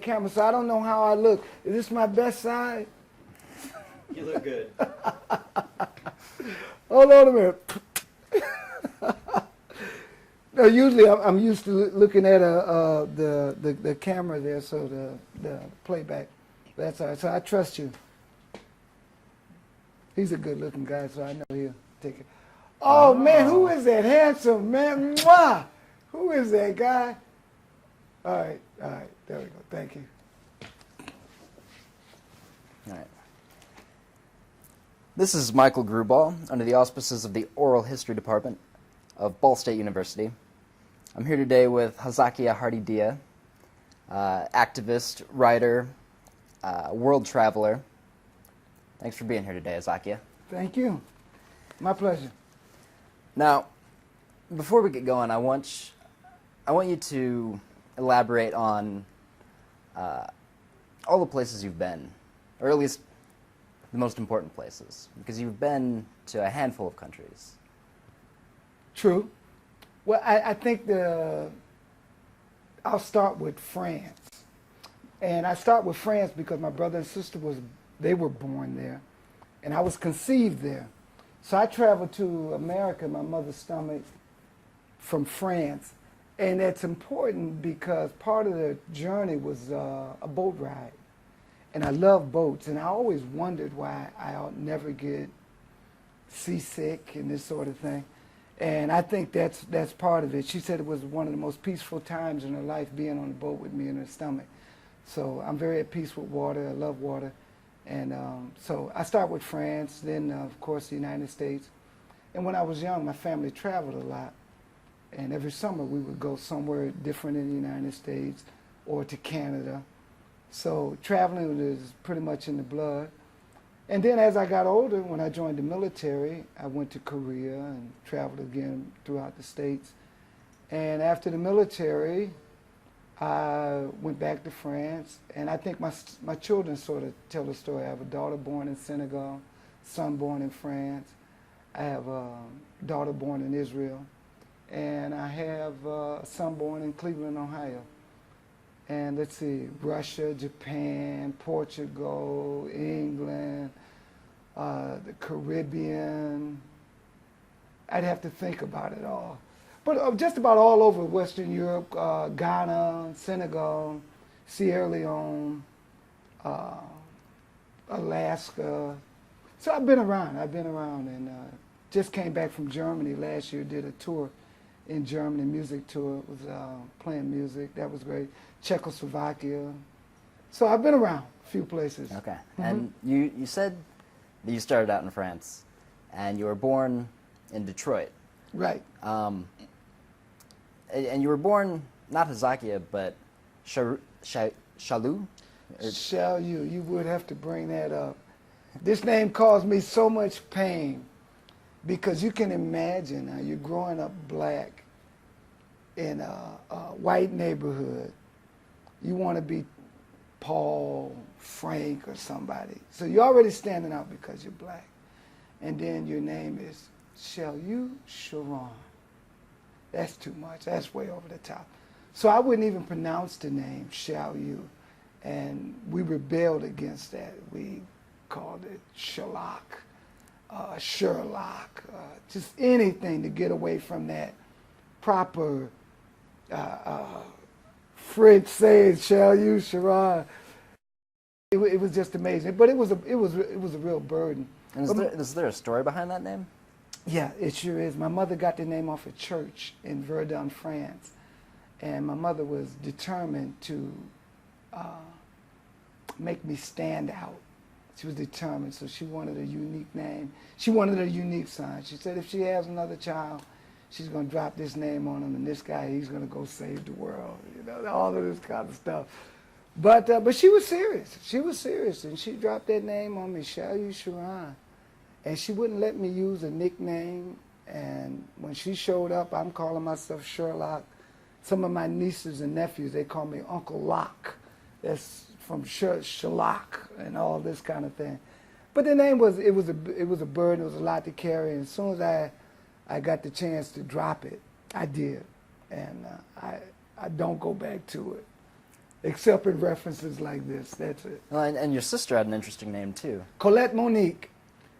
that camera, so I don't know how I look. Is this my best side? You look good. Hold on a minute. No, usually I'm used to looking at the camera there, so the playback. That's all right. So I trust you. He's a good-looking guy, so I know he'll take it. Oh, man, who is that handsome man? Mwah! Who is that guy? All right, there we go. Thank you. All right. This is Michael Gruball, under the auspices of the Oral History Department of Ball State University. I'm here today with Hazakyah Hardy-Dia, activist, writer, world traveler. Thanks for being here today, Hazakyah. Thank you. My pleasure. Now, before we get going, I want you to elaborate on all the places you've been, or at least the most important places, because you've been to a handful of countries. True. Well, I think I'll start with France. And I start with France because my brother and sister they were born there, and I was conceived there. So I traveled to America, my mother's stomach, from France. And that's important because part of the journey was a boat ride. And I love boats, and I always wondered why I'll never get seasick and this sort of thing. And I think that's part of it. She said it was one of the most peaceful times in her life being on a boat with me in her stomach. So I'm very at peace with water. I love water. And so I start with France, then, of course, the United States. And when I was young, my family traveled a lot. And every summer we would go somewhere different in the United States or to Canada. So traveling is pretty much in the blood. And then as I got older, when I joined the military, I went to Korea and traveled again throughout the States. And after the military, I went back to France. And I think my children sort of tell the story. I have a daughter born in Senegal, son born in France. I have a daughter born in Israel. And I have a son born in Cleveland, Ohio. And let's see, Russia, Japan, Portugal, England, the Caribbean. I'd have to think about it all. But just about all over Western Europe, Ghana, Senegal, Sierra Leone, Alaska. So I've been around, and just came back from Germany last year, did a tour in Germany, music tour. It was playing music. That was great. Czechoslovakia. So I've been around a few places. Okay. Mm-hmm. And you said that you started out in France, and you were born in Detroit. Right. And you were born, not Hazakyah, but Shalou? Shalou. You would have to bring that up. This name caused me so much pain because you can imagine you're growing up black in a white neighborhood. You want to be Paul, Frank, or somebody. So you're already standing out because you're black. And then your name is Shalou Sharon. That's too much. That's way over the top. So I wouldn't even pronounce the name Shalou. And we rebelled against that. We called it Sherlock, just anything to get away from that proper French saying Shalou Sharon. It was just amazing, but it was a real burden. And is there a story behind that name? Yeah, it sure is. My mother got the name off a church in Verdun, France, and my mother was determined to make me stand out. She was determined, so she wanted a unique name. She wanted a unique sign. She said if she has another child, she's going to drop this name on him, and this guy, he's going to go save the world. You know, all of this kind of stuff. But she was serious. She was serious, and she dropped that name on me, Shalou Sharon. And she wouldn't let me use a nickname. And when she showed up, I'm calling myself Sherlock. Some of my nieces and nephews, they call me Uncle Locke. That's from Sherlock and all this kind of thing. But the name was a burden. It was a lot to carry. And as soon as I got the chance to drop it, I did. And I don't go back to it. except in references like this. That's it. Well, and your sister had an interesting name too. Colette Monique.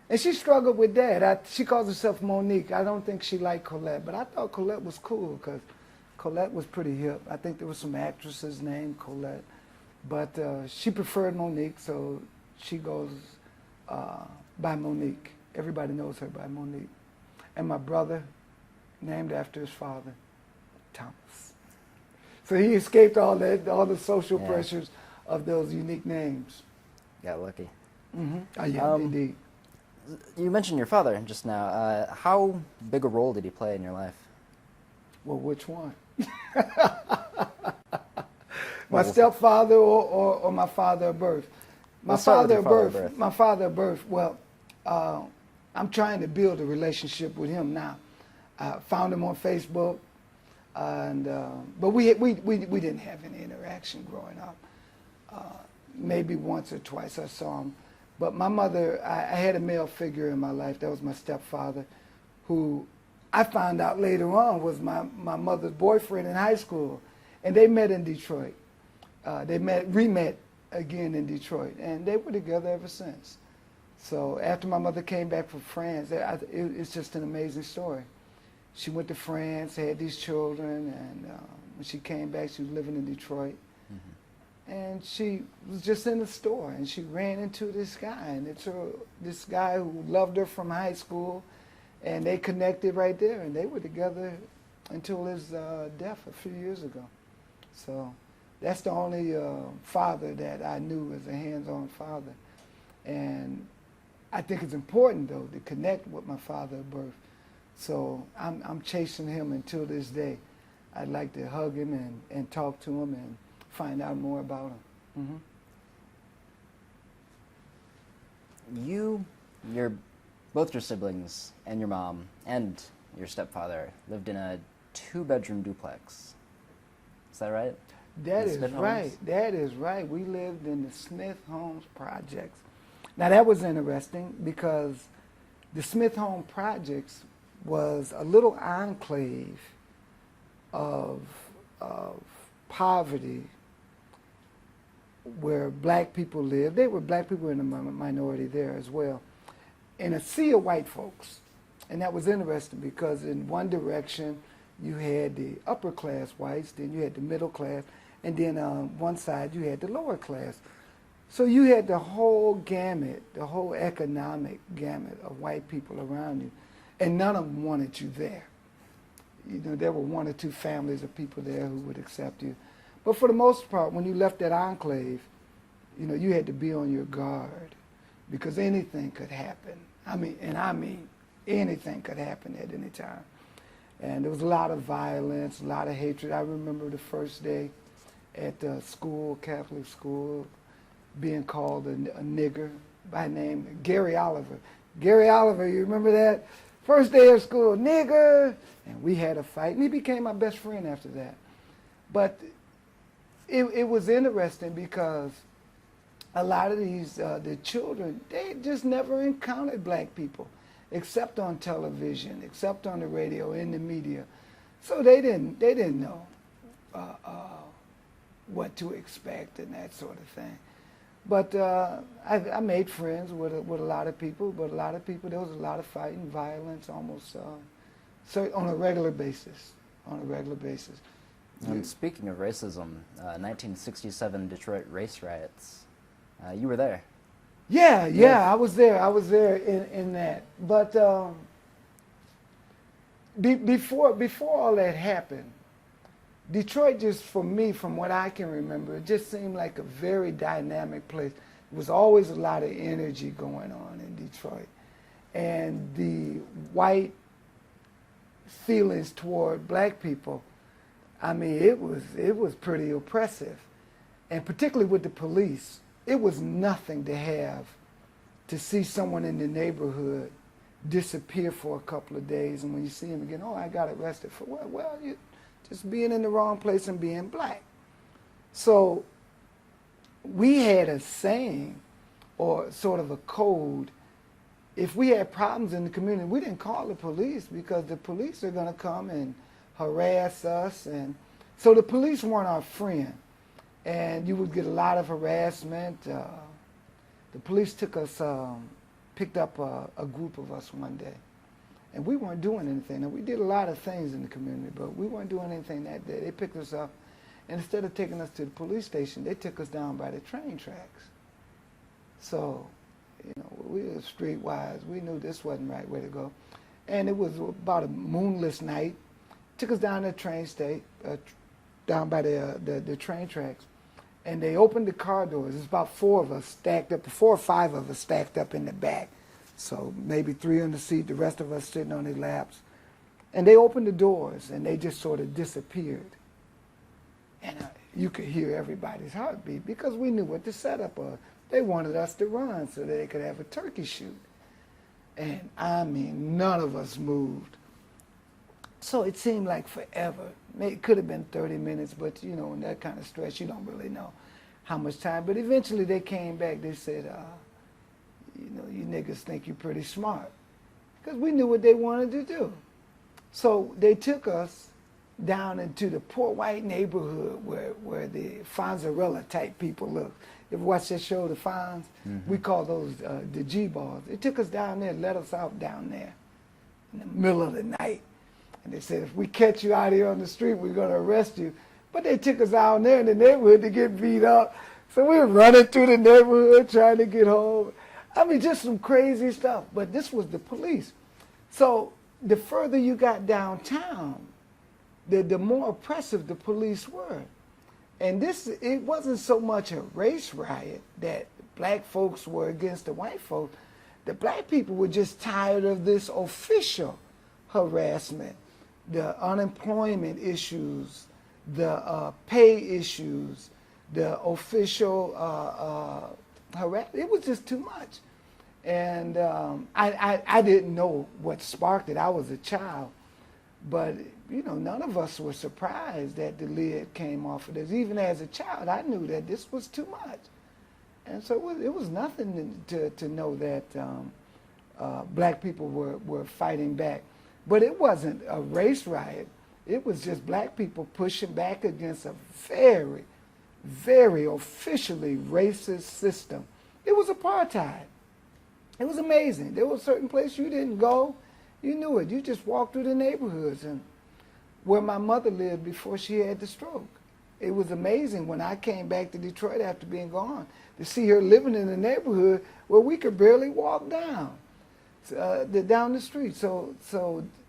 And she struggled with that. She calls herself Monique. I don't think she liked Colette, but I thought Colette was cool because Colette was pretty hip. I think there were some actresses named Colette, but she preferred Monique, so she goes by Monique. Everybody knows her by Monique. And my brother, named after his father, Thomas. So he escaped all the social pressures of those unique names. Got lucky. Mm-hmm. Yeah, indeed. You mentioned your father just now. How big a role did he play in your life? Well, which one? My stepfather or my father of birth? My father of birth. My father of birth. Well, I'm trying to build a relationship with him now. I found him on Facebook, but we didn't have any interaction growing up. Maybe once or twice I saw him. But my mother, I had a male figure in my life. That was my stepfather, who I found out later on was my mother's boyfriend in high school. And they met in Detroit. They re-met again in Detroit. And they were together ever since. So after my mother came back from France, it's just an amazing story. She went to France, had these children, and when she came back, she was living in Detroit. And she was just in the store, and she ran into this guy, and this guy who loved her from high school, and they connected right there, and they were together until his death a few years ago. So that's the only father that I knew as a hands-on father. And I think it's important, though, to connect with my father of birth. So I'm chasing him until this day. I'd like to hug him and talk to him and find out more about him. Mm-hmm. Both your siblings and your mom and your stepfather lived in a 2-bedroom duplex. Is that right? That is right. That is right. We lived in the Smith Homes Projects. Now that was interesting because the Smith Home Projects was a little enclave of poverty where black people lived. They were black people in the minority there as well, and a sea of white folks. And that was interesting because in one direction you had the upper class whites, then you had the middle class, and then on one side you had the lower class. So you had the whole gamut, the whole economic gamut of white people around you, and none of them wanted you there. You know, there were 1 or 2 families of people there who would accept you. But for the most part, when you left that enclave, you know, you had to be on your guard because anything could happen. I mean anything could happen at any time. And there was a lot of violence, a lot of hatred. I remember the first day at school, Catholic school, being called a nigger by name Gary Oliver. Gary Oliver, you remember that? First day of school, nigger, and we had a fight, and he became my best friend after that. But it was interesting because a lot of the children, they just never encountered black people, except on television, except on the radio, in the media. So they didn't know what to expect and that sort of thing. But I made friends with a lot of people, but a lot of people, there was a lot of fighting, violence, almost on a regular basis. And speaking of racism, 1967 Detroit race riots. You were there. Yeah, I was there. I was there in that. But before all that happened, Detroit just, for me, from what I can remember, it just seemed like a very dynamic place. There was always a lot of energy going on in Detroit. And the white feelings toward black people, I mean, it was pretty oppressive. And particularly with the police, it was nothing to see someone in the neighborhood disappear for a couple of days, and when you see him again, oh, I got arrested for what? Well, you just being in the wrong place and being black. So we had a saying, or sort of a code. If we had problems in the community, we didn't call the police because the police are going to come and harass us. And so the police weren't our friend. and you would get a lot of harassment. The police took us, picked up a group of us one day, and we weren't doing anything. And we did a lot of things in the community, but we weren't doing anything that day. They picked us up, and instead of taking us to the police station, they took us down by the train tracks. So, you know, we were streetwise. We knew this wasn't the right way to go. And it was about a moonless night. Took us down the train down by the train tracks. And they opened the car doors. There's about 4 of us stacked up, 4 or 5 of us stacked up in the back. So maybe 3 on the seat, the rest of us sitting on their laps. And they opened the doors, and they just sort of disappeared. And you could hear everybody's heartbeat because we knew what the setup was. They wanted us to run so that they could have a turkey shoot. And I mean, none of us moved. So it seemed like forever. It could have been 30 minutes, but you know, in that kind of stress, you don't really know how much time. But eventually they came back. They said, you know, you niggas think you're pretty smart. Because we knew what they wanted to do. So they took us down into the poor white neighborhood where the Fonzarella type people live. You ever watch that show, The Fonz? Mm-hmm. We call those the G-balls. They took us down there, let us out down there in the middle of the night. And they said, if we catch you out here on the street, we're going to arrest you. But they took us out there in the neighborhood to get beat up. So we were running through the neighborhood trying to get home. I mean, just some crazy stuff. But this was the police. So the further you got downtown, the more oppressive the police were. And it wasn't so much a race riot that black folks were against the white folks. The black people were just tired of this official harassment, the unemployment issues, the pay issues, the official harassment. It was just too much. And I didn't know what sparked it. I was a child. But, you know, none of us were surprised that the lid came off of this. Even as a child, I knew that this was too much. And so it was nothing to know that black people were fighting back. But it wasn't a race riot. It was just black people pushing back against a very, very officially racist system. It was apartheid. It was amazing. There were certain places you didn't go. You knew it. You just walked through the neighborhoods. And where my mother lived before she had the stroke. It was amazing when I came back to Detroit after being gone to see her living in a neighborhood where we could barely walk down the street. So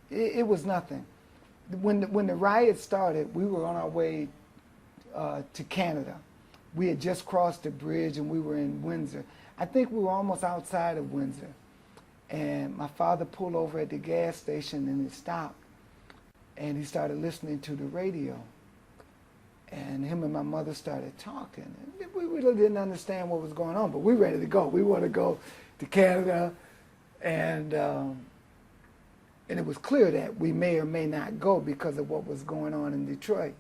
it was nothing. When the riot started, we were on our way to Canada. We had just crossed the bridge and we were in Windsor. I think we were almost outside of Windsor. And my father pulled over at the gas station and he stopped. And he started listening to the radio. And him and my mother started talking. And we really didn't understand what was going on, but we were ready to go. We wanted to go to Canada. And it was clear that we may or may not go because of what was going on in Detroit.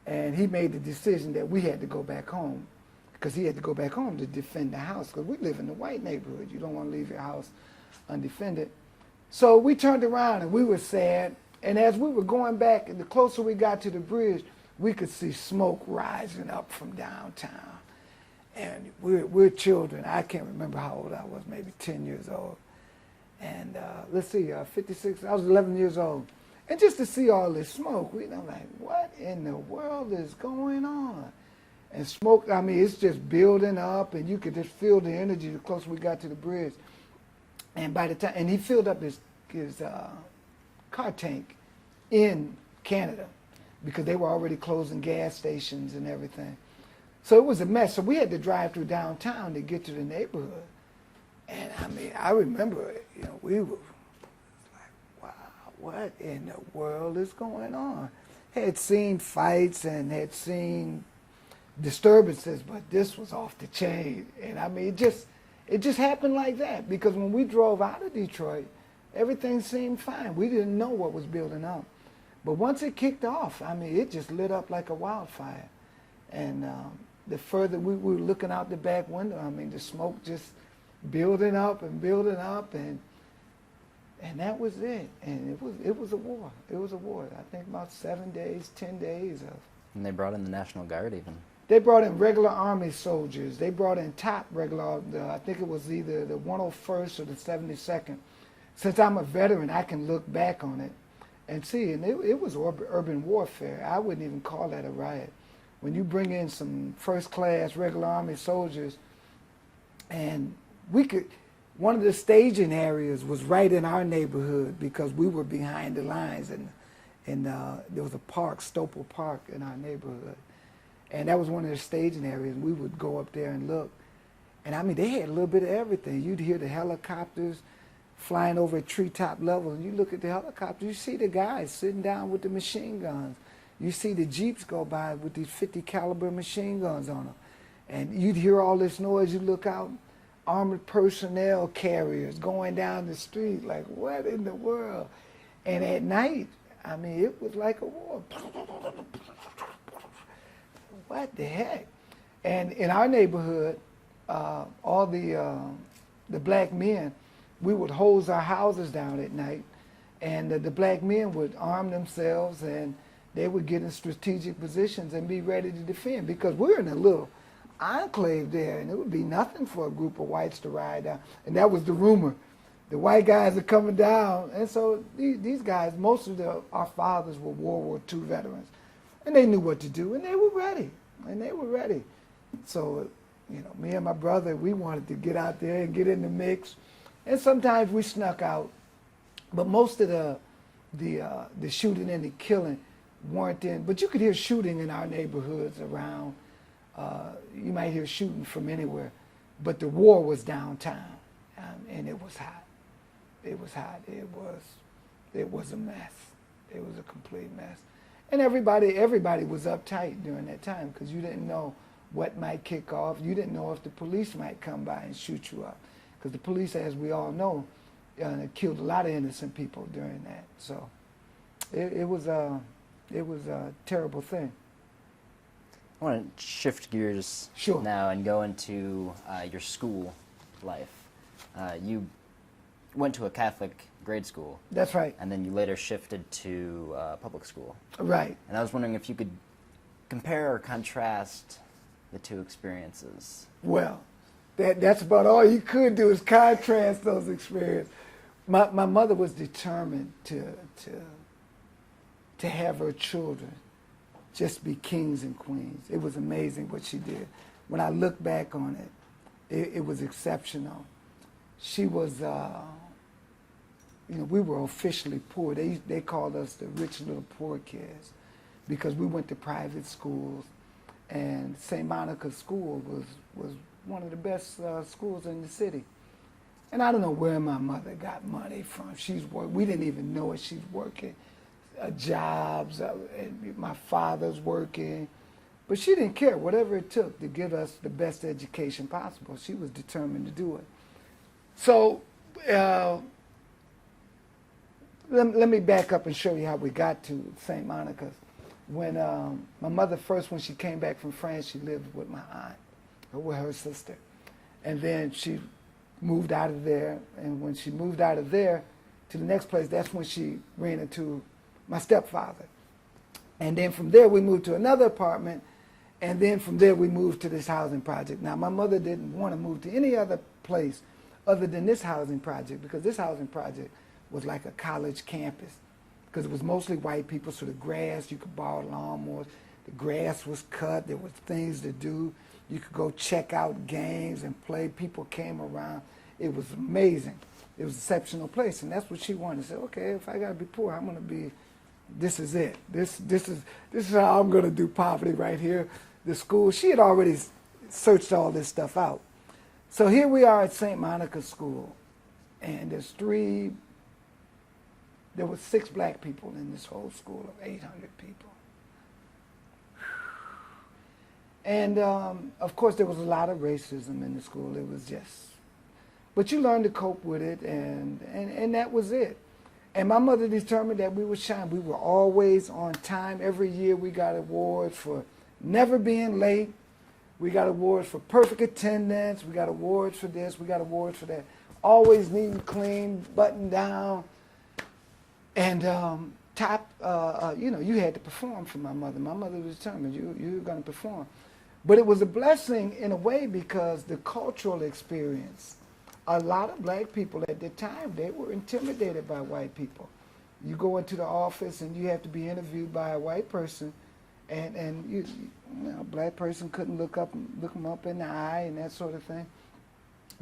And he made the decision that we had to go back home because he had to go back home to defend the house because we live in the white neighborhood. You don't want to leave your house undefended. So we turned around and we were sad. And as we were going back, and the closer we got to the bridge, we could see smoke rising up from downtown. And we're children. I can't remember how old I was, maybe 10 years old. And let's see, 56, I was 11 years old. And just to see all this smoke, I'm like, what in the world is going on? And smoke, I mean, it's just building up, and you could just feel the energy the closer we got to the bridge. And by the time, and he filled up his car tank in Canada because they were already closing gas stations and everything. So it was a mess. So we had to drive through downtown to get to the neighborhood. And I mean, I remember, you know, we were like, wow, what in the world is going on? Had seen fights and had seen disturbances, but this was off the chain. And I mean, it just happened like that because when we drove out of Detroit, everything seemed fine. We didn't know what was building up. But once it kicked off, I mean, it just lit up like a wildfire. And the further we were looking out the back window, I mean, the smoke just building up, and that was it. And it was a war. It was a war. I think about 7 days, 10 days of. And they brought in the National Guard even. They brought in regular Army soldiers. They brought in top regular, I think it was either the 101st or the 72nd. Since I'm a veteran, I can look back on it and see, and it was urban warfare. I wouldn't even call that a riot. When you bring in some first-class regular Army soldiers, and one of the staging areas was right in our neighborhood because we were behind the lines, and there was a park, Stopel Park, in our neighborhood. And that was one of the staging areas. We would go up there and look. And I mean, they had a little bit of everything. You'd hear the helicopters flying over at treetop level, and you look at the helicopters, you see the guys sitting down with the machine guns. You see the Jeeps go by with these 50 caliber machine guns on them. And you'd hear all this noise, you look out, armored personnel carriers going down the street, like, what in the world? And at night, I mean, it was like a war. What the heck? And in our neighborhood, all the black men, we would hose our houses down at night, and the black men would arm themselves, and they would get in strategic positions and be ready to defend, because we're in a little enclave there, and it would be nothing for a group of whites to ride down. And that was the rumor. The white guys are coming down. And so these guys, most of our fathers were World War II veterans, and they knew what to do, and they were ready. So, you know, me and my brother, we wanted to get out there and get in the mix. And sometimes we snuck out, but most of the shooting and the killing weren't in. But you could hear shooting in our neighborhoods around. You might hear shooting from anywhere, but the war was downtown, and it was hot. It was hot. It was a mess. It was a complete mess. And everybody was uptight during that time, because you didn't know what might kick off. You didn't know if the police might come by and shoot you up, because the police, as we all know, killed a lot of innocent people during that. So it was a terrible thing. I want to shift gears Sure. now and go into your school life. You went to a Catholic grade school. That's right. And then you later shifted to public school. Right. And I was wondering if you could compare or contrast the two experiences. Well, that's about all you could do is contrast those experiences. My mother was determined to have her children just be kings and queens. It was amazing what she did. When I look back on it, it was exceptional. She was, we were officially poor. They called us the rich little poor kids because we went to private schools, and St. Monica's School was one of the best schools in the city. And I don't know where my mother got money from. We didn't even know it. She's working jobs, and my father's working. But she didn't care, whatever it took to give us the best education possible. She was determined to do it. So let me back up and show you how we got to St. Monica's. When my mother first, when she came back from France, she lived with my aunt, or with her sister. And then she moved out of there. And when she moved out of there to the next place, that's when she ran into my stepfather. And then from there, we moved to another apartment. And then from there, we moved to this housing project. Now, my mother didn't want to move to any other place other than this housing project, because this housing project was like a college campus, because it was mostly white people, so the grass, you could borrow lawnmowers. The grass was cut. There was things to do. You could go check out games and play. People came around. It was amazing. It was an exceptional place, and that's what she wanted. She said, okay, if I got to be poor, I'm going to be, this is it. This is how I'm going to do poverty right here. The school, she had already searched all this stuff out. So here we are at St. Monica's School, and there were 6 black people in this whole school of 800 people. And of course there was a lot of racism in the school. It was just, but you learned to cope with it, and that was it. And my mother determined that we would shine. We were always on time. Every year we got awards for never being late. We got awards for perfect attendance. We got awards for this. We got awards for that. Always neat and clean, buttoned down. And you had to perform for my mother. My mother was determined you were going to perform. But it was a blessing in a way because the cultural experience, a lot of black people at the time, they were intimidated by white people. You go into the office and you have to be interviewed by a white person, and you know, a black person couldn't look them up in the eye and that sort of thing.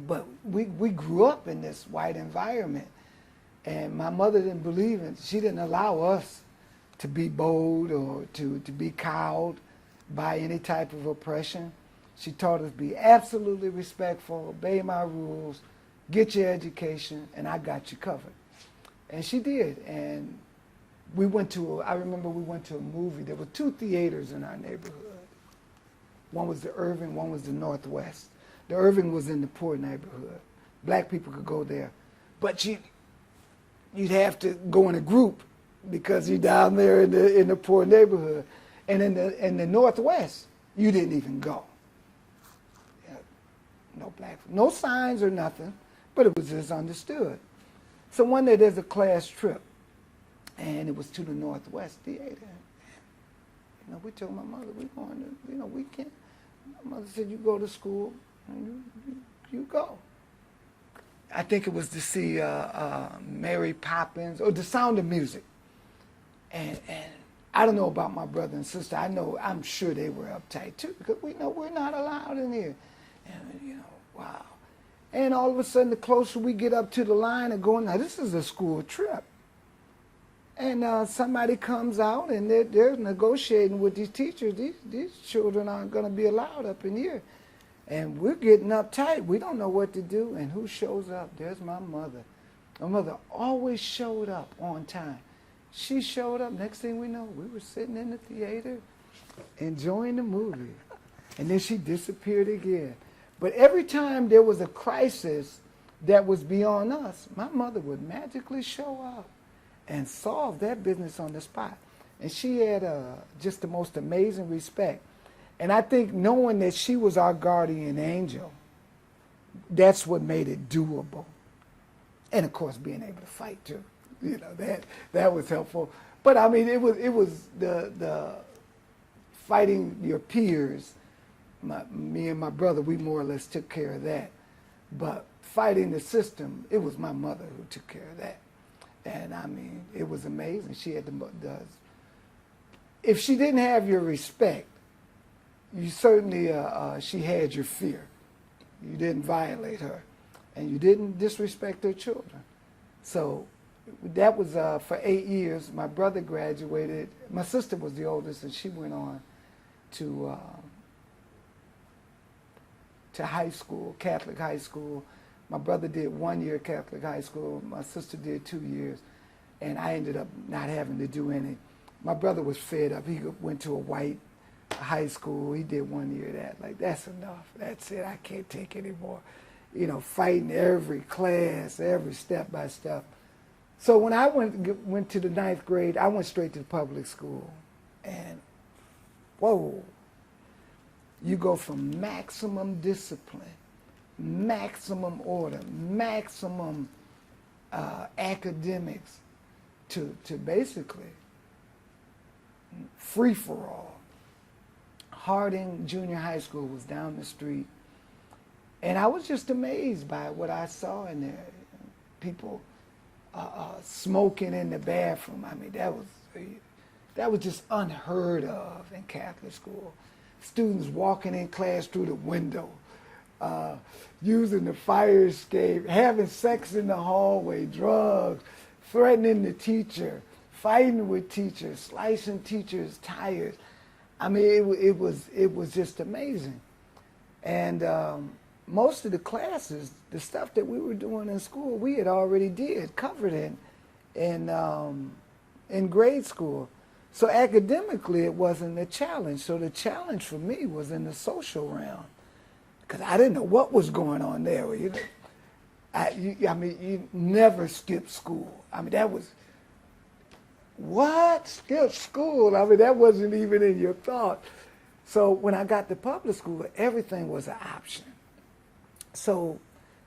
But we grew up in this white environment, and my mother didn't believe it. She didn't allow us to be bold or to be cowed by any type of oppression. She taught us to be absolutely respectful, obey my rules, get your education, and I got you covered. And she did. And I remember we went to a movie. There were 2 theaters in our neighborhood. One was the Irving, one was the Northwest. The Irving was in the poor neighborhood. Black people could go there. But you'd have to go in a group because you're down there in the poor neighborhood. And in the Northwest, you didn't even go. Yeah, no signs or nothing, but it was just understood. So one day there's a class trip, and it was to the Northwest Theater. You know, we told my mother, we're going to, you know, we can't. My mother said, you go to school, and you go. I think it was to see Mary Poppins, or The Sound of Music. And I don't know about my brother and sister. I'm sure they were uptight too, because we know we're not allowed in here. And, you know, wow. And all of a sudden, the closer we get up to the line and going, now this is a school trip. And somebody comes out and they're negotiating with these teachers. These children aren't going to be allowed up in here. And we're getting uptight. We don't know what to do. And who shows up? There's my mother. My mother always showed up on time. She showed up. Next thing we know, we were sitting in the theater enjoying the movie. And then she disappeared again. But every time there was a crisis that was beyond us, my mother would magically show up and solve that business on the spot. And she had just the most amazing respect. And I think knowing that she was our guardian angel, that's what made it doable. And of course, being able to fight too. You know, that was helpful. But I mean, it was the fighting your peers. Me and my brother, we more or less took care of that. But fighting the system, it was my mother who took care of that. And I mean, it was amazing. She had if she didn't have your respect, you certainly, she had your fear. You didn't violate her. And you didn't disrespect her children. So that was for 8 years. My brother graduated. My sister was the oldest, and she went on to high school, Catholic high school. My brother did 1 year Catholic high school. My sister did 2 years. And I ended up not having to do any. My brother was fed up. He went to a white high school. He did 1 year of that. Like, that's enough. That's it. I can't take any more. You know, fighting every class, every step by step. So when I went to the 9th grade, I went straight to the public school. And, whoa, you go from maximum discipline, maximum order, maximum academics to basically free-for-all. Harding Junior High School was down the street. And I was just amazed by what I saw in there. People smoking in the bathroom. I mean, that was just unheard of in Catholic school. Students walking in class through the window, using the fire escape, having sex in the hallway, drugs, threatening the teacher, fighting with teachers, slicing teachers' tires. I mean, it was just amazing. And most of the classes, the stuff that we were doing in school, we had already covered in grade school. So academically, it wasn't a challenge. So the challenge for me was in the social realm, because I didn't know what was going on there. I mean, you never skip school. I mean, that was, what? Skip school? I mean, that wasn't even in your thought. So when I got to public school, everything was an option. So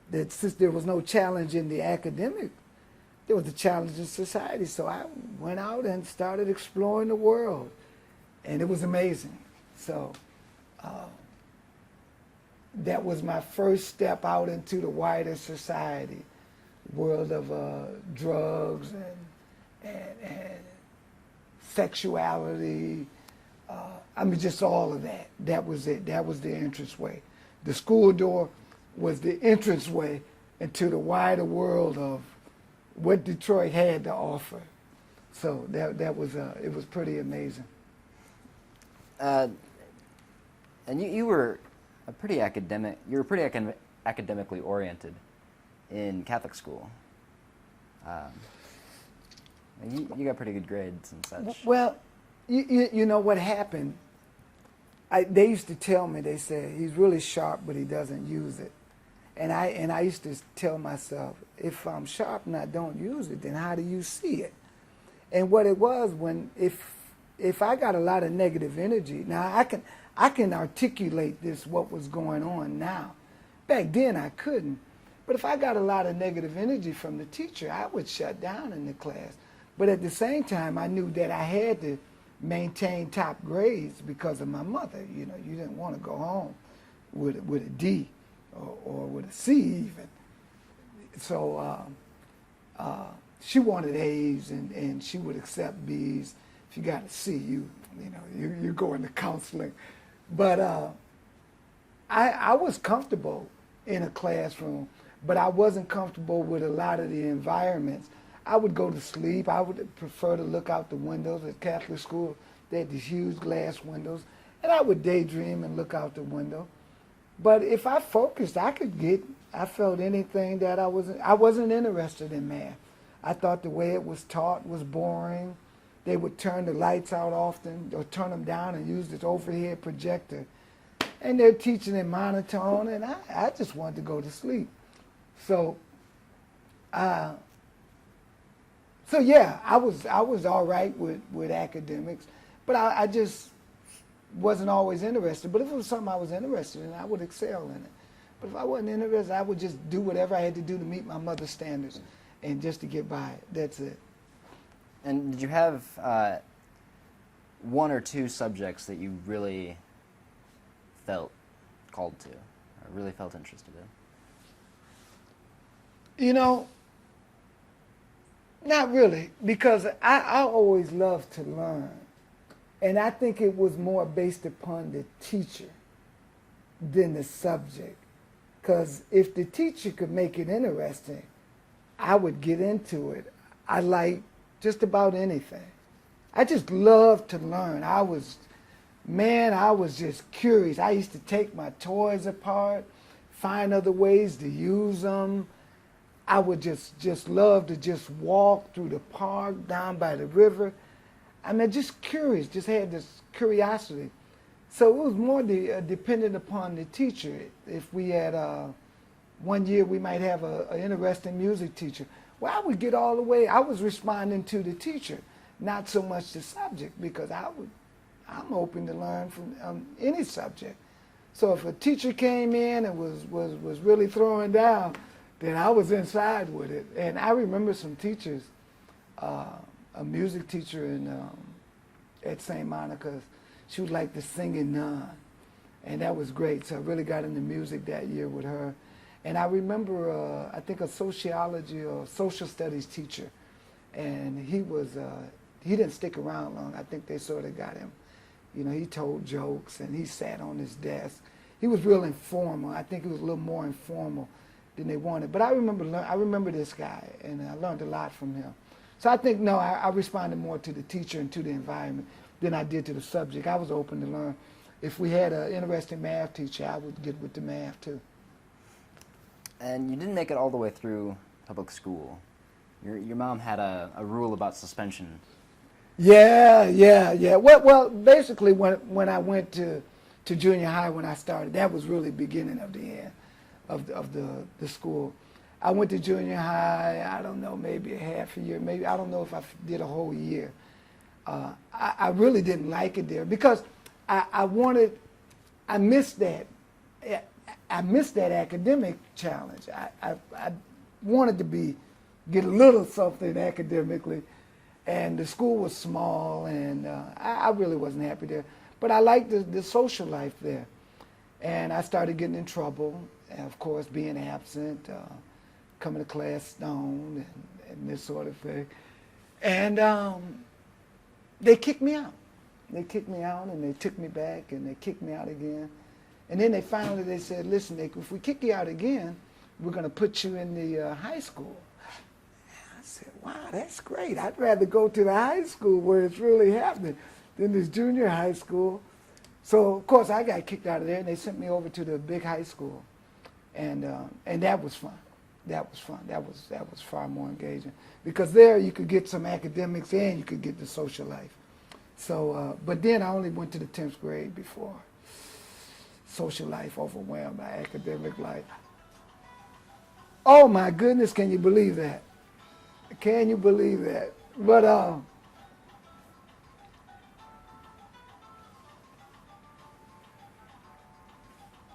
since there was no challenge in the academic, there was a challenge in society. So I went out and started exploring the world, and it was amazing. So that was my first step out into the wider society, world of drugs and sexuality. I mean, just all of that. That was it. That was the entranceway. The school door was the entranceway into the wider world of what Detroit had to offer. So that was it was pretty amazing. And you were a pretty academic. You were pretty academically oriented in Catholic school. You got pretty good grades and such. Well, you know what happened? They used to tell me, they said, he's really sharp, but he doesn't use it. And I used to tell myself, if I'm sharp and I don't use it, then how do you see it? And what it was, if I got a lot of negative energy, now I can articulate this, what was going on now. Back then I couldn't. But if I got a lot of negative energy from the teacher, I would shut down in the class. But at the same time, I knew that I had to maintain top grades because of my mother. You know, you didn't want to go home with a D or with a C even. So she wanted A's and she would accept B's. If you got a C, you go into counseling. But I was comfortable in a classroom, but I wasn't comfortable with a lot of the environments. I would go to sleep. I would prefer to look out the windows at Catholic school. They had these huge glass windows, and I would daydream and look out the window. But if I focused, I felt anything that I wasn't interested in math. I thought the way it was taught was boring. They would turn the lights out often or turn them down and use this overhead projector. And they're teaching in monotone, and I just wanted to go to sleep. So yeah, I was all right with academics, but I just wasn't always interested. But if it was something I was interested in, I would excel in it. But if I wasn't interested, I would just do whatever I had to do to meet my mother's standards and just to get by. That's it. And did you have one or two subjects that you really felt called to, or really felt interested in? You know, not really, because I always loved to learn. And I think it was more based upon the teacher than the subject. Because if the teacher could make it interesting, I would get into it. I like just about anything. I just loved to learn. I was just curious. I used to take my toys apart, find other ways to use them. I would just love to just walk through the park, down by the river. I mean, just curious, just had this curiosity. So it was more dependent upon the teacher. If we had, one year we might have an interesting music teacher. Well, I would get all the way, I was responding to the teacher, not so much the subject, because I'm open to learn from any subject. So if a teacher came in and was really throwing down, then I was inside with it. And I remember some teachers, a music teacher at St. Monica's, she was like the singing nun. And that was great. So I really got into music that year with her. And I remember, I think a sociology or social studies teacher. And he didn't stick around long. I think they sort of got him. You know, he told jokes and he sat on his desk. He was real informal. I think he was a little more informal than they wanted. But I remember this guy, and I learned a lot from him. So I think, no, I responded more to the teacher and to the environment than I did to the subject. I was open to learn. If we had an interesting math teacher, I would get with the math too. And you didn't make it all the way through public school. Your mom had a rule about suspension. Yeah. Well, basically, when I went to junior high, when I started, that was really beginning of the end of the school. I went to junior high, I don't know, maybe a half a year, maybe, I don't know if I did a whole year. I really didn't like it there because I missed that academic challenge. I wanted to get a little something academically, and the school was small, and I really wasn't happy there. But I liked the social life there. And I started getting in trouble, and of course being absent, coming to class stoned, and this sort of thing. And they kicked me out. They kicked me out, and they took me back, and they kicked me out again. And then they said, listen, Nick, if we kick you out again, we're going to put you in the high school. I said, wow, that's great. I'd rather go to the high school where it's really happening than this junior high school. So, of course, I got kicked out of there, and they sent me over to the big high school. And that was fun. That was fun. That was far more engaging. Because there you could get some academics and you could get the social life. So, but then I only went to the 10th grade before social life overwhelmed my academic life. Oh my goodness, can you believe that? Can you believe that? But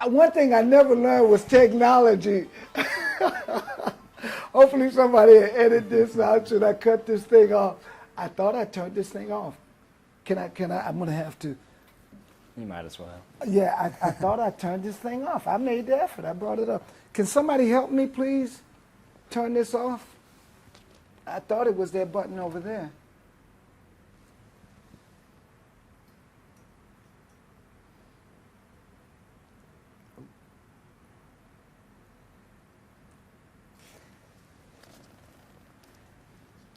one thing I never learned was technology. Hopefully somebody will edit this out. Should I cut this thing off? I thought I turned this thing off. Can I? I'm going to have to. You might as well. Yeah, I thought I turned this thing off. I made the effort. I brought it up. Can somebody help me, please, turn this off? I thought it was that button over there.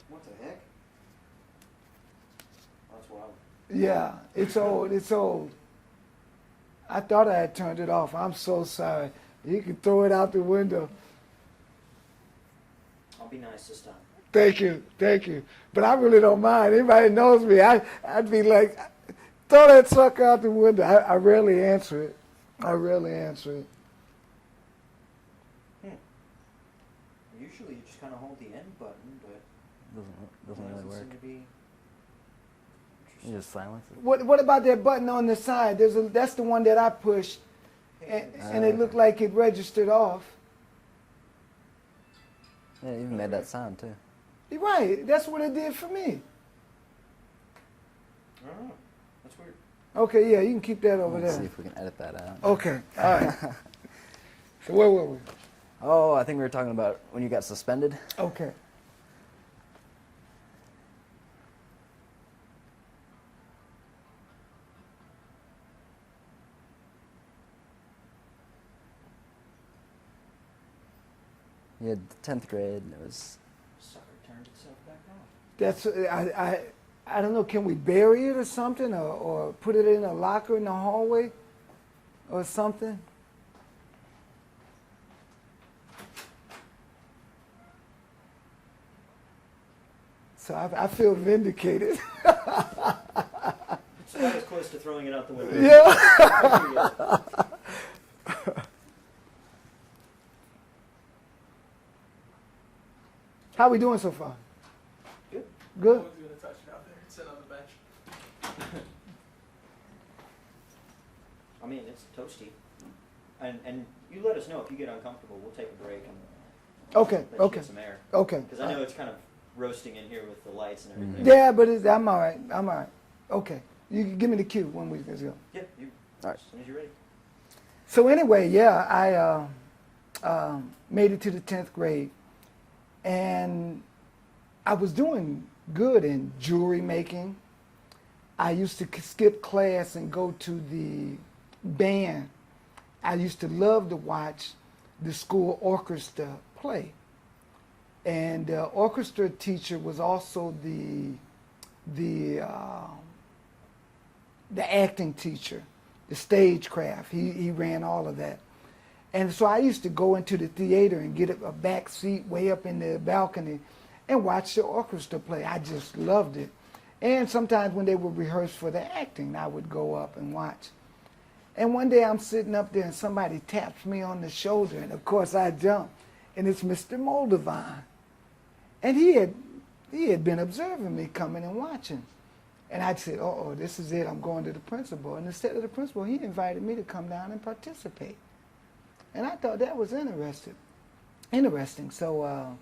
What the heck? That's wild. Yeah, it's old. It's old. I thought I had turned it off. I'm so sorry. You can throw it out the window. I'll be nice this time. Thank you, thank you. But I really don't mind. Anybody knows me, I'd be like, throw that sucker out the window. I rarely answer it. I rarely answer it. Usually you just kind of hold the end button, but Doesn't really work. seem to be You just silence it. What about that button on the side? That's the one that I pushed, and it looked like it registered off. Yeah, it even made that sound too. You're right. That's what it did for me. I don't know. That's weird. Okay, yeah, you can keep that over Let's see there. if we can edit that out. Okay, all right. So where were we? Oh, I think we were talking about when you got suspended. Okay. You had the 10th grade, and it was... Sucker turned itself back on. That's I don't know. Can we bury it or something, or put it in a locker in the hallway, or something? So I feel vindicated. So that was close to throwing it out the window. Yeah. How we doing so far? Good. Good. No one's gonna touch it out there. It's sitting on the bench. I mean, it's toasty. And you let us know if you get uncomfortable. We'll take a break and Okay. let you Okay. get some air. Okay. Because I know it's kind of roasting in here with the lights and everything. Yeah, but I'm all right. I'm all right. Okay. You can give me the cue when we can go. Yeah, you. All right. As soon as you're ready. So anyway, yeah, I made it to the 10th grade, and I was doing good in jewelry making. I used to skip class and go to the band. I used to love to watch the school orchestra play. And the orchestra teacher was also the acting teacher, the stagecraft. He ran all of that. And so I used to go into the theater and get a back seat way up in the balcony and watch the orchestra play. I just loved it. And sometimes when they would rehearse for the acting, I would go up and watch. And one day I'm sitting up there and somebody taps me on the shoulder, and of course I jump, and it's Mr. Moldavine. And he had been observing me coming and watching. And I'd said, oh, this is it, I'm going to the principal. And instead of the principal, he invited me to come down and participate. And I thought that was interesting. So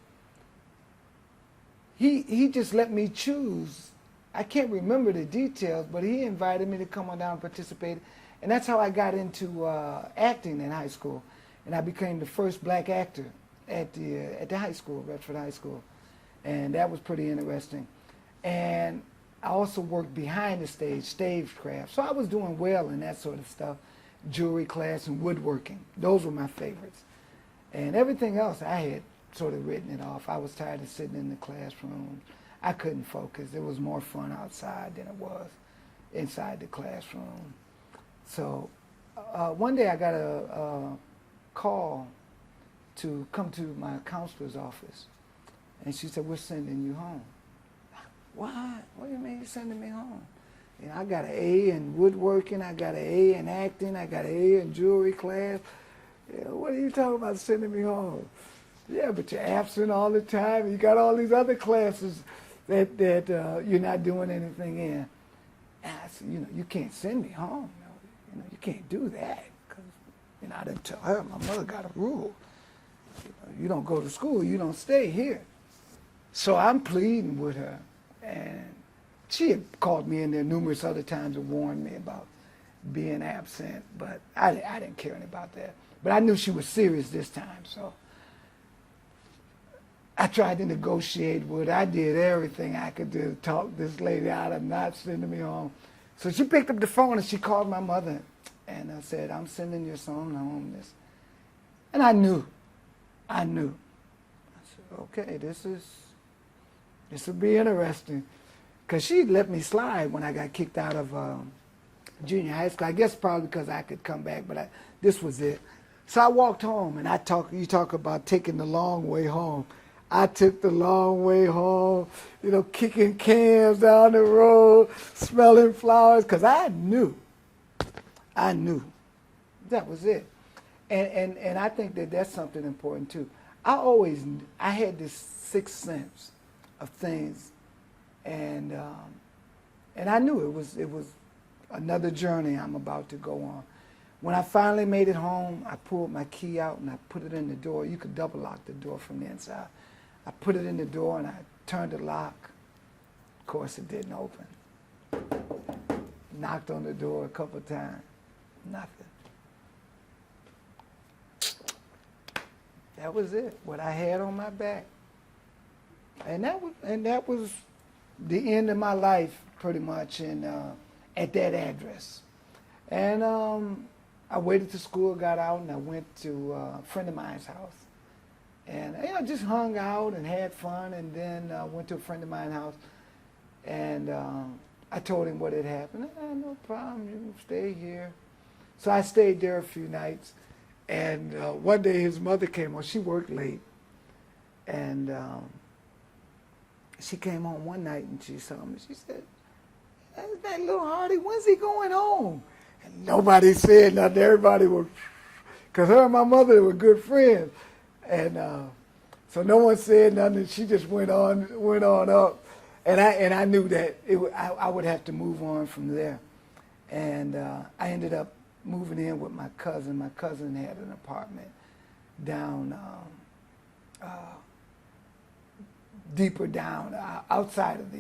he just let me choose. I can't remember the details, but he invited me to come on down and participate. And that's how I got into acting in high school. And I became the first black actor at the high school, Redford High School. And that was pretty interesting. And I also worked behind the stage, stagecraft. So I was doing well in that sort of stuff. Jewelry class and woodworking. Those were my favorites. And everything else, I had sort of written it off. I was tired of sitting in the classroom. I couldn't focus. It was more fun outside than it was inside the classroom. So one day I got a call to come to my counselor's office. And she said, "We're sending you home." What? What do you mean you're sending me home? You know, I got an A in woodworking, I got an A in acting, I got an A in jewelry class. You know, what are you talking about sending me home? Yeah, but you're absent all the time. You got all these other classes that you're not doing anything in. And I said, you know, you can't send me home. You know, you can't do that. Because, you know, I didn't tell her. My mother got a rule. You don't go to school, you don't stay here. So I'm pleading with her. And she had called me in there numerous other times and warned me about being absent, but I didn't care any about that. But I knew she was serious this time, so I tried to negotiate with her. I did everything I could do to talk this lady out of not sending me home. So she picked up the phone and she called my mother, and I said, "I'm sending your son home." And I knew. I said, okay, this will be interesting. Because she let me slide when I got kicked out of junior high school. I guess probably because I could come back, but this was it. So I walked home, and you talk about taking the long way home. I took the long way home, you know, kicking cans down the road, smelling flowers, because I knew that was it. And I think that that's something important too. I had this sixth sense of things, and I knew it was another journey I'm about to go on. When I finally made it home, I pulled my key out and I put it in the door. You could double lock the door from the inside. I put it in the door and I turned the lock. Of course, it didn't open. Knocked on the door a couple of times. Nothing. That was it. What I had on my back. And that was the end of my life, pretty much, at that address. And I waited till school got out, and I went to a friend of mine's house. And I just hung out and had fun, and then went to a friend of mine's house. And I told him what had happened. No problem, you can stay here. So I stayed there a few nights. And one day his mother came home. She worked late. And she came home one night and she saw me. She said, "That little Hardy, when's he going home?" And nobody said nothing. Everybody was, because her and my mother were good friends. And so no one said nothing. She just went on up. And I knew that I would have to move on from there. And I ended up moving in with my cousin. My cousin had an apartment down, deeper down, outside of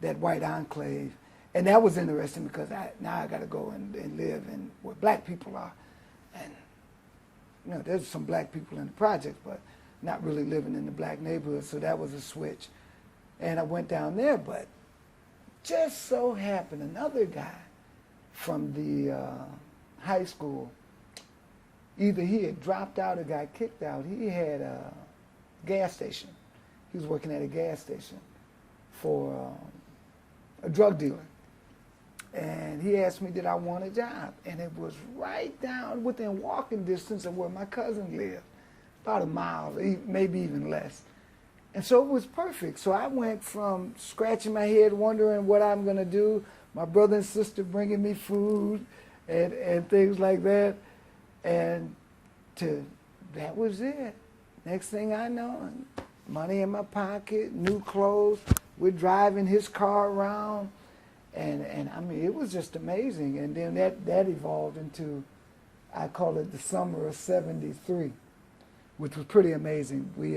that white enclave. And that was interesting because now I got to go and live in where black people are. And, you know, there's some black people in the project, but not really living in the black neighborhood, so that was a switch. And I went down there, but just so happened another guy from the high school, either he had dropped out or got kicked out. He had a gas station. He was working at a gas station for a drug dealer. And he asked me, did I want a job? And it was right down within walking distance of where my cousin lived, about a mile, maybe even less. And so it was perfect. So I went from scratching my head, wondering what I'm going to do, my brother and sister bringing me food and things like that, and that was it. Next thing I know, money in my pocket, new clothes, we're driving his car around, and I mean, it was just amazing. And then that evolved into, I call it the summer of '73, which was pretty amazing. We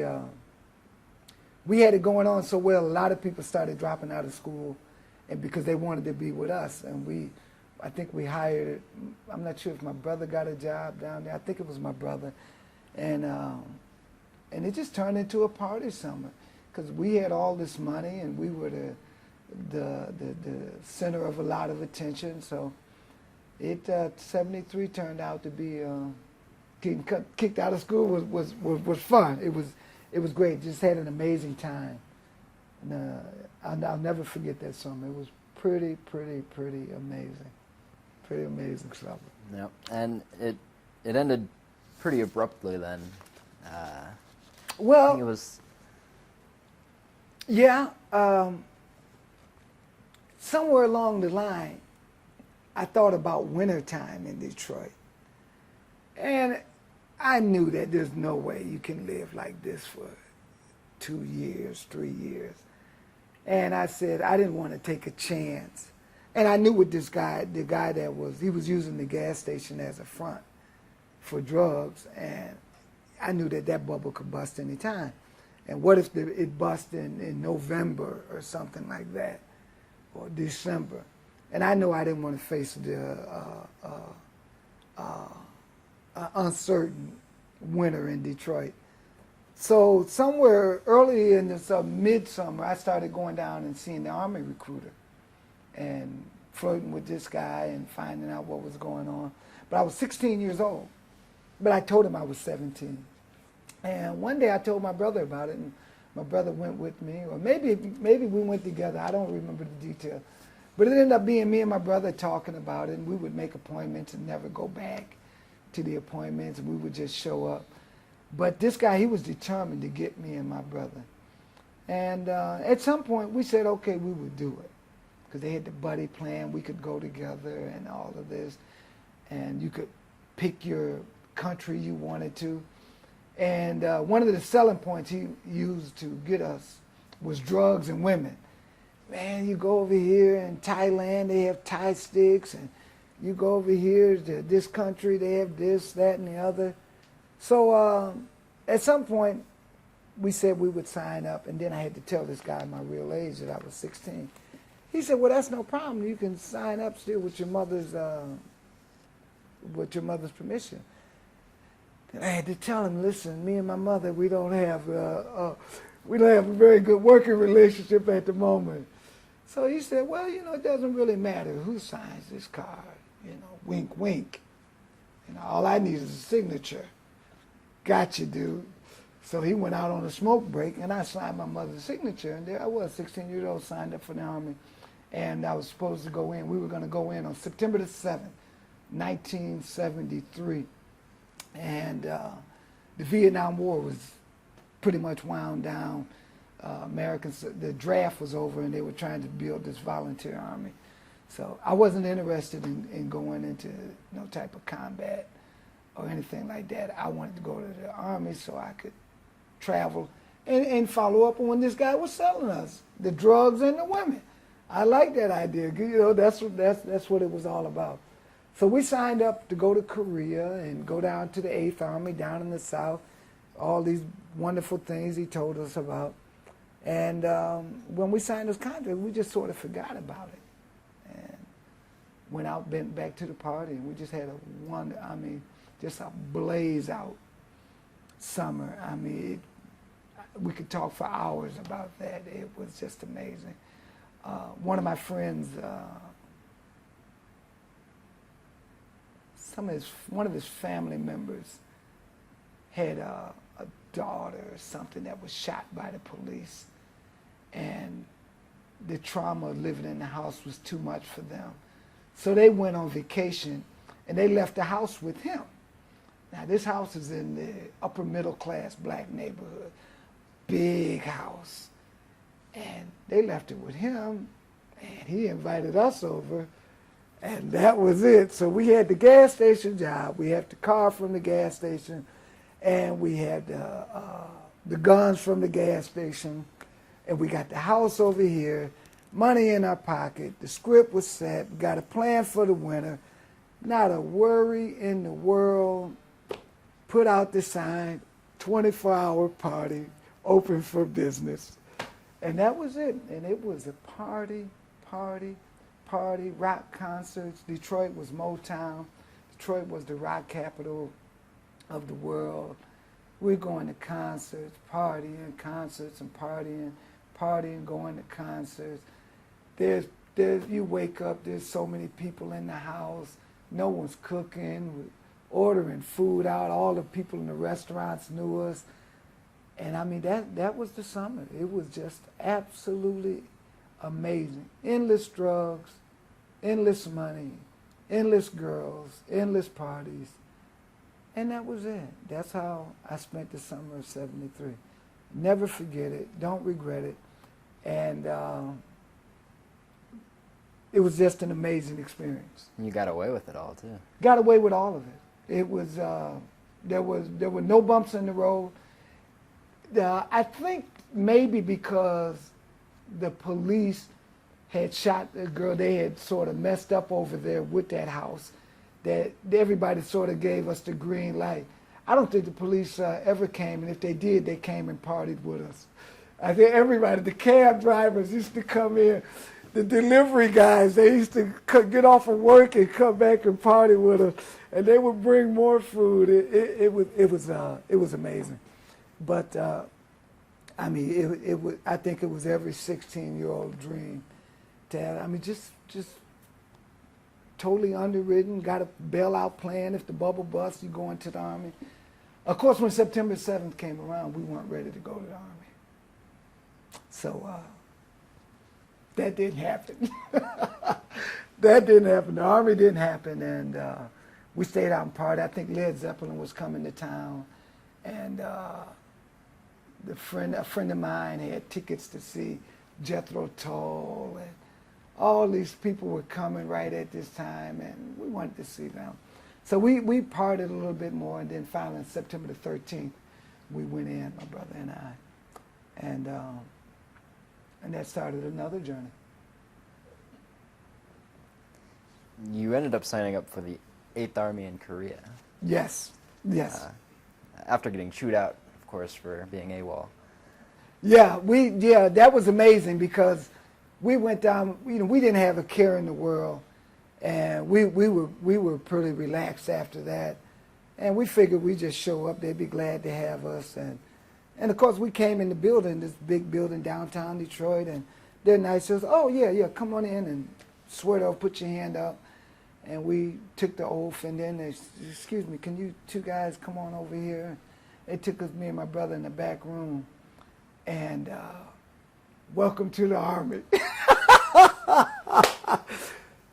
had it going on so well, a lot of people started dropping out of school, and because they wanted to be with us, and we I think we hired, I'm not sure if my brother got a job down there. I think it was my brother. And it just turned into a party summer because we had all this money and we were the center of a lot of attention. So 73 turned out to be, getting kicked out of school was fun. It was great. Just had an amazing time. And, I'll never forget that summer. It was pretty amazing. Pretty amazing summer. Yep. And it ended pretty abruptly then. I Well, think it was. yeah. Somewhere along the line, I thought about wintertime in Detroit. And I knew that there's no way you can live like this for 2 years, 3 years. And I said I didn't want to take a chance. And I knew with this guy, the guy that he was using the gas station as a front for drugs, and I knew that bubble could bust any time. And what if it bust in November or something like that, or December? And I know I didn't want to face the uncertain winter in Detroit. So somewhere early in this midsummer, I started going down and seeing the Army recruiter and flirting with this guy and finding out what was going on. But I was 16 years old, but I told him I was 17. And one day I told my brother about it, and my brother went with me, or maybe we went together. I don't remember the details. But it ended up being me and my brother talking about it, and we would make appointments and never go back to the appointments, and we would just show up. But this guy, he was determined to get me and my brother. And at some point, we said, okay, we would do it. Because they had the buddy plan, we could go together and all of this. And you could pick your country you wanted to. And one of the selling points he used to get us was drugs and women. Man, you go over here in Thailand, they have Thai sticks, and you go over here to this country, they have this, that, and the other. So at some point, we said we would sign up, and then I had to tell this guy my real age, that I was 16. He said, well, that's no problem. You can sign up still with your mother's permission. And I had to tell him, listen, me and my mother, we don't have a very good working relationship at the moment. So he said, well, it doesn't really matter who signs this card. Wink, wink. All I need is a signature. Gotcha, dude. So he went out on a smoke break, and I signed my mother's signature, and there I was, 16 years old, signed up for the Army, and I was supposed to go in. We were going to go in on September the 7th, 1973, and the Vietnam War was pretty much wound down. The draft was over, and they were trying to build this volunteer army. So I wasn't interested in going into no type of combat or anything like that. I wanted to go to the Army so I could travel and follow up on when this guy was selling us the drugs and the women. I like that idea. That's what it was all about. So we signed up to go to Korea and go down to the 8th Army down in the South. All these wonderful things he told us about. And when we signed this contract, we just sort of forgot about it. And went out, bent back to the party, and we just had just a blaze out summer. We could talk for hours about that. It was just amazing. One of my friends, one of his family members had a daughter or something that was shot by the police, and the trauma of living in the house was too much for them. So they went on vacation, and they left the house with him. Now, this house is in the upper middle class black neighborhood, big house. And they left it with him, and he invited us over, and that was it. So we had the gas station job, we had the car from the gas station, and we had the guns from the gas station, and we got the house over here, money in our pocket, the script was set, we got a plan for the winter, not a worry in the world. Put out the sign, 24-hour party, open for business. And that was it. And it was a party, party, party, rock concerts. Detroit was Motown. Detroit was the rock capital of the world. We're going to concerts, partying, concerts and partying, going to concerts. There's you wake up, there's so many people in the house. No one's cooking. We're ordering food out. All the people in the restaurants knew us. And I mean, that was the summer. It was just absolutely amazing. Endless drugs, endless money, endless girls, endless parties. And that was it. That's how I spent the summer of '73. Never forget it. Don't regret it. And it was just an amazing experience. You got away with it all too. Got away with all of it. It was there were no bumps in the road. I think maybe because the police had shot the girl, they had sort of messed up over there with that house, that everybody sort of gave us the green light. I don't think the police ever came, and if they did, they came and partied with us. I think everybody, the cab drivers used to come in, the delivery guys, they used to get off of work and come back and party with us, and they would bring more food. It was amazing. But I mean, I think it was every 16-year-old dream to have. I mean, just totally underwritten. Got a bailout plan if the bubble busts. You go into the Army. Of course, when September 7th came around, we weren't ready to go to the Army. So that didn't happen. That didn't happen. The Army didn't happen, and we stayed out and partied. I think Led Zeppelin was coming to town, and a friend of mine had tickets to see Jethro Tull, and all these people were coming right at this time, and we wanted to see them. So we partied a little bit more, and then finally on September the 13th, we went in, my brother and I, and that started another journey. You ended up signing up for the 8th Army in Korea. Yes, yes. After getting chewed out, of course, for being AWOL. Yeah, that was amazing because we went down. You know, we didn't have a care in the world, and we were pretty relaxed after that, and we figured we'd just show up. They'd be glad to have us, and of course we came in the building, this big building downtown Detroit, and they're nice. They said, "Oh yeah, come on in and swear to put your hand up." And we took the oath, and then they said, "Excuse me, can you two guys come on over here?" They took us, me and my brother, in the back room, and welcome to the Army.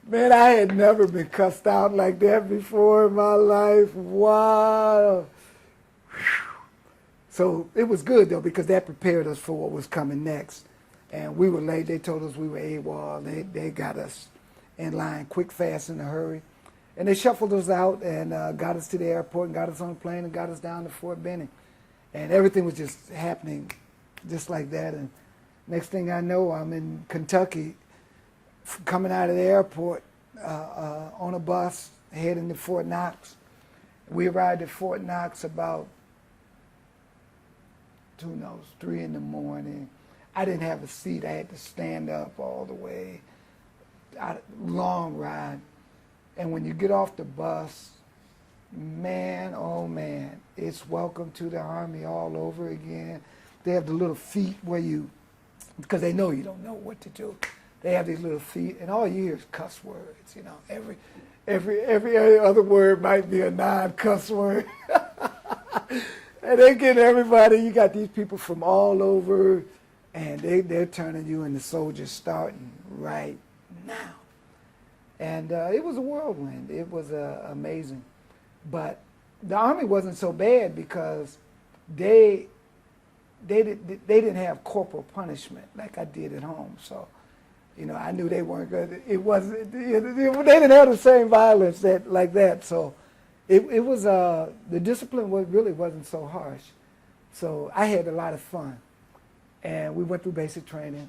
Man, I had never been cussed out like that before in my life. Wow. So it was good, though, because that prepared us for what was coming next. And we were late. They told us we were AWOL. They got us in line quick, fast, in a hurry. And they shuffled us out and got us to the airport and got us on a plane and got us down to Fort Benning. And everything was just happening just like that. And next thing I know, I'm in Kentucky, coming out of the airport on a bus heading to Fort Knox. We arrived at Fort Knox about, 3 in the morning. I didn't have a seat. I had to stand up all the way. Long ride. And when you get off the bus, man, oh man, it's welcome to the Army all over again. They have the little feet where because they know you don't know what to do. They have these little feet, and all you hear is cuss words. You know, every other word might be a non-cuss word. And they get everybody. You got these people from all over, and they're turning you into soldiers starting right now. And it was a whirlwind. It was amazing. But the Army wasn't so bad because they didn't have corporal punishment like I did at home. So, you know, I knew they weren't good. It wasn't. They didn't have the same violence like that. So, it was the discipline really wasn't so harsh. So I had a lot of fun, and we went through basic training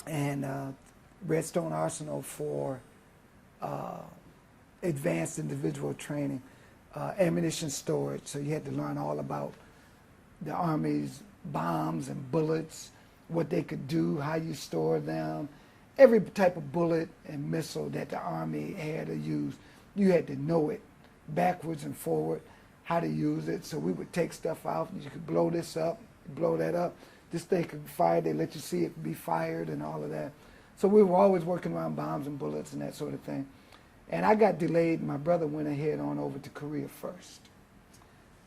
and Redstone Arsenal for advanced individual training, ammunition storage. So you had to learn all about the Army's bombs and bullets, what they could do, how you store them, every type of bullet and missile that the Army had to use, you had to know it backwards and forward, how to use it. So we would take stuff out. You could blow this up, blow that up. This thing could fire. They let you see it be fired and all of that. So we were always working around bombs and bullets and that sort of thing. And I got delayed. My brother went ahead on over to Korea first.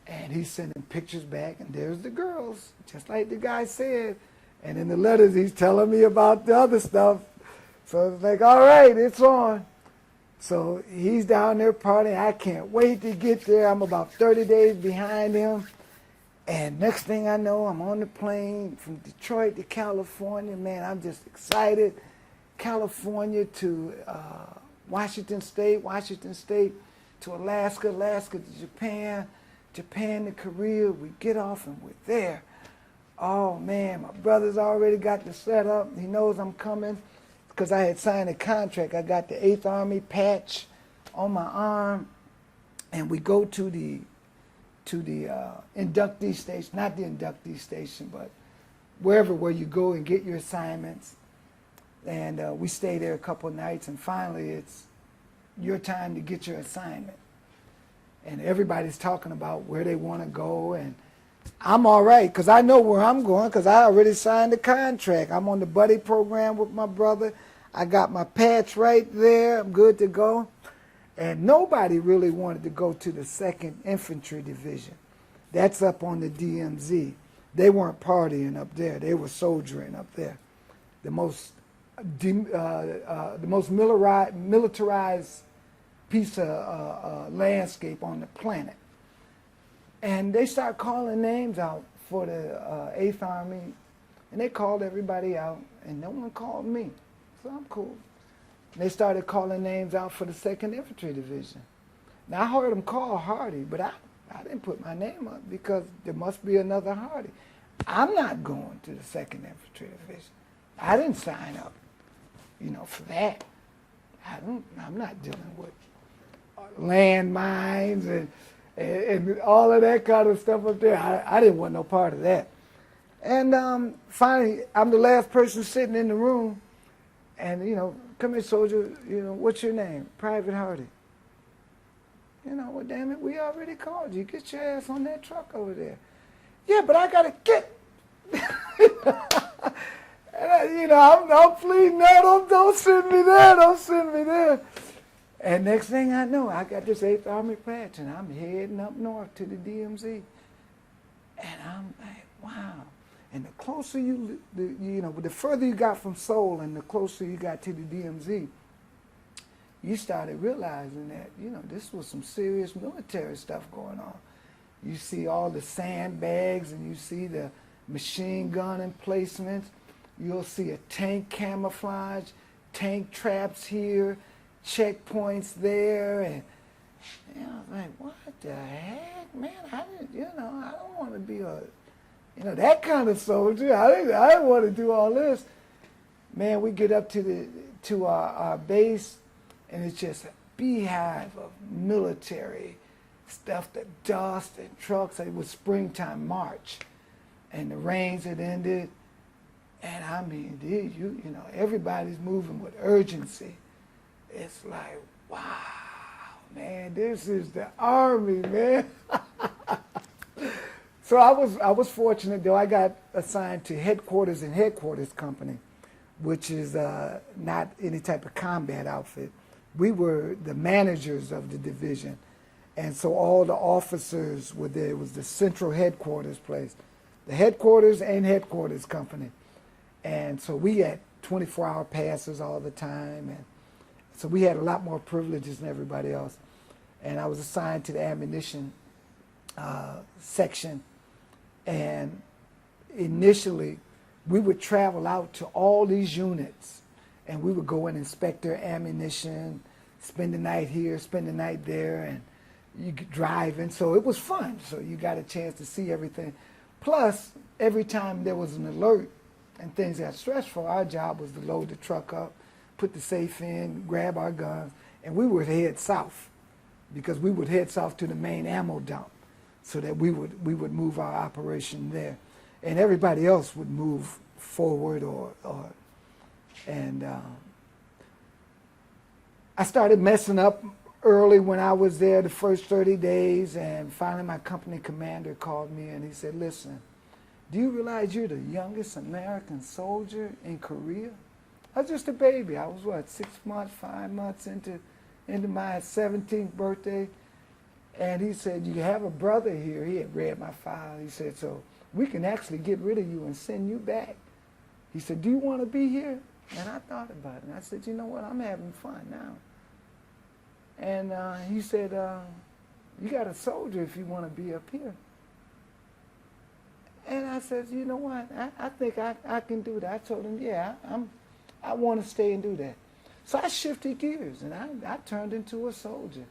And he's sending pictures back, and there's the girls, just like the guy said. And in the letters, he's telling me about the other stuff. So it's like, all right, it's on. So he's down there partying. I can't wait to get there. I'm about 30 days behind him. And next thing I know, I'm on the plane from Detroit to California. Man, I'm just excited. California to Washington State to Alaska, Alaska to Japan, Japan to Korea. We get off and we're there. Oh, man, my brother's already got the setup. He knows I'm coming because I had signed a contract. I got the 8th Army patch on my arm, and we go to the inductee station, not the inductee station, but where you go and get your assignments. And we stay there a couple of nights, and finally it's your time to get your assignment. And everybody's talking about where they want to go, and I'm all right because I know where I'm going because I already signed the contract. I'm on the buddy program with my brother. I got my patch right there. I'm good to go. And nobody really wanted to go to the 2nd Infantry Division. That's up on the DMZ. They weren't partying up there. They were soldiering up there. The most militarized piece of landscape on the planet. And they start calling names out for the 8th Army, and they called everybody out, and no one called me. So I'm cool. They started calling names out for the 2nd Infantry Division. Now, I heard them call Hardy, but I didn't put my name up because there must be another Hardy. I'm not going to the 2nd Infantry Division. I didn't sign up, for that. I'm not dealing with landmines and all of that kind of stuff up there. I didn't want no part of that. And finally, I'm the last person sitting in the room, and, come here, soldier, what's your name? Private Hardy. Well, damn it, we already called you. Get your ass on that truck over there. Yeah, but I got to get. And I'm pleading that. Don't send me there. Don't send me there. And next thing I know, I got this 8th Army patch, and I'm heading up north to the DMZ. And I'm like, wow. And the closer the further you got from Seoul and the closer you got to the DMZ, you started realizing that, this was some serious military stuff going on. You see all the sandbags, and you see the machine gun emplacements. You'll see a tank camouflage, tank traps here, checkpoints there, and I was like, what the heck, man? I don't want to be that kind of soldier. I didn't want to do all this. Man, we get up to our base, and it's just a beehive of military stuff, the dust and trucks. It was springtime, March, and the rains had ended. And I mean, dude, everybody's moving with urgency. It's like, wow, man, this is the Army, man. So I was fortunate, though. I got assigned to headquarters and headquarters company, which is not any type of combat outfit. We were the managers of the division. And so all the officers were there. It was the central headquarters place, the headquarters and headquarters company. And so we had 24-hour passes all the time. And so we had a lot more privileges than everybody else. And I was assigned to the ammunition section. And initially, we would travel out to all these units, and we would go and inspect their ammunition, spend the night here, spend the night there, and you could drive in. So it was fun. So you got a chance to see everything. Plus, every time there was an alert and things got stressful, our job was to load the truck up, put the safe in, grab our guns, and we would head south, because we would head south to the main ammo dump so that we would move our operation there. And everybody else would move forward or And I started messing up early when I was there the first 30 days, and finally my company commander called me and he said, listen, do you realize you're the youngest American soldier in Korea? I was just a baby. I was, what, 6 months, 5 months into my 17th birthday. And he said, you have a brother here. He had read my file. He said, so we can actually get rid of you and send you back. He said, do you want to be here? And I thought about it. And I said, you know what? I'm having fun now. And he said, you got a soldier if you want to be up here. And I said, you know what? I think I can do that. I told him, yeah, I want to stay and do that. So I shifted gears, and I turned into a soldier.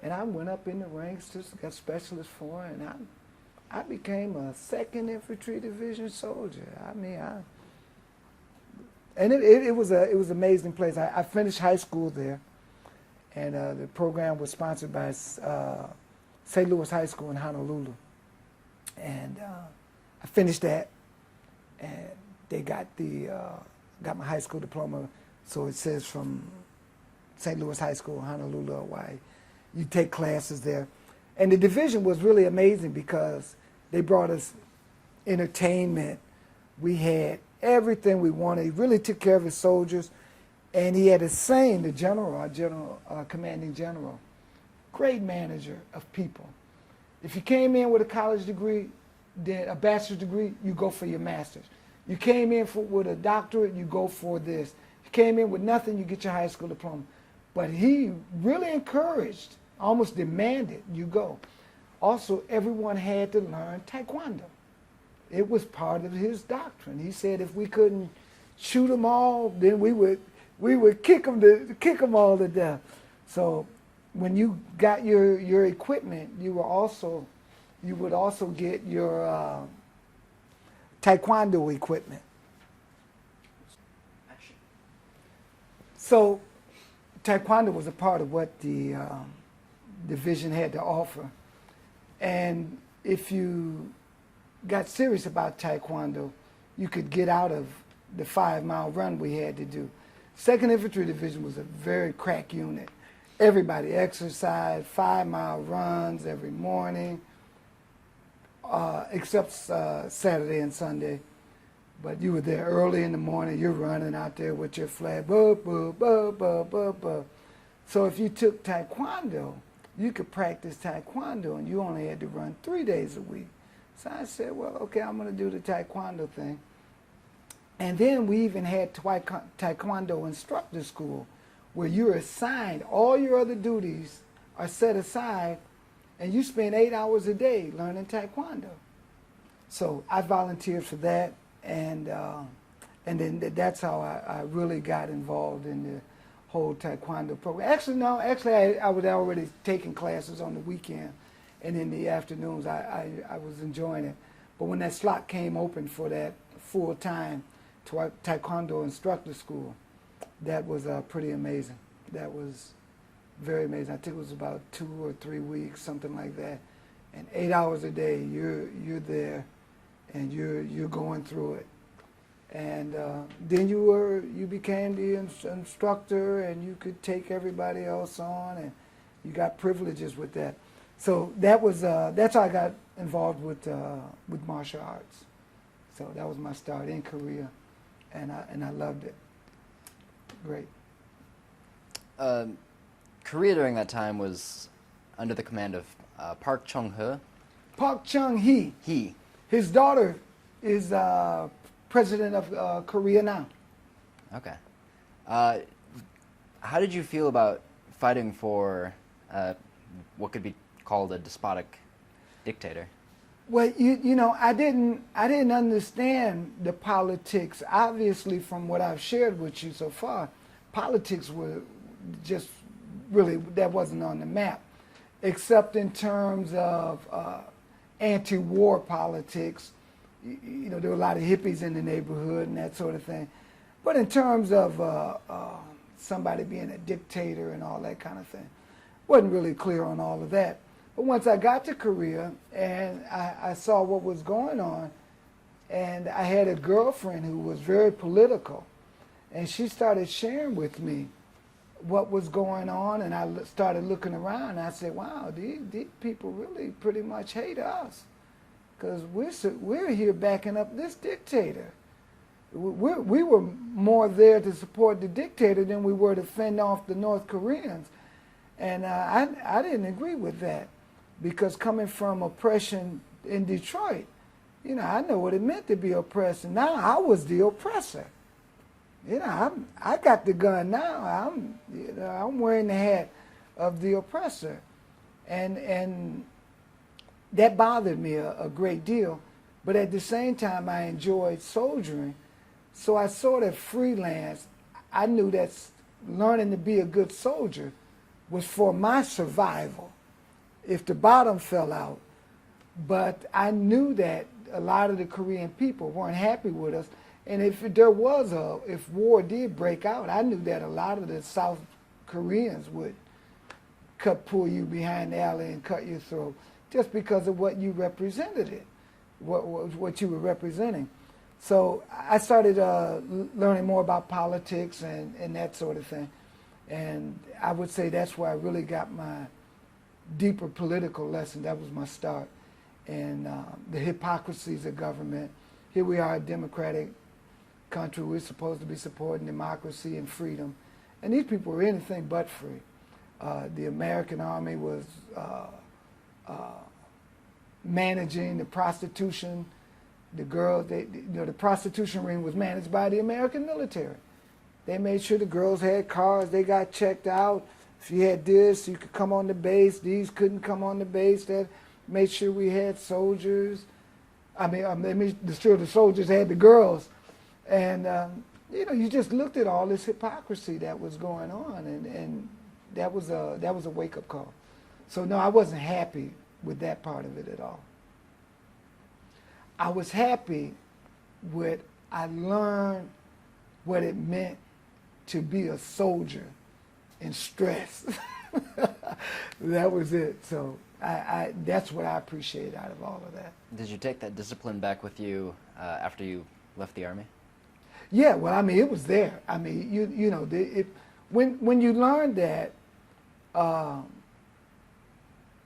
And I went up in the ranks, just got specialist 4, and I became a 2nd Infantry Division soldier. I mean, and it was an amazing place. I finished high school there, and the program was sponsored by St. Louis High School in Honolulu. And I finished that, and they got my high school diploma. So it says from St. Louis High School, Honolulu, Hawaii. You take classes there. And the division was really amazing because they brought us entertainment. We had everything we wanted. He really took care of his soldiers. And he had a saying, the general, our commanding general, great manager of people. If you came in with a college degree, then a bachelor's degree, you go for your master's. You came in with a doctorate, you go for this. You came in with nothing, you get your high school diploma. But he really encouraged, almost demanded you go. Also, everyone had to learn Taekwondo. It was part of his doctrine. He said if we couldn't shoot them all, then we would kick them all to death. So when you got your equipment, you would also get your Taekwondo equipment. Action. So Taekwondo was a part of what the division had to offer. And if you got serious about Taekwondo, you could get out of the 5-mile run we had to do. 2nd Infantry Division was a very crack unit. Everybody exercised, 5-mile runs every morning, except Saturday and Sunday. But you were there early in the morning, you're running out there with your flag, buh, buh, buh, buh, buh, buh. So if you took Taekwondo, you could practice Taekwondo, and you only had to run 3 days a week. So I said, well, okay, I'm going to do the Taekwondo thing. And then we even had Taekwondo instructor school, where you're assigned, all your other duties are set aside, and you spend 8 hours a day learning Taekwondo. So I volunteered for that, and then that's how I really got involved in the whole Taekwondo program. Actually, no, I was already taking classes on the weekend, and in the afternoons I was enjoying it. But when that slot came open for that full-time Taekwondo instructor school, that was pretty amazing. That was very amazing. I think it was about 2 or 3 weeks, something like that. And 8 hours a day, you're there, and you're going through it. And then you became the instructor, and you could take everybody else on, and you got privileges with that. So that was that's how I got involved with martial arts. So that was my start in Korea, and I loved it. Great. Korea during that time was under the command of Park Chung-hee. Park Chung-hee. His daughter is president of Korea now. Okay. How did you feel about fighting for what could be called a despotic dictator? Well, you know, I didn't understand the politics. Obviously, from what I've shared with you so far, politics were just really, that wasn't on the map, except in terms of anti-war politics. You know, there were a lot of hippies in the neighborhood and that sort of thing. But in terms of somebody being a dictator and all that kind of thing, wasn't really clear on all of that. But once I got to Korea and I saw what was going on, and I had a girlfriend who was very political, And she started sharing with me what was going on, and I started looking around, and I said, wow, these people really pretty much hate us, because we're here backing up this dictator. We were more there to support the dictator than we were to fend off the North Koreans. And I didn't agree with that, because coming from oppression in Detroit, you know, I know what it meant to be oppressed, and now I was the oppressor. You know, I got the gun now. I'm wearing the hat of the oppressor, and that bothered me a great deal. But at the same time, I enjoyed soldiering, so I sort of freelanced. I knew that learning to be a good soldier was for my survival if the bottom fell out. But I knew that a lot of the Korean people weren't happy with us. And if war did break out, I knew that a lot of the South Koreans would pull you behind the alley and cut your throat, just because of what you represented, what you were representing. So I started learning more about politics and that sort of thing. And I would say that's where I really got my deeper political lesson. That was my start. And the hypocrisies of government. Here we are, a democratic country. We're supposed to be supporting democracy and freedom. And these people were anything but free. The American army was managing the prostitution. The girls, the prostitution ring was managed by the American military. They made sure the girls had cars. They got checked out. If you had this, you could come on the base. These couldn't come on the base. That made sure we had soldiers. They made sure the soldiers had the girls. And, you know, you just looked at all this hypocrisy that was going on, and that was a wake-up call. So, no, I wasn't happy with that part of it at all. I was happy with, I learned what it meant to be a soldier in stress. That was it. So that's what I appreciate out of all of that. Did you take that discipline back with you after you left the Army? Yeah, well, I mean, it was there. I mean, you know, when you learn that,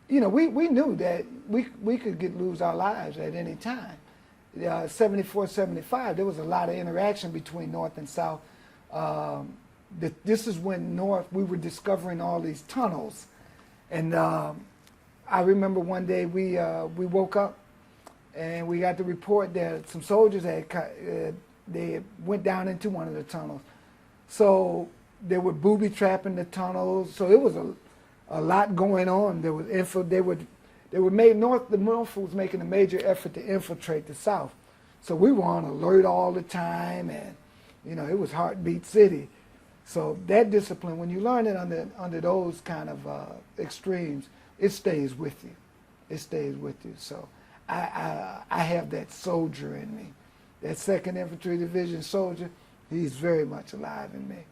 you know, we knew that we could lose our lives at any time. 74, 75, there was a lot of interaction between North and South. This is when we were discovering all these tunnels. And I remember one day we woke up and we got the report that some soldiers they went down into one of the tunnels. So they were booby trapping the tunnels. So it was a lot going on. There was the North was making a major effort to infiltrate the South. So we were on alert all the time, and you know, it was heartbeat city. So that discipline, when you learn it under those kind of extremes, it stays with you. It stays with you. So I have that soldier in me. That 2nd Infantry Division soldier, he's very much alive in me.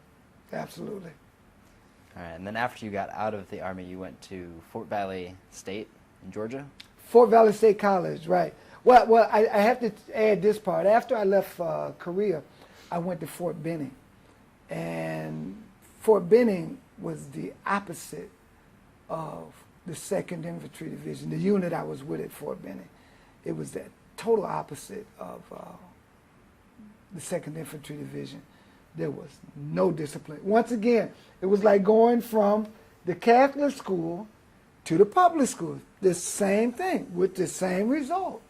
Absolutely. All right, and then after you got out of the Army, you went to Fort Valley State in Georgia? Fort Valley State College, right. Well, I have to add this part. After I left Korea, I went to Fort Benning. And Fort Benning was the opposite of the 2nd Infantry Division, the unit I was with at Fort Benning. It was the total opposite of the 2nd Infantry Division. There was no discipline. Once again, it was like going from the Catholic school to the public school. The same thing with the same result.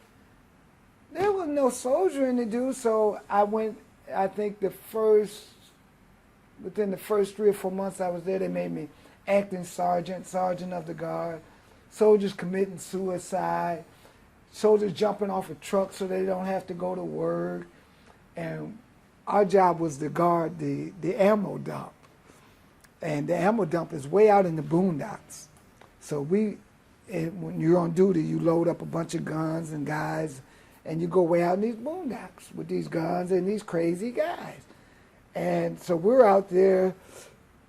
There was no soldiering to do, so I went, I think within the first 3 or 4 months I was there, they made me acting sergeant of the guard, soldiers committing suicide, soldiers jumping off a truck so they don't have to go to work. And our job was to guard the ammo dump. And the ammo dump is way out in the boondocks. So when you're on duty, you load up a bunch of guns and guys, and you go way out in these boondocks with these guns and these crazy guys. And so we're out there,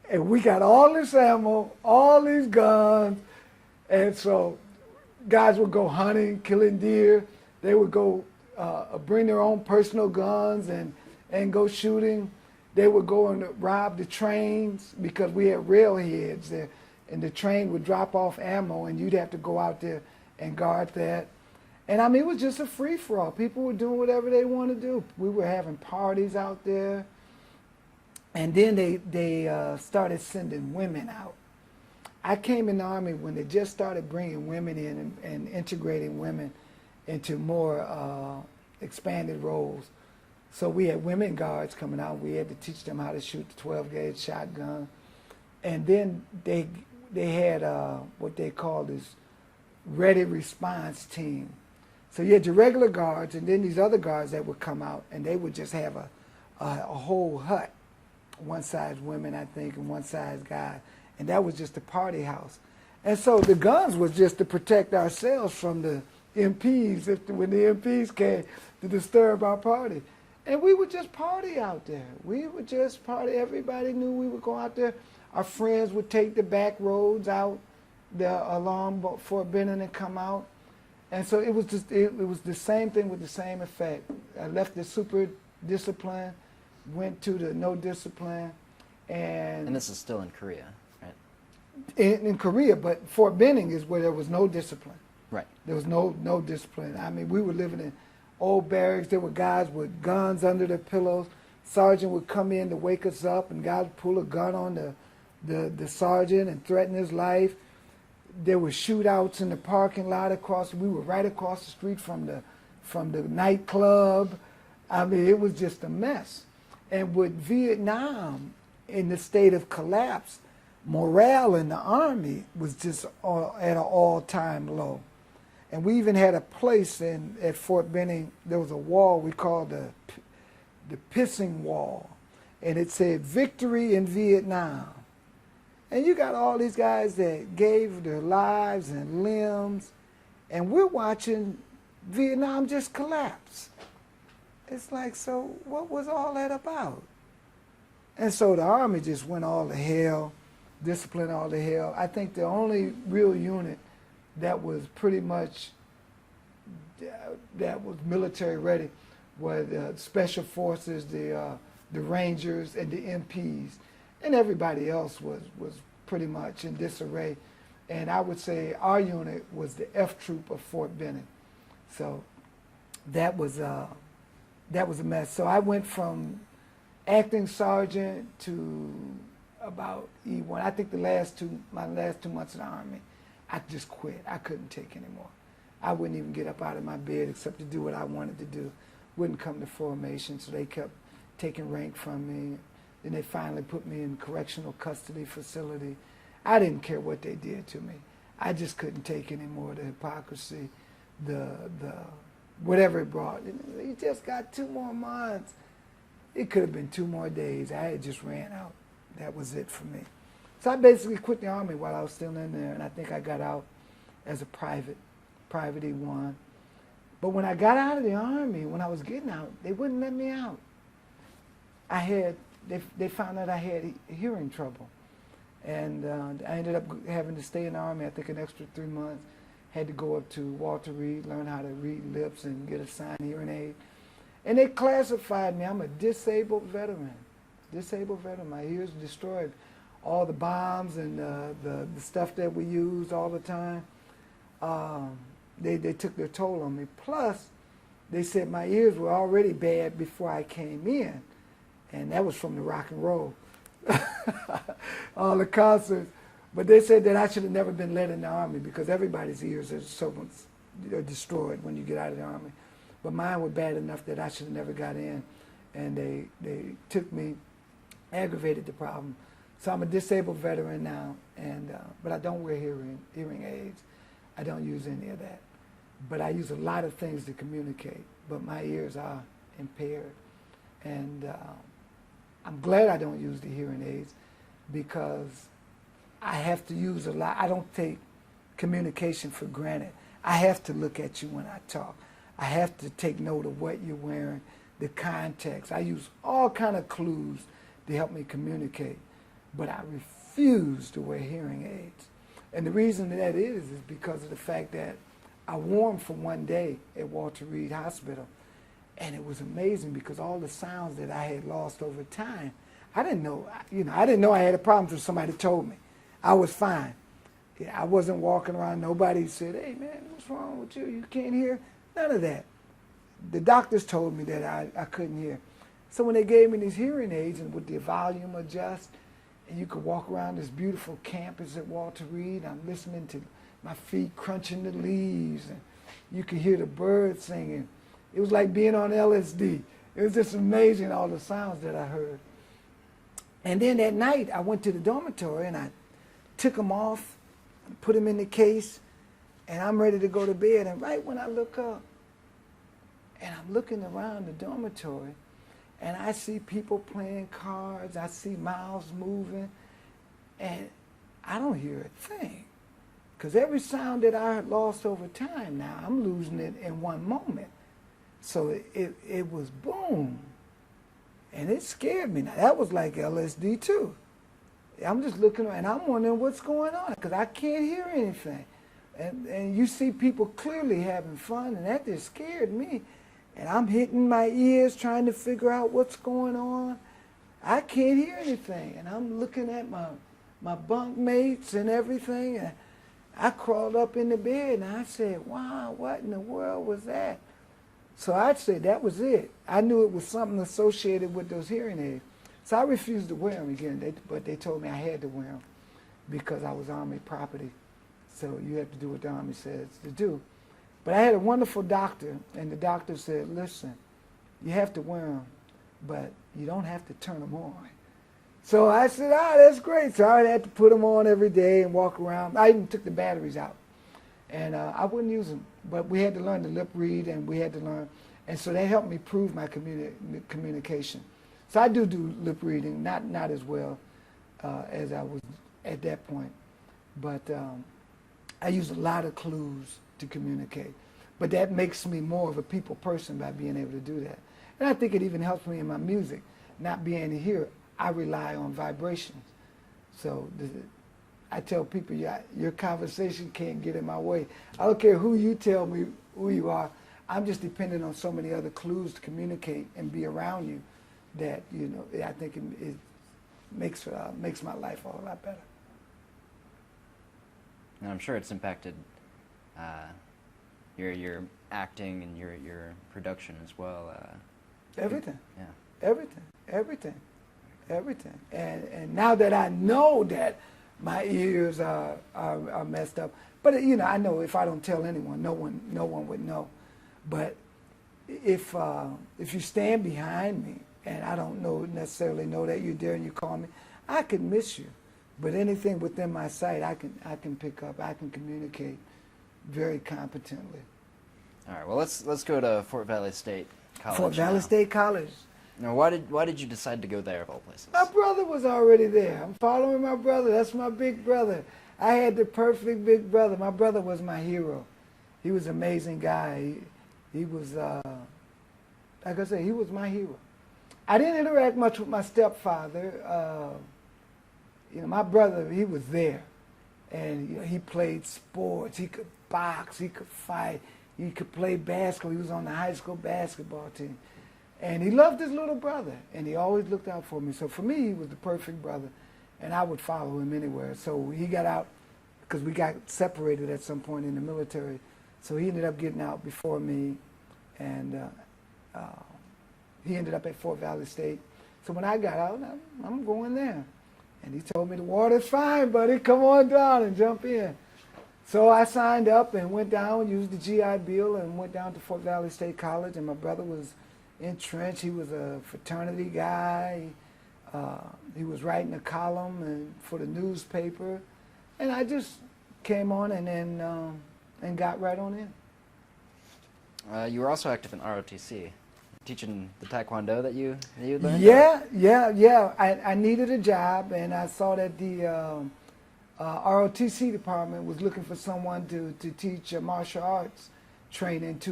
and we got all this ammo, all these guns, and so guys would go hunting, killing deer. They would go bring their own personal guns and go shooting. They would go and rob the trains because we had railheads there, and the train would drop off ammo, and you'd have to go out there and guard that. And I mean, it was just a free-for-all. People were doing whatever they wanted to do. We were having parties out there. And then they started sending women out. I came in the Army when they just started bringing women in and integrating women into more expanded roles. So we had women guards coming out. We had to teach them how to shoot the 12-gauge shotgun. And then they had what they called this ready response team. So you had your regular guards, and then these other guards that would come out, and they would just have a whole hut, one size women, I think, and one size guys, and that was just a party house. And so the guns was just to protect ourselves from the MPs when the MPs came to disturb our party. And we would just party out there. We would just party. Everybody knew we would go out there. Our friends would take the back roads out, along Fort Benning, and come out. And so it was just it was the same thing with the same effect. I left the super discipline, went to the no discipline, and this is still in Korea, right? In Korea, but Fort Benning is where there was no discipline. Right. There was no discipline. I mean, we were living in old barracks. There were guys with guns under their pillows. Sergeant would come in to wake us up, and guys would pull a gun on the sergeant and threaten his life. There were shootouts in the parking lot across. We were right across the street from the nightclub. I mean, it was just a mess. And with Vietnam in the state of collapse, morale in the Army was just at an all-time low. And we even had a place at Fort Benning. There was a wall we called the pissing wall, and it said "Victory in Vietnam." And you got all these guys that gave their lives and limbs, and we're watching Vietnam just collapse. It's like, so what was all that about? And so the Army just went all to hell, discipline all to hell. I think the only real unit that was pretty much, that was military ready were the Special Forces, the Rangers, and the MPs. And everybody else was pretty much in disarray. And I would say our unit was the F Troop of Fort Benning. So that was a mess. So I went from acting sergeant to about E1. I think my last 2 months in the Army, I just quit. I couldn't take anymore. I wouldn't even get up out of my bed except to do what I wanted to do. Wouldn't come to formation, so they kept taking rank from me. Then they finally put me in correctional custody facility. I didn't care what they did to me. I just couldn't take any more of the hypocrisy, the whatever it brought. You just got 2 more months. It could have been 2 more days. I had just ran out. That was it for me. So I basically quit the Army while I was still in there, and I think I got out as a private E1. But when I got out of the Army, when I was getting out, they wouldn't let me out. They found out I had hearing trouble. And I ended up having to stay in the Army, I think an extra 3 months. Had to go up to Walter Reed, learn how to read lips and get a signed hearing aid. And they classified me. I'm a disabled veteran. Disabled veteran. My ears destroyed. All the bombs and the stuff that we used all the time, they took their toll on me. Plus, they said my ears were already bad before I came in. And that was from the rock and roll. All the concerts. But they said that I should have never been let in the Army because everybody's ears are destroyed when you get out of the Army. But mine were bad enough that I should have never got in. And they took me, aggravated the problem. So I'm a disabled veteran now, but I don't wear hearing aids. I don't use any of that. But I use a lot of things to communicate, but my ears are impaired. And I'm glad I don't use the hearing aids because I have to use a lot. I don't take communication for granted. I have to look at you when I talk. I have to take note of what you're wearing, the context. I use all kind of clues to help me communicate, but I refuse to wear hearing aids. And the reason that is because of the fact that I wore them for one day at Walter Reed Hospital, And it was amazing because all the sounds that I had lost over time, I didn't know, I didn't know I had a problem until somebody told me. I was fine. I wasn't walking around, nobody said, hey man, what's wrong with you? You can't hear? None of that. The doctors told me that I couldn't hear. So when they gave me these hearing aids and with the volume adjust, and you could walk around this beautiful campus at Walter Reed, I'm listening to my feet crunching the leaves, and you could hear the birds singing. It was like being on LSD. It was just amazing, all the sounds that I heard. And then that night, I went to the dormitory, and I took them off, put them in the case, and I'm ready to go to bed. And right when I look up, and I'm looking around the dormitory, and I see people playing cards, I see mouths moving, and I don't hear a thing. Because every sound that I had lost over time now, I'm losing it in one moment. So it was boom. And it scared me. Now, that was like LSD too. I'm just looking around, and I'm wondering what's going on, because I can't hear anything. And you see people clearly having fun, and that just scared me. And I'm hitting my ears trying to figure out what's going on. I can't hear anything. And I'm looking at my bunk mates and everything. And I crawled up in the bed, and I said, wow, what in the world was that? So I'd say that was it. I knew it was something associated with those hearing aids. So I refused to wear them again, but they told me I had to wear them because I was Army property. So you have to do what the Army says to do. But I had a wonderful doctor, and the doctor said, listen, you have to wear them, but you don't have to turn them on. So I said, that's great. So I had to put them on every day and walk around. I even took the batteries out, and I wouldn't use them. But we had to learn to lip read, and we had to learn. And so that helped me prove my communication. So I do lip reading, not as well as I was at that point. But I use a lot of clues to communicate. But that makes me more of a people person by being able to do that. And I think it even helps me in my music. Not being able to hear it, I rely on vibrations. So I tell people, your conversation can't get in my way. I don't care who you tell me who you are. I'm just dependent on so many other clues to communicate and be around you that, I think it makes my life a whole lot better. And I'm sure it's impacted your acting and your production as well. Everything. Yeah. Everything. And now that I know that my ears are messed up, but I know if I don't tell anyone, no one would know. But if you stand behind me and I don't necessarily know that you're there and you call me, I can miss you. But anything within my sight, I can pick up. I can communicate very competently. All right. Well, let's go to Fort Valley State College. Fort Valley State College. Now, why did you decide to go there of all places? My brother was already there. I'm following my brother. That's my big brother. I had the perfect big brother. My brother was my hero. He was an amazing guy. He was, like I said, he was my hero. I didn't interact much with my stepfather. My brother, he was there. And he played sports. He could box. He could fight. He could play basketball. He was on the high school basketball team. And he loved his little brother, and he always looked out for me. So for me, he was the perfect brother, and I would follow him anywhere. So he got out because we got separated at some point in the military. So he ended up getting out before me, and he ended up at Fort Valley State. So when I got out, I'm going there. And he told me, the water's fine, buddy. Come on down and jump in. So I signed up and went down, used the GI Bill, and went down to Fort Valley State College, and my brother was entrenched. He was a fraternity guy. He was writing a column for the newspaper, and I just came on and then and got right on in. You were also active in ROTC, teaching the Taekwondo that you learned. Yeah. I needed a job, and I saw that the ROTC department was looking for someone to teach martial arts training to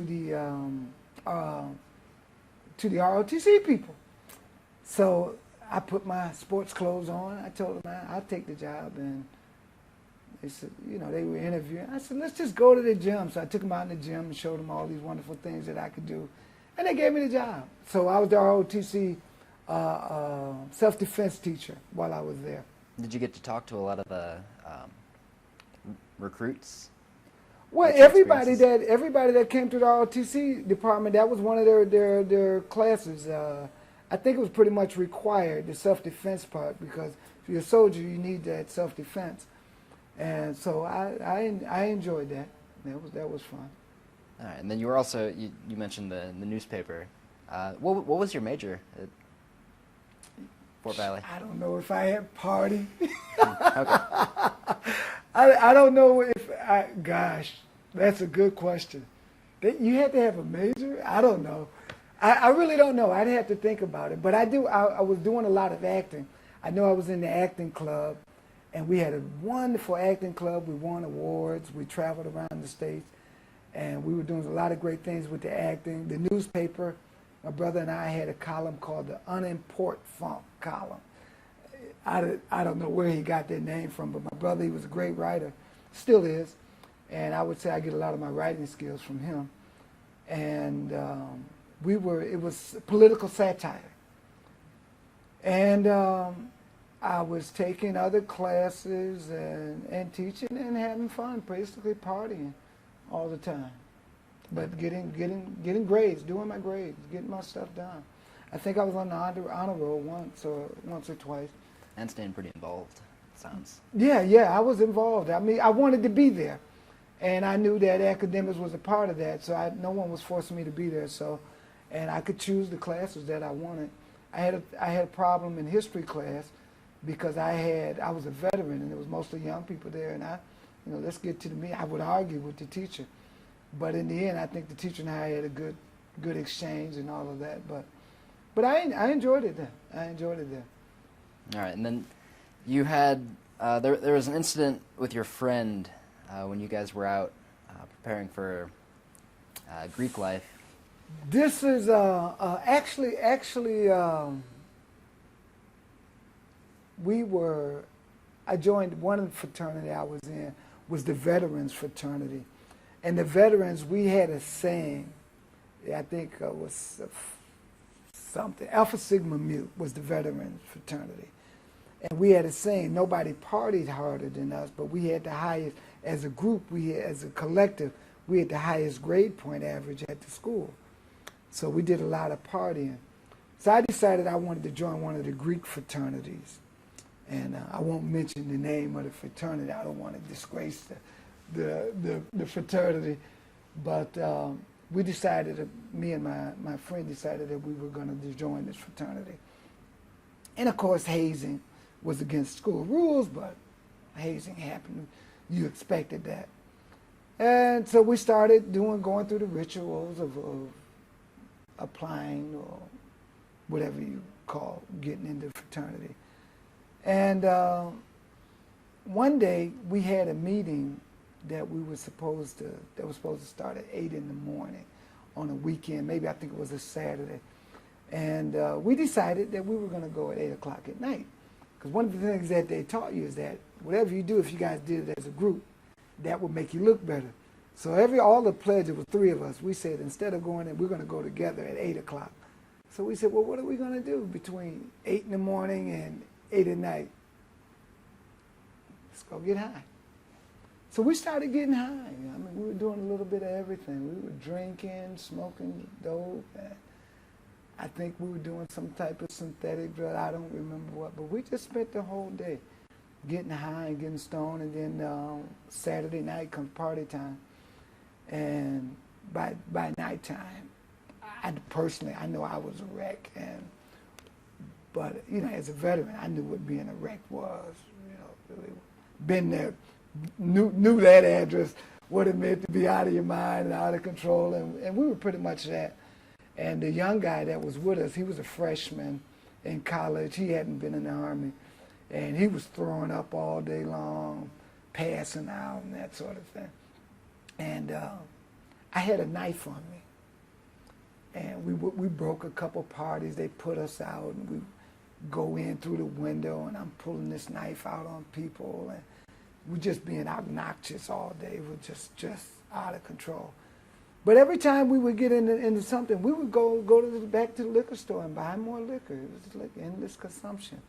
the ROTC people. So I put my sports clothes on. I told them I'll take the job, and they said, they were interviewing. I said, let's just go to the gym. So I took them out in the gym and showed them all these wonderful things that I could do. And they gave me the job. So I was the ROTC self-defense teacher while I was there. Did you get to talk to a lot of the recruits? Well, What's your everybody experiences? that came to the ROTC department, that was one of their classes. I think it was pretty much required, the self-defense part, because if you're a soldier, you need that self-defense. And so I enjoyed that. That was fun. All right, and then you were also, you mentioned the newspaper. What was your major at Fort Valley? I don't know if I had party. Okay. I don't know if gosh, that's a good question. You had to have a major? I don't know. I really don't know. I'd have to think about it. But I was doing a lot of acting. I know I was in the acting club, and we had a wonderful acting club. We won awards. We traveled around the States, and we were doing a lot of great things with the acting. The newspaper, my brother and I had a column called the Unimport Funk column. I don't know where he got that name from, but my brother, he was a great writer, still is, and I would say I get a lot of my writing skills from him. And it was political satire. And I was taking other classes and teaching and having fun, basically partying all the time. But getting grades, doing my grades, getting my stuff done. I think I was on the honor roll once or twice. And staying pretty involved, sounds. Yeah, I was involved. I mean, I wanted to be there. And I knew that academics was a part of that, so no one was forcing me to be there. So, and I could choose the classes that I wanted. I had a problem in history class because I was a veteran and there was mostly young people there, and let's get to the meat. I would argue with the teacher, but in the end, I think the teacher and I had a good exchange and all of that. But I enjoyed it there. I enjoyed it there. All right, and then you had there was an incident with your friend when you guys were out preparing for Greek life. This is actually I joined one fraternity I was in was the veterans fraternity, and the veterans, we had a saying. I think it was something. Alpha Sigma Mu was the veterans fraternity. And we had a saying, nobody partied harder than us, but we had the highest, as a group, as a collective, we had the highest grade point average at the school. So we did a lot of partying. So I decided I wanted to join one of the Greek fraternities. And I won't mention the name of the fraternity. I don't want to disgrace the fraternity. But we decided, me and my friend decided that we were going to join this fraternity. And of course, hazing was against school rules, but hazing happened. You expected that. And so we started going through the rituals of applying, or whatever you call getting into fraternity. And one day we had a meeting that was supposed to start at 8 in the morning on a weekend. Maybe I think it was a Saturday. And we decided that we were going to go at 8 o'clock at night. Because one of the things that they taught you is that whatever you do, if you guys did it as a group, that would make you look better. So all the pledge, it was 3 of us, we said instead of going in, we're going to go together at 8 o'clock. So we said, well, what are we going to do between 8 in the morning and 8 at night? Let's go get high. So we started getting high. I mean, we were doing a little bit of everything. We were drinking, smoking dope, and I think we were doing some type of synthetic drug. I don't remember what, but we just spent the whole day getting high and getting stoned, and then Saturday night comes party time. And by nighttime, I know I was a wreck, but as a veteran, I knew what being a wreck was. Really been there, knew that address, what it meant to be out of your mind and out of control, and we were pretty much that. And the young guy that was with us, he was a freshman in college. He hadn't been in the Army, and he was throwing up all day long, passing out and that sort of thing. And I had a knife on me, and we broke a couple parties. They put us out, and we go in through the window, and I'm pulling this knife out on people, and we're just being obnoxious all day. We're just out of control. But every time we would get into something, we would go back to the liquor store and buy more liquor. It was like endless consumption.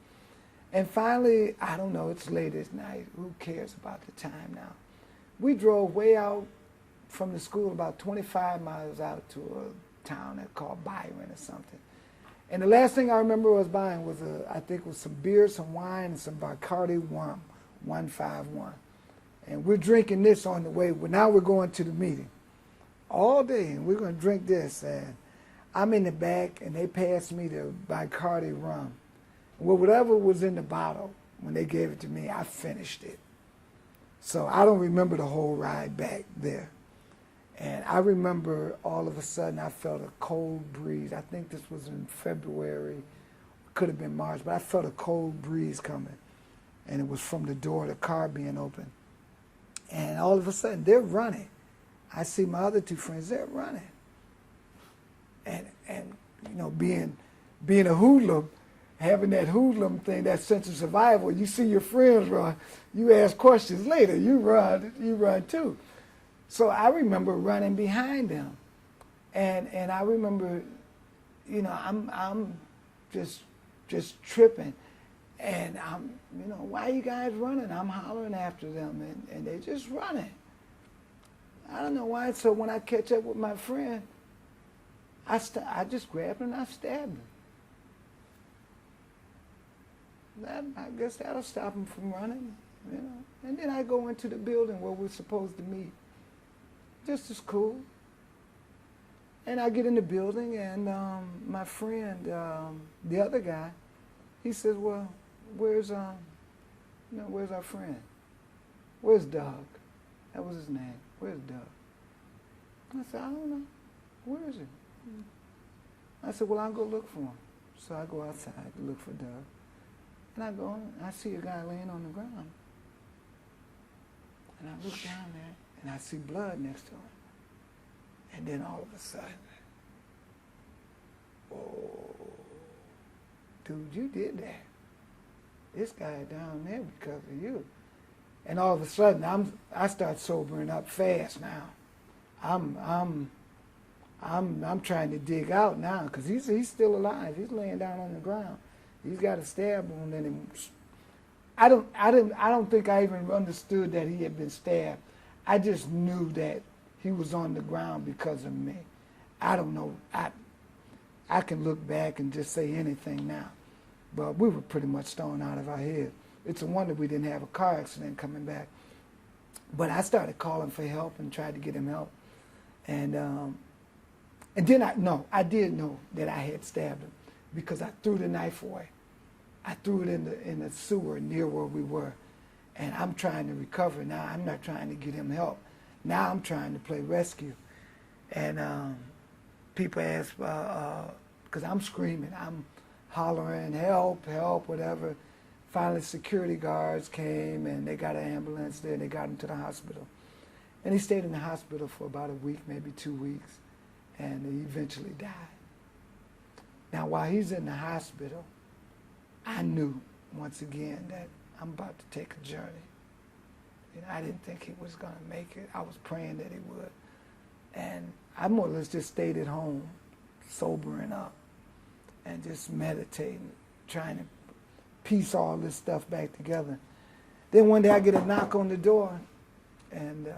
And finally, I don't know, it's late at night. Who cares about the time now? We drove way out from the school, about 25 miles out to a town called Byron or something. And the last thing I remember was buying was, I think it was some beer, some wine, and some Bacardi Rum, 151. And we're drinking this on the way. Well, now we're going to the meeting all day, and we're going to drink this. And I'm in the back, and they passed me the Bacardi Rum. Well, whatever was in the bottle, when they gave it to me, I finished it. So I don't remember the whole ride back there. And I remember all of a sudden I felt a cold breeze. I think this was in February, could have been March, but I felt a cold breeze coming. And it was from the door of the car being open. And all of a sudden they're running. I see my other two friends, they're running. And you know, being a hoodlum, having that hoodlum thing, that sense of survival, you see your friends run, you ask questions later, you run too. So I remember running behind them. And I remember, you know, I'm just tripping. And I'm, you know, why are you guys running? I'm hollering after them, and they're just running. I don't know why. So when I catch up with my friend, I just grabbed him and I stabbed him. I guess that'll stop him from running, you know. And then I go into the building where we're supposed to meet. Just as cool. And I get in the building, and my friend, the other guy, he says, "Well, where's our friend? Where's Doug?" That was his name. Where's Doug? I said, "I don't know. Where is he?" I said, "Well, I'll go look for him." So I go outside to look for Doug. And I go, and I see a guy laying on the ground. And I look down there, and I see blood next to him. And then all of a sudden, oh, dude, you did that. This guy down there because of you. And all of a sudden, I start sobering up fast now. I'm trying to dig out now because he's still alive. He's laying down on the ground. He's got a stab wound in him. I don't think I even understood that he had been stabbed. I just knew that he was on the ground because of me. I don't know. I can look back and just say anything now. But we were pretty much thrown out of our heads. It's a wonder we didn't have a car accident coming back. But I started calling for help and tried to get him help. And then I did know that I had stabbed him because I threw the knife away. I threw it in the sewer near where we were. And I'm trying to recover now. I'm not trying to get him help. Now I'm trying to play rescue. And people ask, because I'm screaming, I'm hollering, help, help, whatever. Finally, security guards came, and they got an ambulance there, and they got him to the hospital. And he stayed in the hospital for about a week, maybe 2 weeks, and he eventually died. Now, while he's in the hospital, I knew, once again, that I'm about to take a journey. You know, I didn't think he was going to make it. I was praying that he would. And I more or less just stayed at home, sobering up, and just meditating, trying to piece all this stuff back together. Then one day I get a knock on the door, and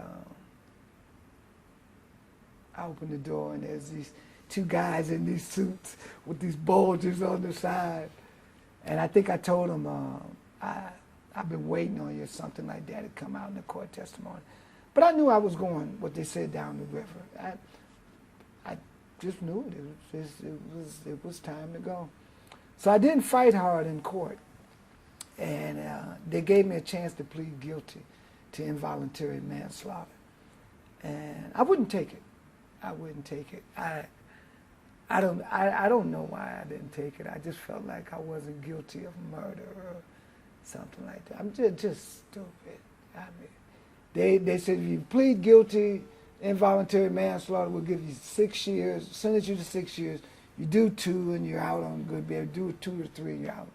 I open the door, and there's these two guys in these suits with these bulges on the side. And I think I told them, I've been waiting on you or something like that to come out in the court testimony. But I knew I was going, what they said, down the river. I just knew it. It was time to go. So I didn't fight hard in court. And they gave me a chance to plead guilty to involuntary manslaughter. And I wouldn't take it. I wouldn't take it. I don't know why I didn't take it. I just felt like I wasn't guilty of murder or something like that. I'm just stupid. I mean, they said if you plead guilty, involuntary manslaughter will give you 6 years, sentence you to 6 years. You do 2 and you're out on good behavior. Do 2 or 3 and you're out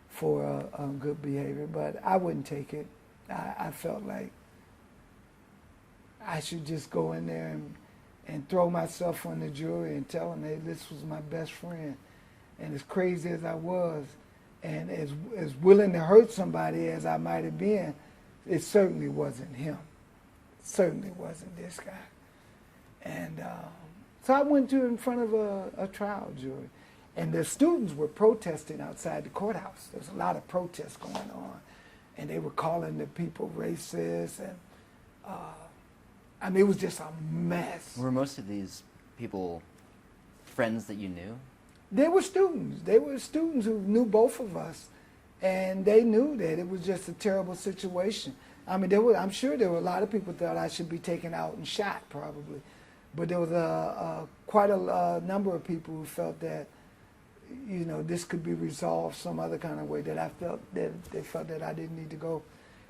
for good behavior. But I wouldn't take it. I felt like I should just go in there and throw myself on the jury and tell them, hey, this was my best friend. And as crazy as I was, and as willing to hurt somebody as I might have been, it certainly wasn't him. It certainly wasn't this guy. And so I went to in front of a trial jury. And the students were protesting outside the courthouse. There was a lot of protests going on. And they were calling the people racist. And I mean, it was just a mess. Were most of these people friends that you knew? They were students. They were students who knew both of us. And they knew that it was just a terrible situation. I mean, I'm sure there were a lot of people thought I should be taken out and shot, probably. But there was quite a number of people who felt that, you know, this could be resolved some other kind of way, that I felt that they felt that I didn't need to go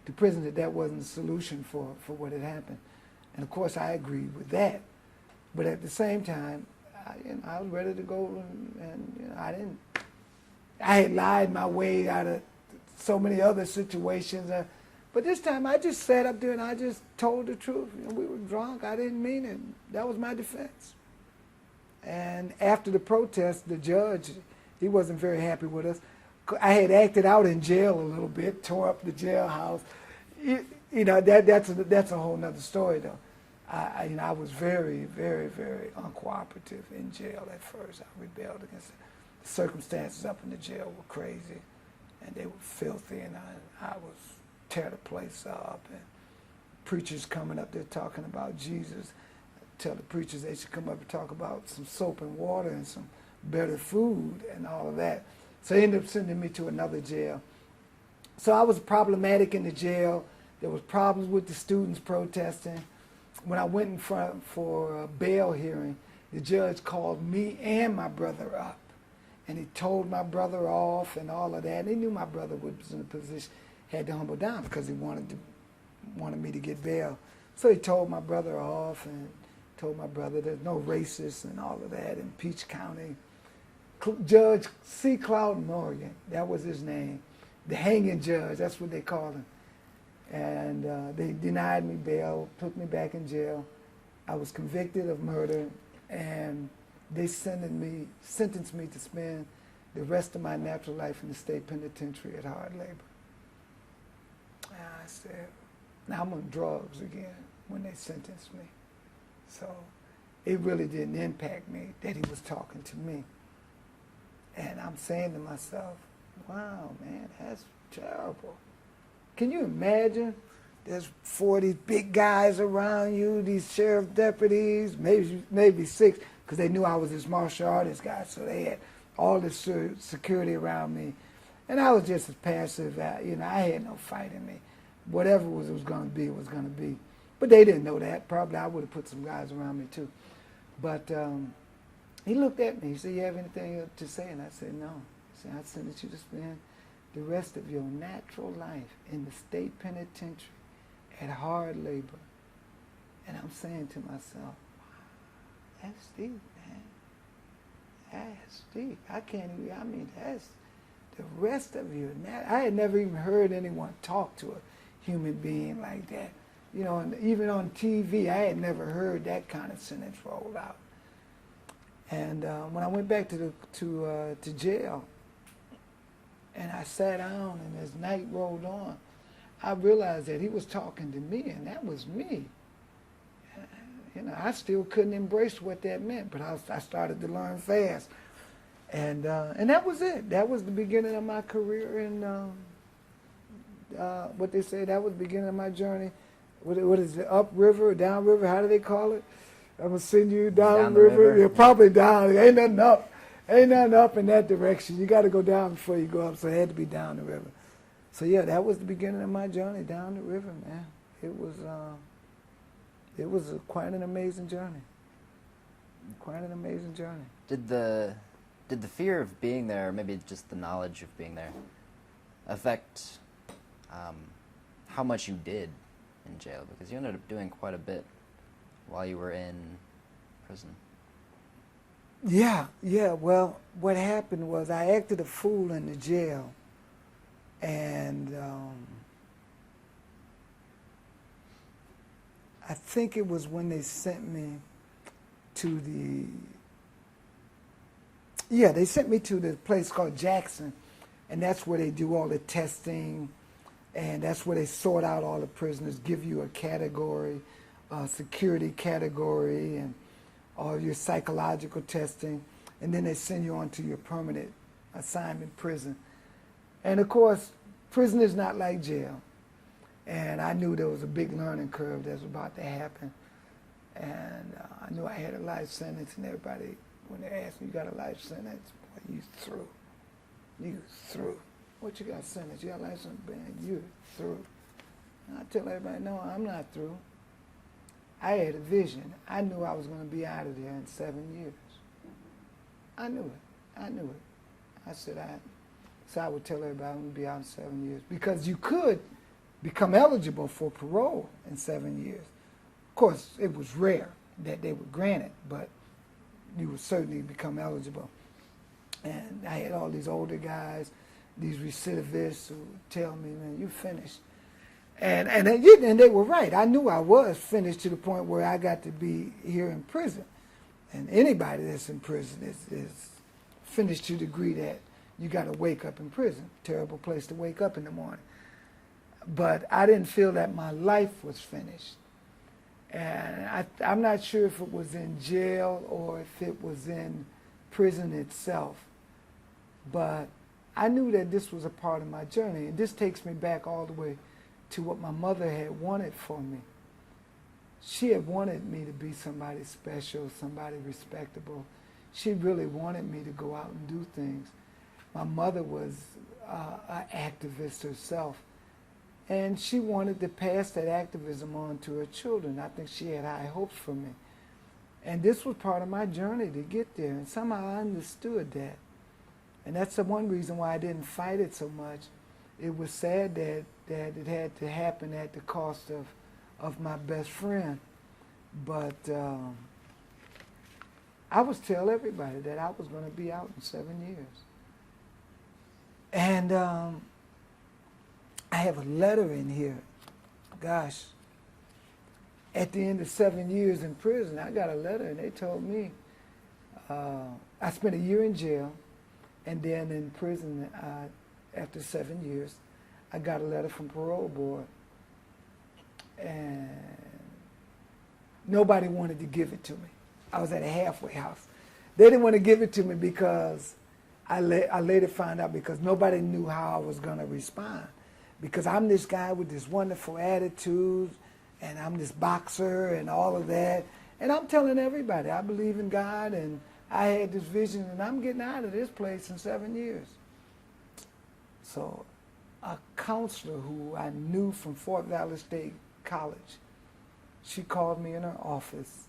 to prison, that wasn't the solution for what had happened. And of course I agreed with that. But at the same time, I was ready to go, and you know, I had lied my way out of so many other situations. But this time I just sat up there and I just told the truth. You know, we were drunk, I didn't mean it. That was my defense. And after the protest, the judge, he wasn't very happy with us. I had acted out in jail a little bit, tore up the jailhouse. You know, that's a whole nother story, though. I was very, very, very uncooperative in jail at first. I rebelled against it. The circumstances up in the jail were crazy, and they were filthy, and I was tear the place up. And preachers coming up there talking about Jesus. Tell the preachers they should come up and talk about some soap and water and some better food and all of that. So they ended up sending me to another jail. So I was problematic in the jail. There was problems with the students protesting. When I went in front for a bail hearing, the judge called me and my brother up. And he told my brother off and all of that. And he knew my brother was in a position, had to humble down because he wanted me to get bail. So he told my brother off and told my brother there's no racists and all of that in Peach County. Judge C. Cloud Morgan, that was his name. The hanging judge, that's what they called him. And they denied me bail, put me back in jail. I was convicted of murder, and they sentenced me to spend the rest of my natural life in the state penitentiary at hard labor. And I said, now I'm on drugs again when they sentenced me. So it really didn't impact me that he was talking to me. And I'm saying to myself, wow, man, that's terrible. Can you imagine? There's 40 big guys around you, these sheriff deputies, maybe 6, because they knew I was this martial artist guy, so they had all this security around me. And I was just as passive. You know, I had no fight in me. Whatever it was going to be, it was going to be. But they didn't know that. Probably I would have put some guys around me too. But he looked at me. He said, you have anything to say? And I said, no. He said, I sentence you to spend the rest of your natural life in the state penitentiary at hard labor. And I'm saying to myself, wow, that's deep, man. That's deep. I can't even, I mean, that's the rest of your I had never even heard anyone talk to a human being like that. You know, and even on TV, I had never heard that kind of sentence rolled out. And when I went back to jail, and I sat down, and as night rolled on, I realized that he was talking to me, and that was me. You know, I still couldn't embrace what that meant, but I started to learn fast. And that was it. That was the beginning of my career in, what they say, that was the beginning of my journey. What is it, upriver or downriver? How do they call it? I'm going to send you down the river. river. You're probably down. Ain't nothing up. Ain't nothing up in that direction. You got to go down before you go up, so it had to be down the river. So yeah, that was the beginning of my journey down the river, man. It was quite an amazing journey. Quite an amazing journey. Did the fear of being there, or maybe just the knowledge of being there, affect how much you did in jail? Because you ended up doing quite a bit while you were in prison. Yeah. Well, what happened was I acted a fool in the jail, and I think it was when they sent me to they sent me to the place called Jackson, and that's where they do all the testing, and that's where they sort out all the prisoners, give you a category, security category, and all your psychological testing, and then they send you on to your permanent assignment prison. And of course, prison is not like jail. And I knew there was a big learning curve that was about to happen. And I knew I had a life sentence, and everybody, when they asked me, you got a life sentence? Boy, you through. You through. What you got sentence? You got a life sentence? Man, you through. And I tell everybody, no, I'm not through. I had a vision. I knew I was going to be out of there in 7 years. I knew it. I knew it. I said so I would tell everybody I'm going to be out in 7 years. Because you could become eligible for parole in 7 years. Of course, it was rare that they would grant it, but you would certainly become eligible. And I had all these older guys, these recidivists who would tell me, man, you finished. And they were right. I knew I was finished to the point where I got to be here in prison. And anybody that's in prison is finished to the degree that you got to wake up in prison. Terrible place to wake up in the morning. But I didn't feel that my life was finished. And I'm not sure if it was in jail or if it was in prison itself. But I knew that this was a part of my journey. And this takes me back all the way to what my mother had wanted for me. She had wanted me to be somebody special, somebody respectable. She really wanted me to go out and do things. My mother was an activist herself, and she wanted to pass that activism on to her children. I think she had high hopes for me. And this was part of my journey to get there, and somehow I understood that. And that's the one reason why I didn't fight it so much. It was sad that it had to happen at the cost of my best friend. But I was tell everybody that I was going to be out in 7 years. And I have a letter in here. Gosh, at the end of 7 years in prison, I got a letter, and they told me I spent a year in jail, and then in prison after 7 years, I got a letter from parole board, and nobody wanted to give it to me. I was at a halfway house. They didn't want to give it to me because I later found out because nobody knew how I was going to respond. Because I'm this guy with this wonderful attitude, and I'm this boxer and all of that. And I'm telling everybody, I believe in God, and I had this vision, and I'm getting out of this place in 7 years. So a counselor who I knew from Fort Valley State College, she called me in her office,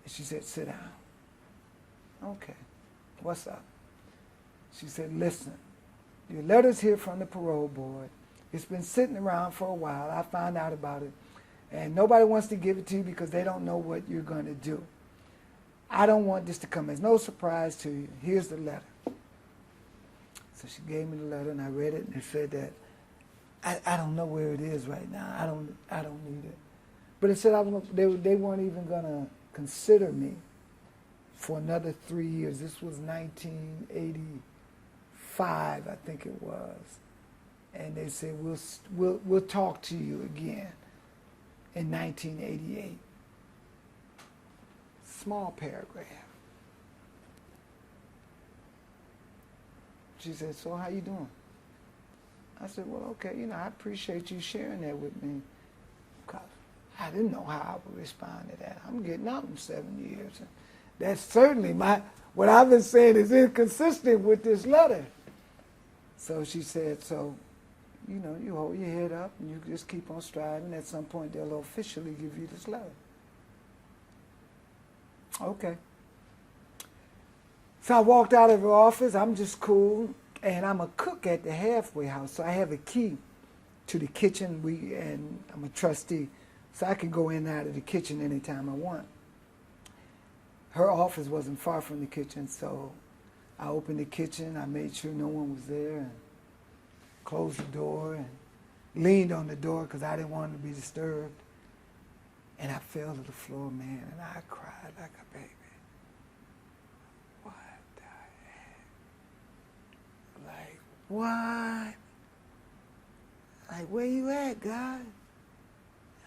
and she said, sit down. Okay, what's up? She said, listen, your letter's here from the parole board. It's been sitting around for a while. I found out about it. And nobody wants to give it to you because they don't know what you're going to do. I don't want this to come as no surprise to you. Here's the letter. So she gave me the letter, and I read it, and it said that I don't know where it is right now. I don't need it. But it said they weren't even going to consider me for another 3 years. This was 1985, I think it was. And they said, we'll talk to you again in 1988. Small paragraph. She said, so how you doing? I said, well, okay, I appreciate you sharing that with me. Because I didn't know how I would respond to that. I'm getting out in 7 years. And that's certainly what I've been saying is inconsistent with this letter. So she said, so, you hold your head up and you just keep on striving. At some point, they'll officially give you this letter. Okay. So I walked out of her office. I'm just cool. And I'm a cook at the halfway house. So I have a key to the kitchen. And I'm a trustee. So I can go in and out of the kitchen anytime I want. Her office wasn't far from the kitchen. So I opened the kitchen. I made sure no one was there. And closed the door and leaned on the door because I didn't want to be disturbed. And I fell to the floor, man, and I cried like a baby. What the heck? Like, what? Like, where you at, God?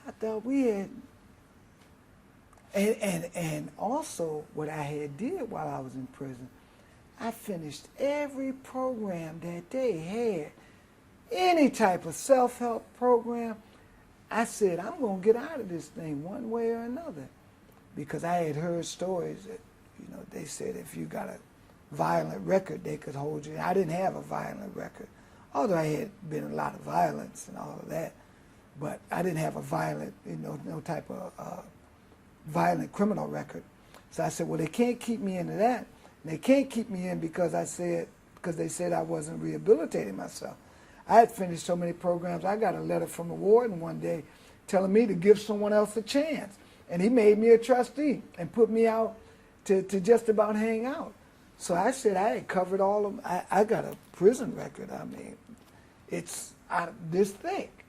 I thought we had... And also, what I had did while I was in prison, I finished every program that they had. Any type of self-help program. I said, I'm going to get out of this thing one way or another. Because I had heard stories that, you know, they said if you got a violent record, they could hold you. I didn't have a violent record, although I had been a lot of violence and all of that. But I didn't have a violent, you know, no type of violent criminal record. So I said, well, they can't keep me into that. And they can't keep me in because they said I wasn't rehabilitating myself. I had finished so many programs. I got a letter from the warden one day telling me to give someone else a chance. And he made me a trustee and put me out to just about hang out. So I said I had covered all of them. I got a prison record. I mean, it's this thick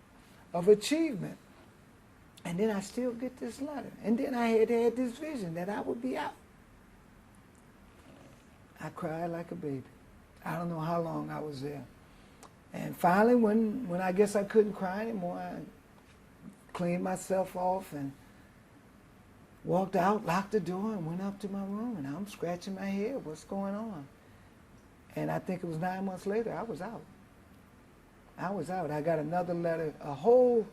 of achievement. And then I still get this letter. And then I had this vision that I would be out. I cried like a baby. I don't know how long I was there. And finally, when I guess I couldn't cry anymore, I cleaned myself off and walked out, locked the door, and went up to my room. And I'm scratching my head. What's going on? And I think it was 9 months later, I was out. I was out. I got another letter. A whole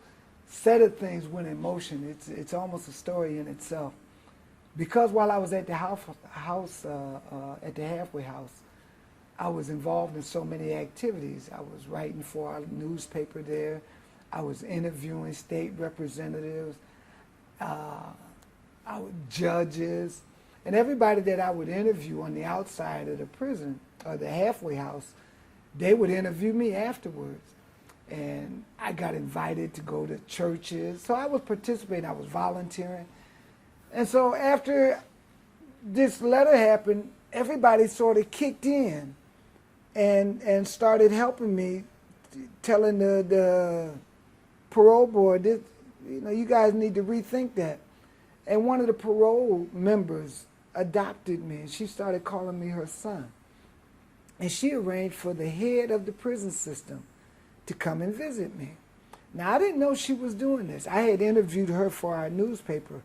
set of things went in motion. It's almost a story in itself. Because while I was at the at the halfway house, I was involved in so many activities. I was writing for our newspaper there. I was interviewing state representatives, judges, and everybody that I would interview on the outside of the prison or the halfway house, they would interview me afterwards. And I got invited to go to churches. So I was participating. I was volunteering. And so after this letter happened, everybody sort of kicked in and started helping me, telling the parole board, that, you know, you guys need to rethink that. And one of the parole members adopted me, and she started calling me her son. And she arranged for the head of the prison system to come and visit me. Now, I didn't know she was doing this. I had interviewed her for our newspaper.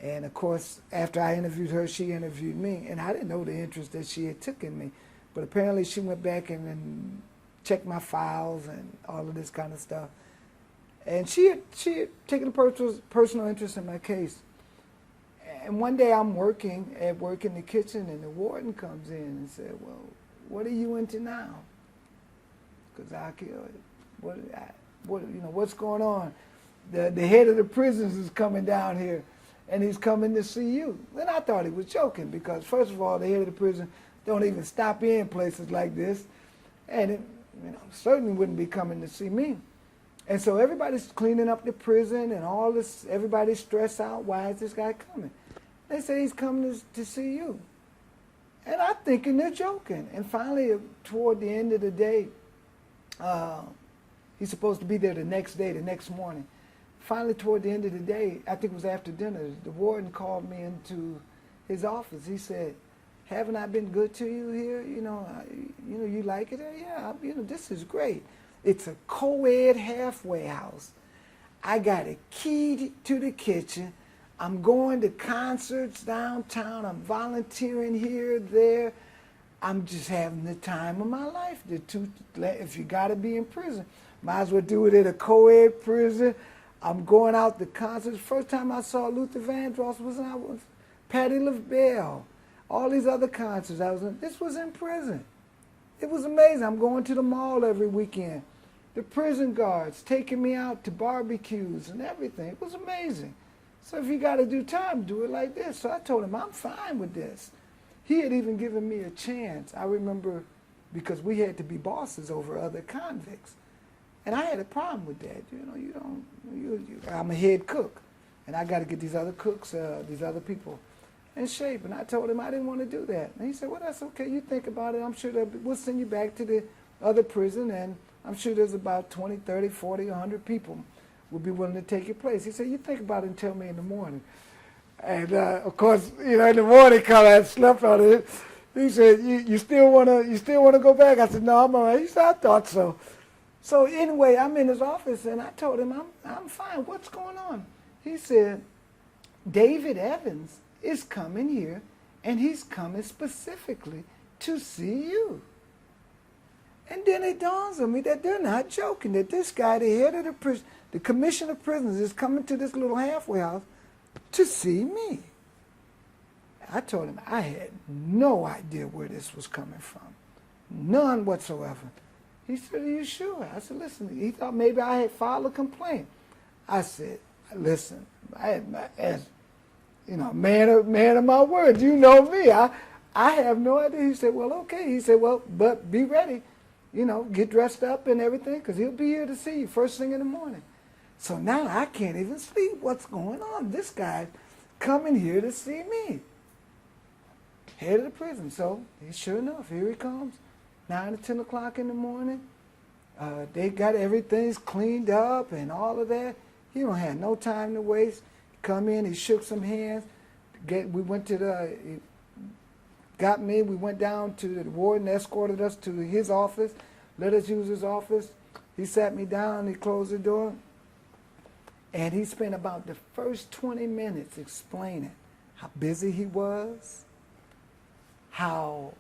And, of course, after I interviewed her, she interviewed me. And I didn't know the interest that she had taken in me. But apparently she went back and checked my files and all of this kind of stuff. And she had taken a personal interest in my case. And one day I'm working in the kitchen, and the warden comes in and said, well, what are you into now? Because what's going on? The head of the prisons is coming down here, and he's coming to see you. And I thought he was joking, because first of all, the head of the prison don't even stop in places like this, and it, certainly wouldn't be coming to see me. And so everybody's cleaning up the prison, and all this, everybody's stressed out. Why is this guy coming? They say he's coming to see you. And I'm thinking they're joking. And finally, toward the end of the day, he's supposed to be there the next day, the next morning. Finally, toward the end of the day, I think it was after dinner, the warden called me into his office. He said, haven't I been good to you here? You like it? Yeah, this is great. It's a co-ed halfway house. I got a key to the kitchen. I'm going to concerts downtown. I'm volunteering here, there. I'm just having the time of my life. If you got to be in prison, might as well do it at a co-ed prison. I'm going out to concerts. First time I saw Luther Vandross was Patti LaBelle. All these other concerts this was in prison. It was amazing. I'm going to the mall every weekend. The prison guards taking me out to barbecues and everything. It was amazing. So if you got to do time, do it like this. So I told him, I'm fine with this. He had even given me a chance. I remember, because we had to be bosses over other convicts. And I had a problem with that. I'm a head cook. And I got to get these other cooks, these other people in shape. And I told him I didn't want to do that. And he said, well, that's okay. You think about it. I'm sure we'll send you back to the other prison. And I'm sure there's about 20, 30, 40, 100 people would be willing to take your place. He said, you think about it and tell me in the morning. And of course, in the morning, kind of had slept on it. He said, you still wanna go back? I said, no, I'm all right. He said, I thought so. So anyway, I'm in his office and I told him, I'm fine. What's going on? He said, David Evans is coming here, and he's coming specifically to see you. And then it dawns on me that they're not joking, that this guy, the head of the commission of prisoners, is coming to this little halfway house to see me. I told him I had no idea where this was coming from. None whatsoever. He said, are you sure? I said, listen, he thought maybe I had filed a complaint. I said, listen, as man of my word, you know me. I have no idea. He said, well, okay. He said, well, but be ready. Get dressed up and everything, because he'll be here to see you first thing in the morning. So now I can't even sleep. What's going on? This guy's coming here to see me. Head of the prison. So sure enough, here he comes. 9 or 10 o'clock in the morning. They got everything's cleaned up and all of that. He don't have no time to waste. Come in, he shook some hands. We went to we went down to the warden, escorted us to his office, let us use his office. He sat me down, he closed the door, and he spent about the first 20 minutes explaining how busy he was, how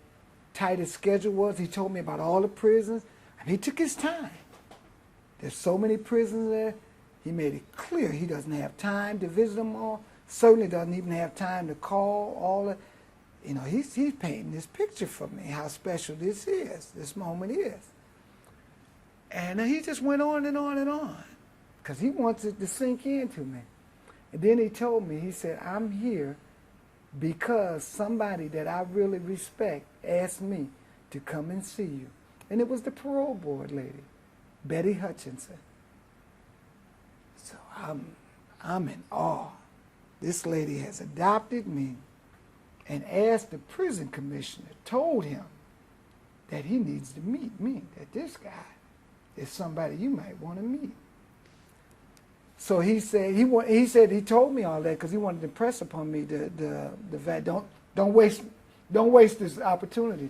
tight his schedule was. He told me about all the prisons, and he took his time. There's so many prisons there. He made it clear he doesn't have time to visit them all. Certainly doesn't even have time to call all the. He's painting this picture for me, how special this is, this moment is. And he just went on and on and on, because he wants it to sink into me. And then he told me, he said, I'm here because somebody that I really respect asked me to come and see you. And it was the parole board lady, Betty Hutchinson. So I'm in awe. This lady has adopted me and asked the prison commissioner, told him that he needs to meet me, that this guy is somebody you might want to meet. So he said he told me all that because he wanted to impress upon me the fact don't waste this opportunity.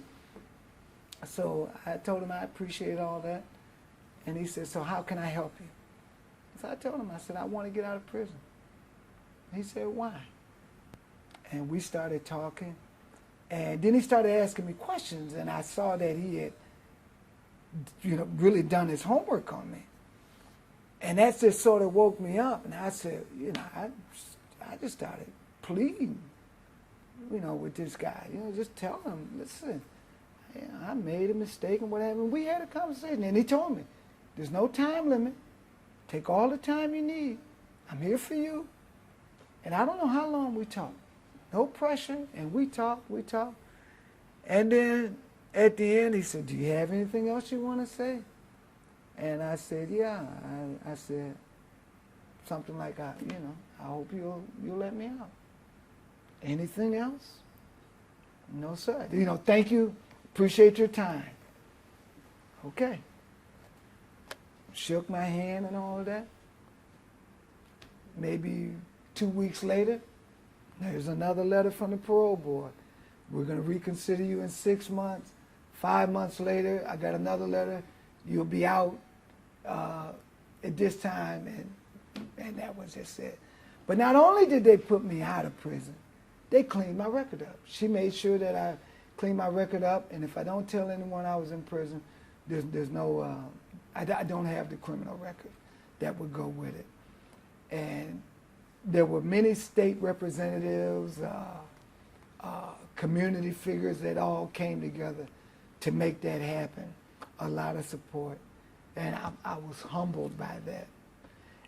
So I told him I appreciate all that, and he said, so how can I help you? So I told him, I said, I want to get out of prison. He said, why? And we started talking, and then he started asking me questions, and I saw that he had, really done his homework on me. And that just sort of woke me up, and I said, I just started pleading, with this guy. Just tell him, listen, I made a mistake and whatever. And we had a conversation, and he told me, there's no time limit. Take all the time you need. I'm here for you. And I don't know how long we talked. No pressure, and we talked. And then at the end, he said, do you have anything else you want to say? And I said, yeah. I said something like, I hope you'll let me out. Anything else? No, sir. Thank you. Appreciate your time. Okay. Shook my hand and all of that. Maybe 2 weeks later, there's another letter from the parole board. We're going to reconsider you in 6 months. 5 months later, I got another letter. You'll be out at this time, and that was just it. But not only did they put me out of prison, they cleaned my record up. She made sure that I cleaned my record up, and if I don't tell anyone I was in prison, there's no, I don't have the criminal record that would go with it. And there were many state representatives, community figures that all came together to make that happen. A lot of support. And I was humbled by that.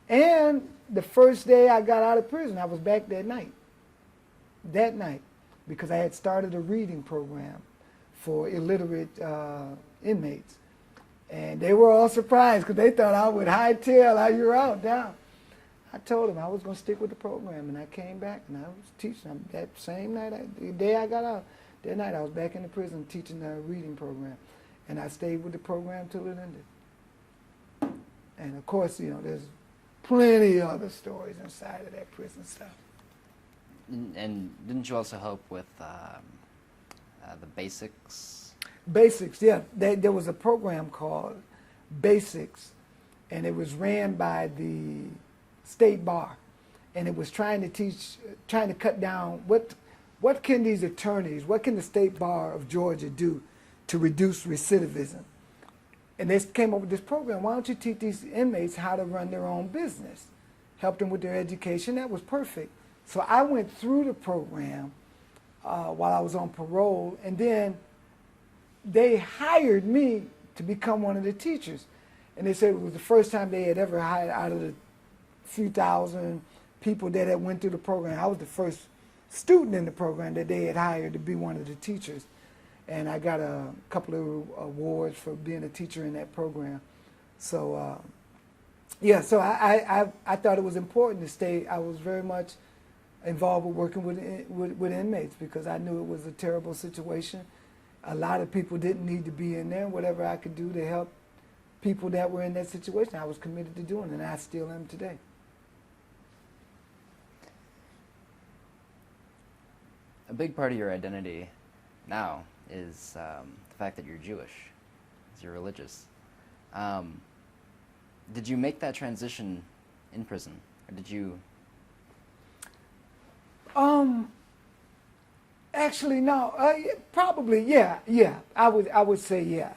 And the first day I got out of prison, I was back that night. Because I had started a reading program for illiterate inmates. And they were all surprised because they thought I would hightail how you're out now. I told them I was going to stick with the program, and I came back and I was teaching them that same night, the day I got out, that night I was back in the prison teaching the reading program. And I stayed with the program till it ended. And of course, there's plenty of other stories inside of that prison stuff. And didn't you also help with the basics? Basics, yeah. There was a program called Basics, and it was ran by the state bar, and it was trying to cut down what can these attorneys, what can the state bar of Georgia do to reduce recidivism? And they came up with this program. Why don't you teach these inmates how to run their own business? Help them with their education. That was perfect. So I went through the program while I was on parole, and then they hired me to become one of the teachers. And they said it was the first time they had ever hired out of the few thousand people that had went through the program. I was the first student in the program that they had hired to be one of the teachers. And I got a couple of awards for being a teacher in that program. So, yeah, so I thought it was important to stay. I was very much involved with working with inmates because I knew it was a terrible situation. A lot of people didn't need to be in there. Whatever I could do to help people that were in that situation, I was committed to doing, and I still am today. A big part of your identity now is the fact that you're Jewish, you're religious. Did you make that transition in prison, or did you? Actually, no. Probably, yeah. I would say yeah.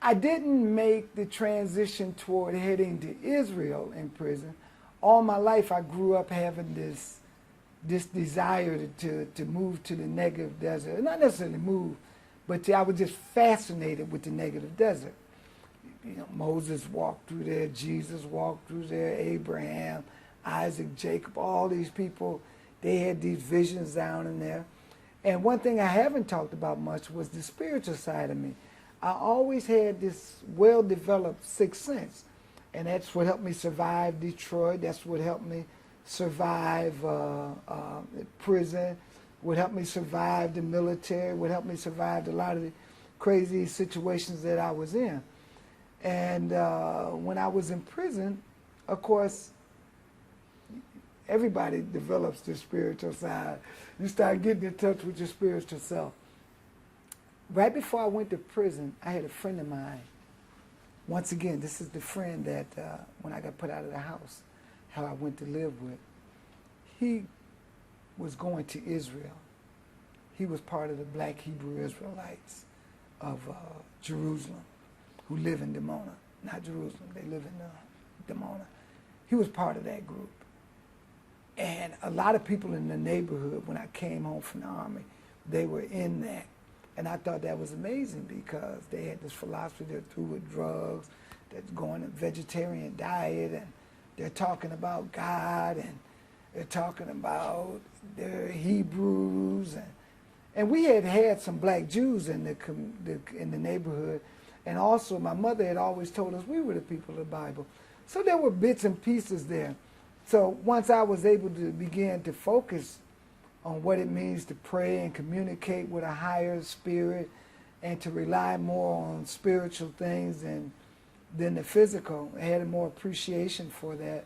I didn't make the transition toward heading to Israel in prison. All my life, I grew up having this desire to move to the Negev desert. Not necessarily move, but I was just fascinated with the Negev desert. You know, Moses walked through there, Jesus walked through there, Abraham, Isaac, Jacob, all these people, they had these visions down in there. And one thing I haven't talked about much was the spiritual side of me. I always had this well-developed sixth sense, and that's what helped me survive Detroit. That's what helped me survive prison, would help me survive the military, would help me survive a lot of the crazy situations that I was in. And when I was in prison, of course, everybody develops their spiritual side. You start getting in touch with your spiritual self. Right before I went to prison, I had a friend of mine. Once again, this is the friend that when I got put out of the house, how I went to live with. He was going to Israel. He was part of the black Hebrew Israelites of Jerusalem who live in Dimona. Not Jerusalem, they live in Dimona. He was part of that group. And a lot of people in the neighborhood, when I came home from the army, they were in that. And I thought that was amazing because they had this philosophy they're through with drugs, they're going a vegetarian diet, and they're talking about God, and they're talking about their Hebrews. And we had some black Jews in the neighborhood. And also my mother had always told us we were the people of the Bible. So there were bits and pieces there. So once I was able to begin to focus on what it means to pray and communicate with a higher spirit and to rely more on spiritual things than the physical, I had more appreciation for that.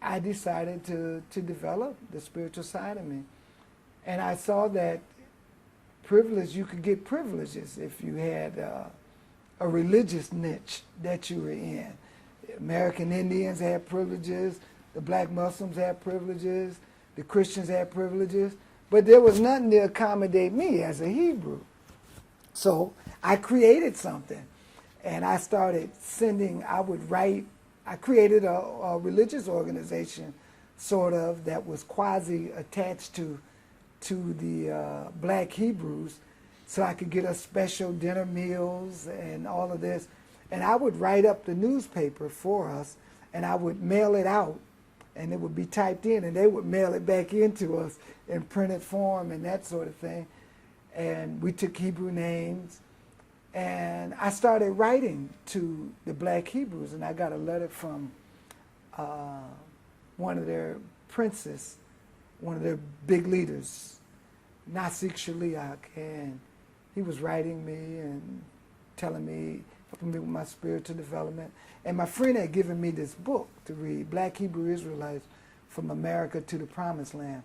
I decided to develop the spiritual side of me. And I saw that privilege, you could get privileges if you had a religious niche that you were in. American Indians had privileges, the black Muslims had privileges, the Christians had privileges, but there was nothing to accommodate me as a Hebrew. So I created something, and I started I created a religious organization, sort of, that was quasi-attached to the black Hebrews, so I could get us special dinner meals and all of this. And I would write up the newspaper for us, and I would mail it out, and it would be typed in, and they would mail it back into us in printed form and that sort of thing. And we took Hebrew names, and I started writing to the black Hebrews, and I got a letter from one of their princes, one of their big leaders, Nasik Shaliach, and he was writing me and telling me helping me with my spiritual development. And my friend had given me this book to read, Black Hebrew Israelites from America to the Promised Land.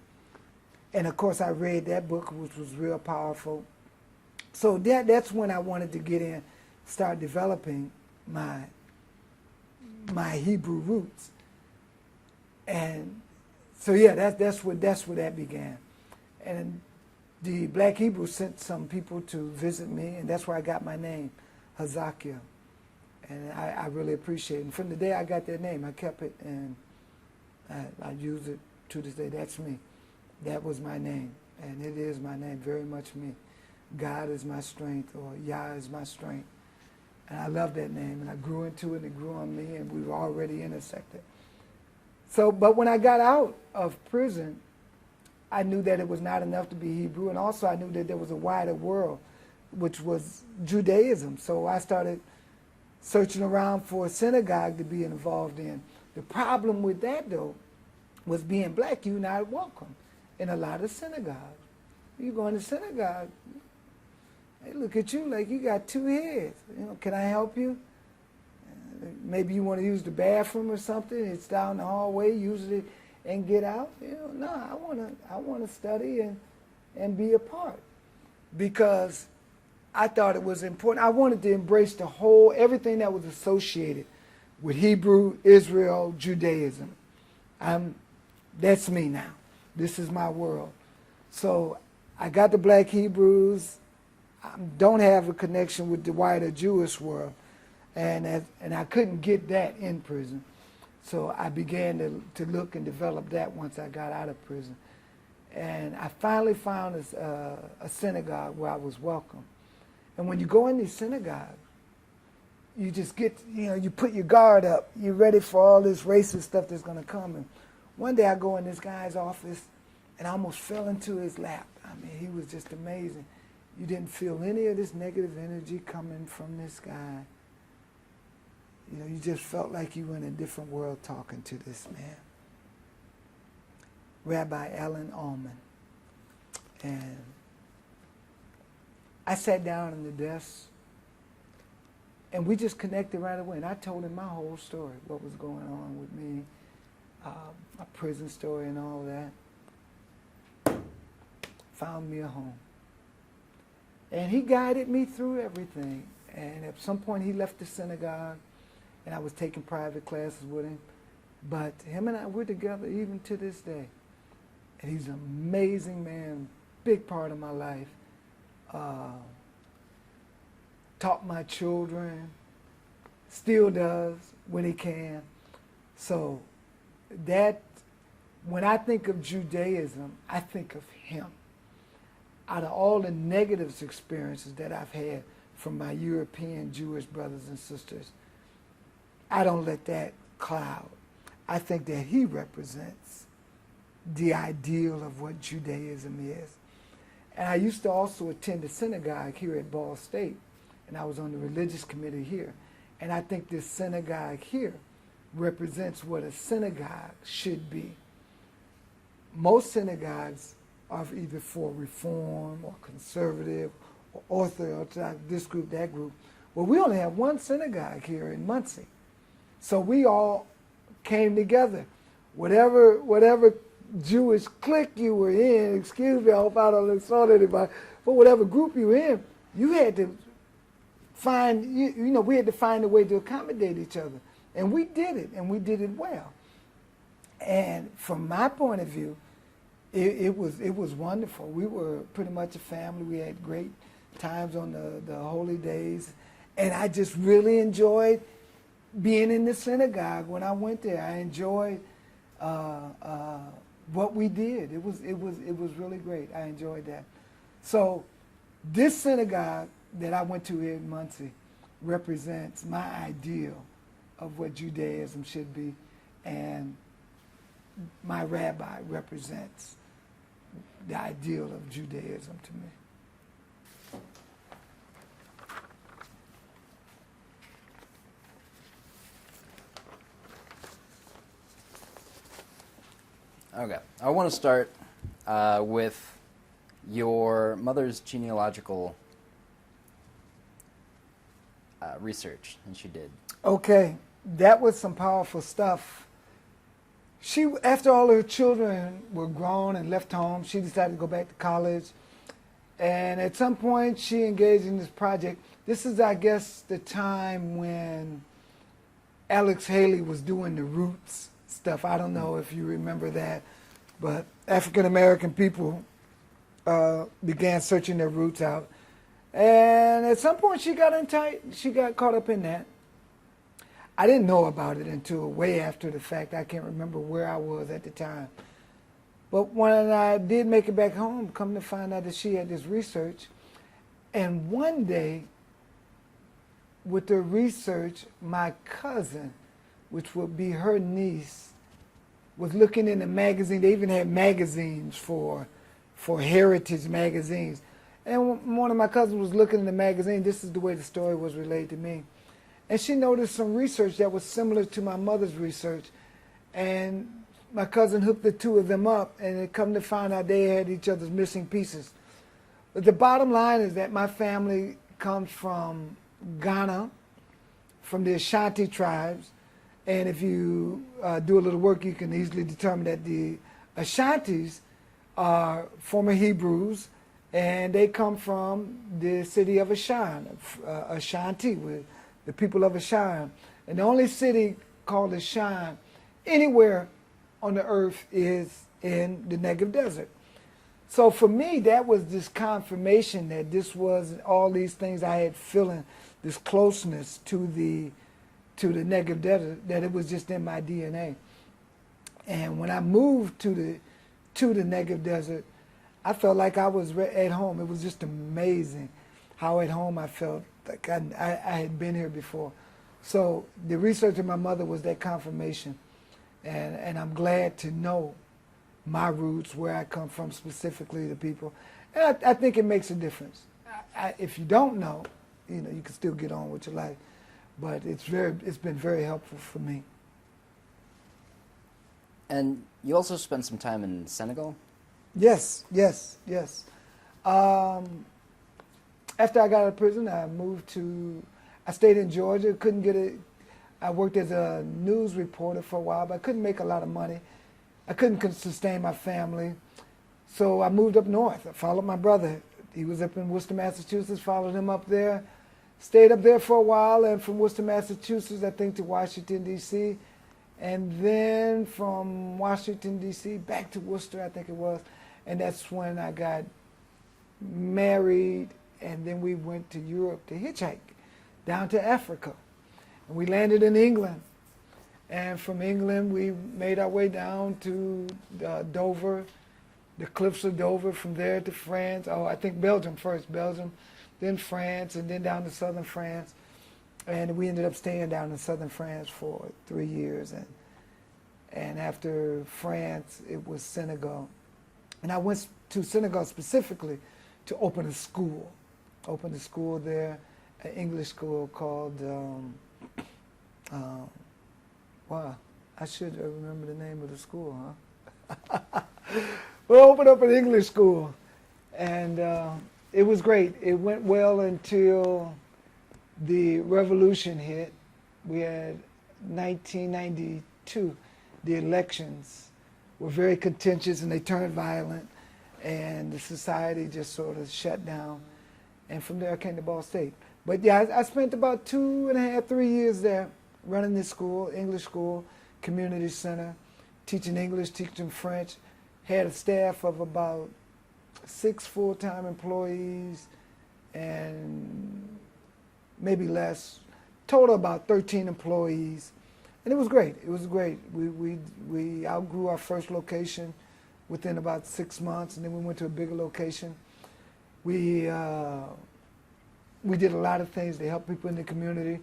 And of course I read that book, which was real powerful. So that's when I wanted to get in, start developing my Hebrew roots. And so yeah, that's where that began. And the Black Hebrews sent some people to visit me, and that's where I got my name, Hazakyah. And I really appreciate it. And from the day I got that name, I kept it, and I use it to this day. That's me. That was my name, and it is my name, very much me. God is my strength, or Yah is my strength. And I love that name, and I grew into it, and it grew on me, and we were already intersected. So, but when I got out of prison, I knew that it was not enough to be Hebrew, and also I knew that there was a wider world, which was Judaism. So I started searching around for a synagogue to be involved in. The problem with that, though, was being black, you're not welcome in a lot of synagogues. You go in the synagogue, they look at you like you got two heads. You know, can I help you? Maybe you want to use the bathroom or something. It's down the hallway. Use it and get out. You know, no, I want to study and be a part, because I thought it was important. I wanted to embrace everything that was associated with Hebrew, Israel, Judaism. That's me now. This is my world. So I got the Black Hebrews. I don't have a connection with the wider Jewish world. And I couldn't get that in prison. So I began to look and develop that once I got out of prison. And I finally found a synagogue where I was welcome. And when you go in these synagogues, you just get, you put your guard up. You're ready for all this racist stuff that's going to come. And one day I go in this guy's office, and I almost fell into his lap. I mean, he was just amazing. You didn't feel any of this negative energy coming from this guy. You just felt like you were in a different world talking to this man. Rabbi Alan Allman. And I sat down in the desk, and we just connected right away. And I told him my whole story, what was going on with me, my prison story and all that. Found me a home. And he guided me through everything. And at some point he left the synagogue, and I was taking private classes with him. But him and I, we're together even to this day. And he's an amazing man, big part of my life. Taught my children, still does when he can. So that, when I think of Judaism, I think of him. Out of all the negative experiences that I've had from my European Jewish brothers and sisters, I don't let that cloud. I think that he represents the ideal of what Judaism is. And I used to also attend a synagogue here at Ball State, and I was on the religious committee here. And I think this synagogue here represents what a synagogue should be. Most synagogues are either for reform or conservative or orthodox, this group, that group. Well, we only have one synagogue here in Muncie. So we all came together. Whatever Jewish clique you were in, excuse me, I hope I don't insult anybody, but whatever group you were in, you had to find, we had to find a way to accommodate each other. And we did it, and we did it well. And from my point of view, it was wonderful. We were pretty much a family. We had great times on the holy days. And I just really enjoyed being in the synagogue when I went there. I enjoyed what we did. It was really great. I enjoyed that. So this synagogue that I went to here in Muncie represents my ideal of what Judaism should be, and my rabbi represents the ideal of Judaism to me. Okay, I want to start with your mother's genealogical research than she did. Okay, that was some powerful stuff. She, after all her children were grown and left home, she decided to go back to college. And at some point, she engaged in this project. This is, I guess, the time when Alex Haley was doing the Roots stuff. I don't know if you remember that, but African American people began searching their roots out. And at some point, she got caught up in that. I didn't know about it until way after the fact. I can't remember where I was at the time. But when I did make it back home, come to find out that she had this research. And one day, with the research, my cousin, which would be her niece, was looking in the magazine. They even had magazines for heritage magazines. And one of my cousins was looking in the magazine. This is the way the story was relayed to me. And she noticed some research that was similar to my mother's research. And my cousin hooked the two of them up, and it come to find out they had each other's missing pieces. But the bottom line is that my family comes from Ghana, from the Ashanti tribes. And if you do a little work, you can easily determine that the Ashantis are former Hebrews, and they come from the city of Ashan, Ashanti, with the people of Ashan. And the only city called Ashan anywhere on the earth is in the Negev Desert. So for me, that was this confirmation that this was all these things I had feeling, this closeness to the Negev Desert, that it was just in my DNA. And when I moved to the Negev Desert, I felt like I was at home. It was just amazing how at home I felt, like I had been here before. So the research of my mother was that confirmation. And I'm glad to know my roots, where I come from, specifically the people. And I think it makes a difference. If you don't know, you can still get on with your life. But it's been very helpful for me. And you also spent some time in Senegal? Yes. After I got out of prison, I stayed in Georgia, I worked as a news reporter for a while, but I couldn't make a lot of money. I couldn't sustain my family. So I moved up north. I followed my brother. He was up in Worcester, Massachusetts, followed him up there. Stayed up there for a while, and from Worcester, Massachusetts, I think to Washington, D.C. And then from Washington, D.C., back to Worcester, I think it was. And that's when I got married, and then we went to Europe to hitchhike down to Africa. And we landed in England. And from England, we made our way down to Dover, the cliffs of Dover, from there to France. Oh, I think Belgium first, then France, and then down to southern France. And we ended up staying down in southern France for 3 years. And after France, it was Senegal. And I went to Senegal specifically to open a school. Opened a school there, an English school called, wow, I should remember the name of the school, huh? We opened up an English school, and it was great. It went well until the revolution hit. We had 1992, the elections were very contentious and they turned violent, and the society just sort of shut down. And from there I came to Ball State. But yeah, I spent about 2.5, 3 years there running this school, English school, community center, teaching English, teaching French. Had a staff of about 6 full-time employees and maybe less. Total about 13 employees. And it was great. It was great. We outgrew our first location within about 6 months, and then we went to a bigger location. We did a lot of things to help people in the community.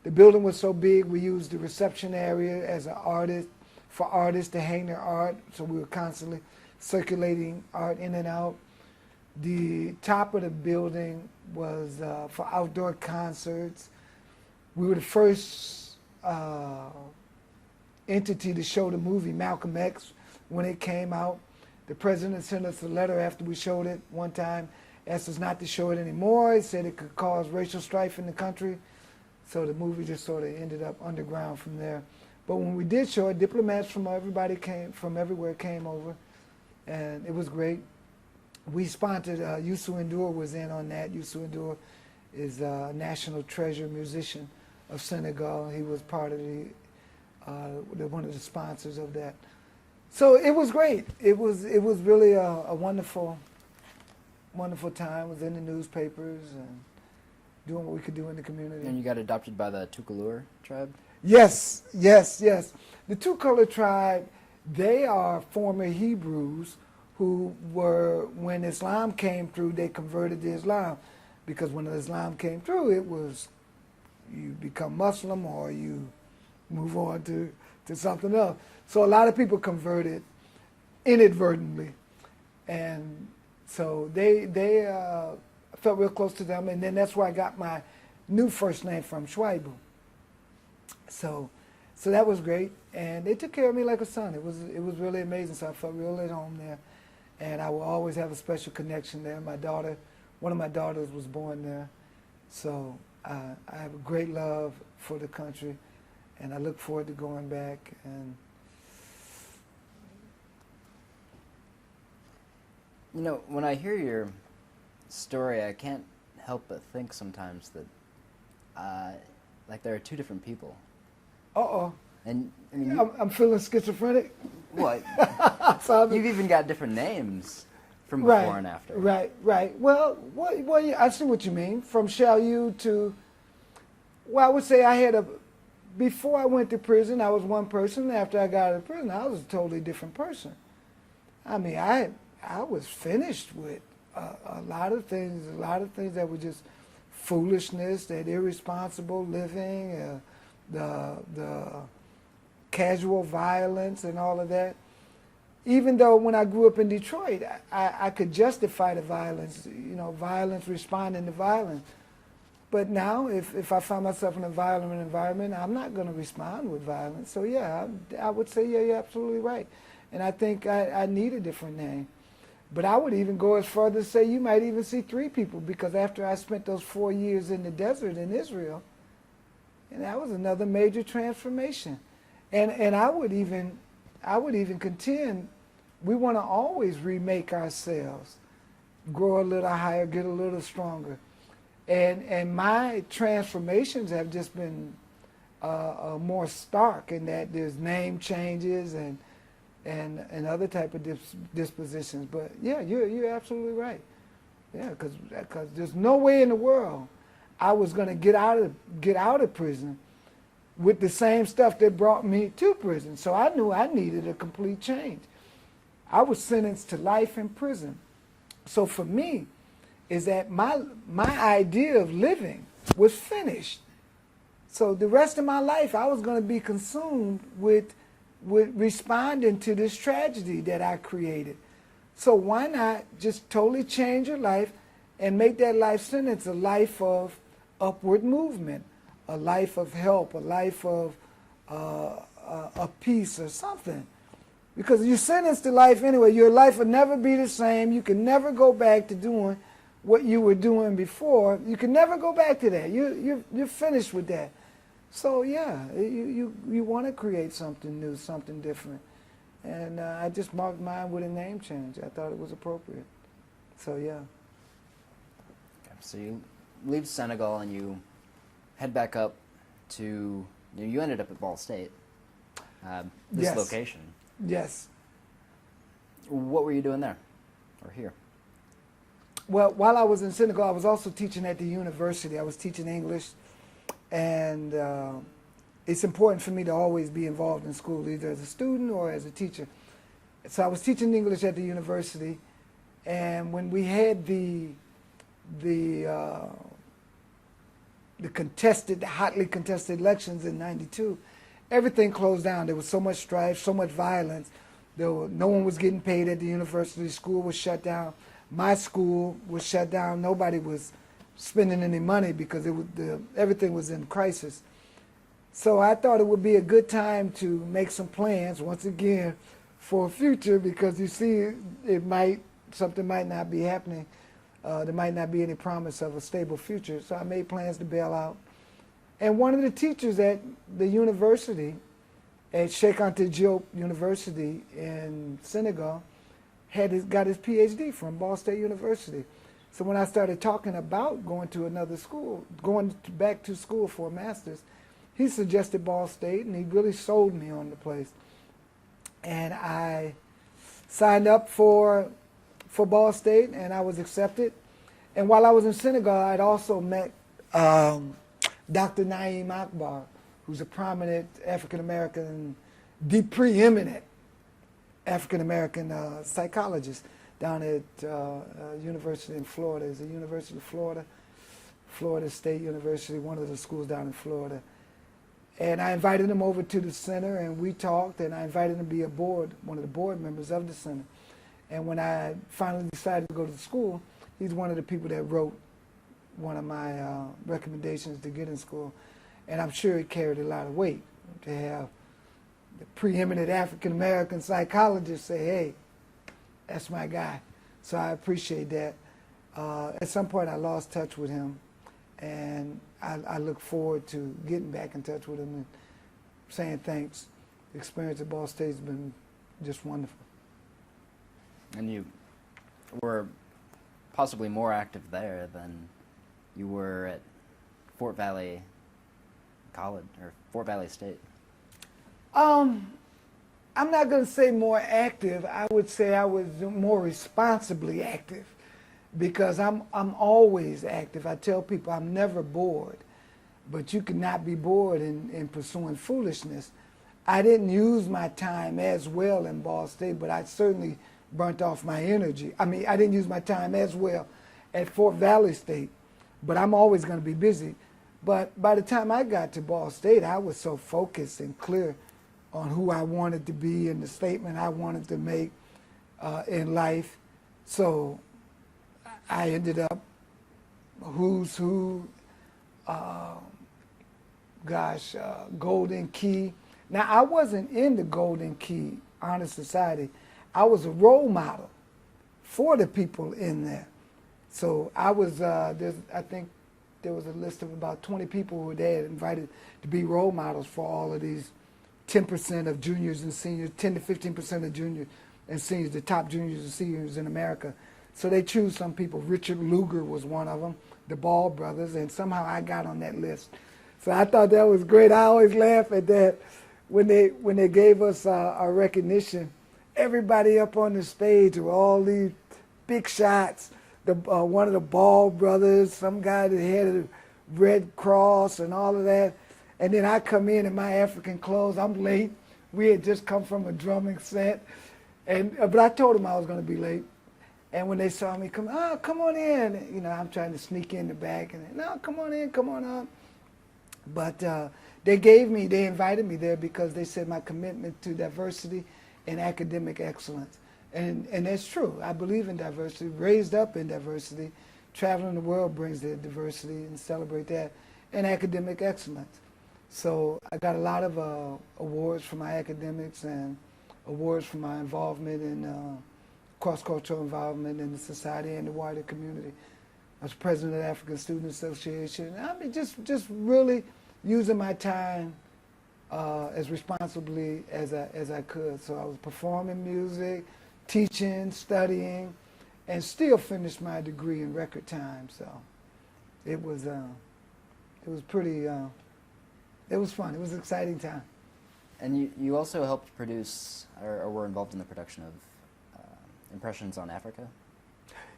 The building was so big, we used the reception area as an artist, for artists to hang their art, so we were constantly circulating art in and out. The top of the building was for outdoor concerts. We were the first entity to show the movie Malcolm X when it came out. The president sent us a letter after we showed it one time, asked us not to show it anymore. He said it could cause racial strife in the country. So the movie just sort of ended up underground from there. But when we did show it, diplomats from everywhere came over, and it was great. We sponsored, Youssou N'Dour was in on that. Youssou N'Dour is a national treasure musician of Senegal. He was part of one of the sponsors of that. So it was great. It was really a wonderful time. It was in the newspapers and doing what we could do in the community. And you got adopted by the Tukulur tribe? Yes. The Two-Color Tribe, they are former Hebrews who were, when Islam came through, they converted to Islam. Because when Islam came through, it was you become Muslim or you move on to something else. So a lot of people converted inadvertently. And so they felt real close to them. And then that's where I got my new first name from, Schweibu. So that was great, and they took care of me like a son. It was really amazing. So I felt real at home there, and I will always have a special connection there. One of my daughters was born there, so I have a great love for the country, and I look forward to going back. And You know, when I hear your story, I can't help but think sometimes that, like, there are two different people. Uh-oh. And I mean, I'm feeling schizophrenic. what? So You've even got different names from before and after. Right. Well, I see what you mean. From shall you to, well, I would say before I went to prison, I was one person. After I got out of prison, I was a totally different person. I mean, I was finished with a lot of things that were just foolishness, that irresponsible living, the casual violence and all of that. Even though when I grew up in Detroit, I could justify the violence, violence, responding to violence. But now, if I find myself in a violent environment, I'm not going to respond with violence. So yeah, I would say, yeah, you're absolutely right. And I think I need a different name. But I would even go as far as to say you might even see three people, because after I spent those 4 years in the desert in Israel, and that was another major transformation. And I would even contend we want to always remake ourselves, grow a little higher, get a little stronger. And my transformations have just been more stark in that there's name changes and other type of dispositions. But yeah, you're absolutely right. Yeah, because there's no way in the world I was going to get out of prison with the same stuff that brought me to prison. So I knew I needed a complete change. I was sentenced to life in prison. So for me, is that my idea of living was finished. So the rest of my life, I was going to be consumed with responding to this tragedy that I created. So why not just totally change your life and make that life sentence a life of upward movement, a life of help, a life of peace or something. Because you're sentenced to life anyway. Your life will never be the same. You can never go back to doing what you were doing before. You can never go back to that. You're finished with that. So yeah, you want to create something new, something different. And I just marked mine with a name change. I thought it was appropriate. So yeah. Okay, so you leave Senegal and you head back up to, you ended up at Ball State, this Yes. location. Yes. What were you doing there, or here? Well, while I was in Senegal, I was also teaching at the university. I was teaching English, and it's important for me to always be involved in school, either as a student or as a teacher. So I was teaching English at the university, and when we had the hotly contested elections in '92, everything closed down. There was so much strife, so much violence. No one was getting paid at the university. School was shut down. My school was shut down. Nobody was spending any money because everything was in crisis. So I thought it would be a good time to make some plans once again for a future, because you see, something might not be happening. There might not be any promise of a stable future. So I made plans to bail out And one of the teachers at the university, at Sheikh Anta Diop University in Senegal, got his PhD from Ball State University. So when I started talking about going to another school, back to school for a master's, he suggested Ball State, and he really sold me on the place. And I signed up for Ball State, and I was accepted. And while I was in Senegal, I'd also met Dr. Naeem Akbar, who's a prominent African-American, the preeminent African-American psychologist down at University in Florida. It's the University of Florida, Florida State University, one of the schools down in Florida. And I invited him over to the center, and we talked, and I invited him to be one of the board members of the center. And when I finally decided to go to the school, he's one of the people that wrote one of my recommendations to get in school. And I'm sure it carried a lot of weight to have the preeminent African-American psychologist say, hey, that's my guy. So I appreciate that. At some point, I lost touch with him, and I look forward to getting back in touch with him and saying thanks. The experience at Ball State has been just wonderful. And you were possibly more active there than you were at Fort Valley College or Fort Valley State. I'm not going to say more active. I would say I was more responsibly active, because I'm always active. I tell people I'm never bored, but you cannot be bored in pursuing foolishness. I didn't use my time as well in Ball State, but I certainly burnt off my energy. I mean, I didn't use my time as well at Fort Valley State, but I'm always going to be busy. But by the time I got to Ball State, I was so focused and clear on who I wanted to be and the statement I wanted to make in life. So I ended up who's who, Golden Key. Now, I wasn't in the Golden Key Honor Society. I was a role model for the people in there. So I was, I think there was a list of about 20 people who were there invited to be role models for all of these 10% of juniors and seniors, 10 to 15% of juniors and seniors, the top juniors and seniors in America. So they choose some people. Richard Lugar was one of them, the Ball brothers, and somehow I got on that list. So I thought that was great. I always laugh at that when they gave us our recognition. Everybody up on the stage with all these big shots. One of the Ball brothers, some guy that had a Red Cross and all of that. And then I come in my African clothes. I'm late. We had just come from a drumming set. But I told them I was going to be late. And when they saw me come on in. You know, I'm trying to sneak in the back. And no, come on in, come on up. But they invited me there because they said my commitment to diversity and academic excellence. And that's true. I believe in diversity, raised up in diversity. Traveling the world brings the diversity and celebrate that, and academic excellence. So I got a lot of awards for my academics and awards for my involvement in cross-cultural involvement in the society and the wider community. I was president of the African Student Association. I mean, just really using my time as responsibly as I could. So I was performing music, teaching, studying, and still finished my degree in record time. So it was pretty. It was fun. It was an exciting time. And you also helped produce, or were involved in the production of Impressions on Africa?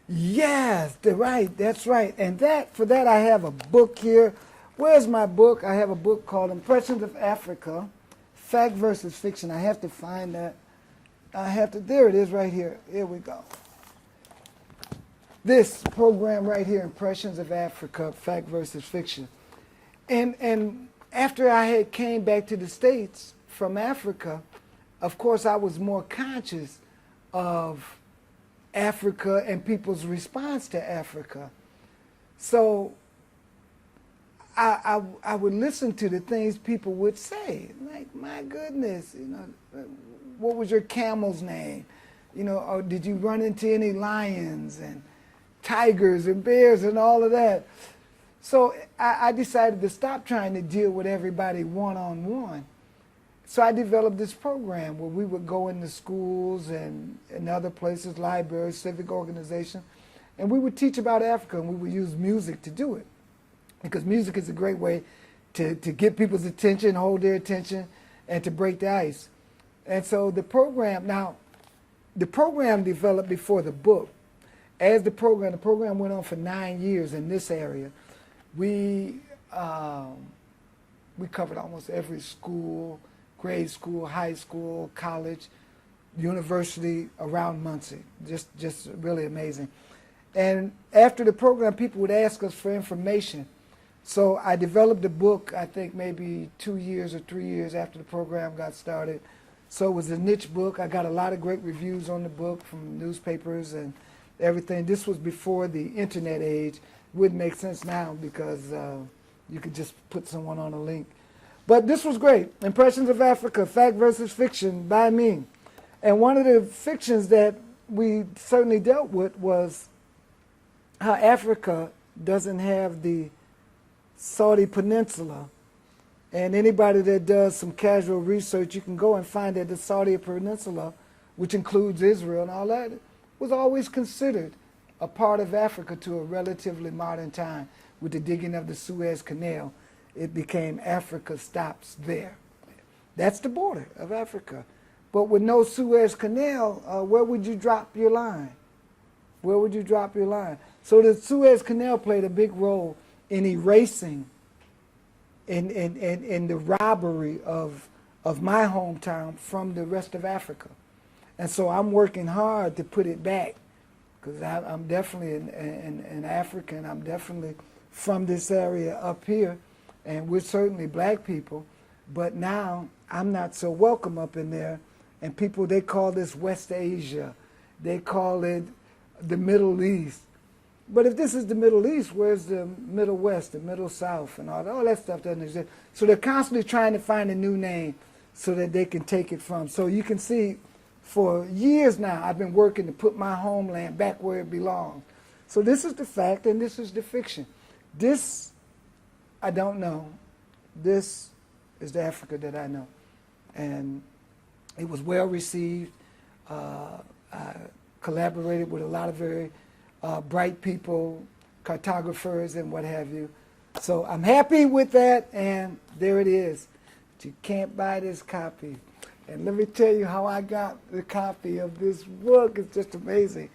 Yes, that's right. And for that I have a book here. Where's my book? I have a book called Impressions of Africa, Fact versus Fiction. I have to find that. There it is right here. Here we go. This program right here, Impressions of Africa, Fact versus Fiction. And after I had came back to the States from Africa, of course I was more conscious of Africa and people's response to Africa. So I would listen to the things people would say, like, my goodness, you know, what was your camel's name? You know, or did you run into any lions and tigers and bears and all of that? So I decided to stop trying to deal with everybody one-on-one. So I developed this program where we would go into schools and other places, libraries, civic organizations, and we would teach about Africa, and we would use music to do it. Because music is a great way to get people's attention, hold their attention, and to break the ice. And so the program developed before the book. As the program went on for 9 years in this area. We covered almost every school, grade school, high school, college, university around Muncie. Just really amazing. And after the program, people would ask us for information. So I developed a book, I think maybe 2 years or 3 years after the program got started. So it was a niche book. I got a lot of great reviews on the book from newspapers and everything. This was before the internet age. Wouldn't make sense now because you could just put someone on a link. But this was great. Impressions of Africa, Fact versus Fiction by me. And one of the fictions that we certainly dealt with was how Africa doesn't have the Saudi Peninsula. And anybody that does some casual research, you can go and find that the Saudi Peninsula, which includes Israel and all that, was always considered a part of Africa to a relatively modern time. With the digging of the Suez Canal, it became Africa stops there. That's the border of Africa. But with no Suez Canal, where would you drop your line? Where would you drop your line? So the Suez Canal played a big role in erasing in the robbery of my hometown from the rest of Africa. And so I'm working hard to put it back, because I'm definitely an African. I'm definitely from this area up here, and we're certainly black people. But now I'm not so welcome up in there, and people, they call this West Asia. They call it the Middle East. But if this is the Middle East, where's the Middle West, the Middle South, and all that stuff doesn't exist. So they're constantly trying to find a new name so that they can take it from. So you can see, for years now, I've been working to put my homeland back where it belongs. So this is the fact, and this is the fiction. This, I don't know. This is the Africa that I know. And it was well received. I collaborated with a lot of very bright people, cartographers, and what have you. So I'm happy with that, and there it is. But you can't buy this copy. And let me tell you how I got the copy of this book. It's just amazing.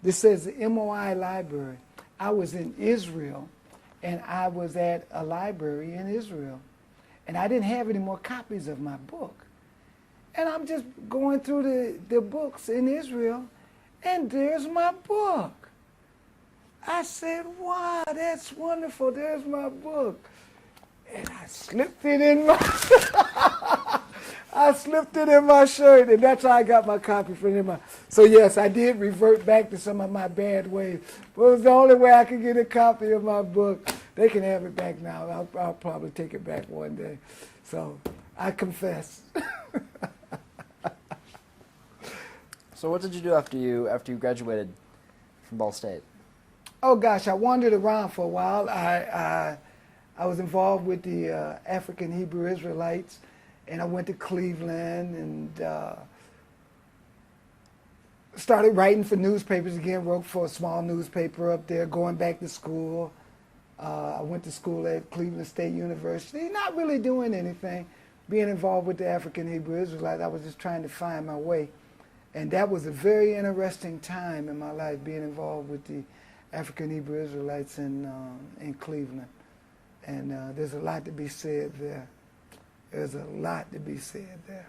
This says the MOI Library. I was in Israel, and I was at a library in Israel. And I didn't have any more copies of my book. And I'm just going through the books in Israel, and there's my book. I said, wow, that's wonderful. There's my book. And I slipped it in my shirt, and that's how I got my copy from him. So yes, I did revert back to some of my bad ways. But it was the only way I could get a copy of my book. They can have it back now. I'll probably take it back one day. So I confess. So what did you do after you graduated from Ball State? Oh gosh, I wandered around for a while. I was involved with the African Hebrew Israelites, and I went to Cleveland and started writing for newspapers again, wrote for a small newspaper up there, going back to school. I went to school at Cleveland State University, not really doing anything, being involved with the African Hebrew Israelites. I was just trying to find my way. And that was a very interesting time in my life, being involved with the African Hebrew Israelites in Cleveland. And there's a lot to be said there. There's a lot to be said there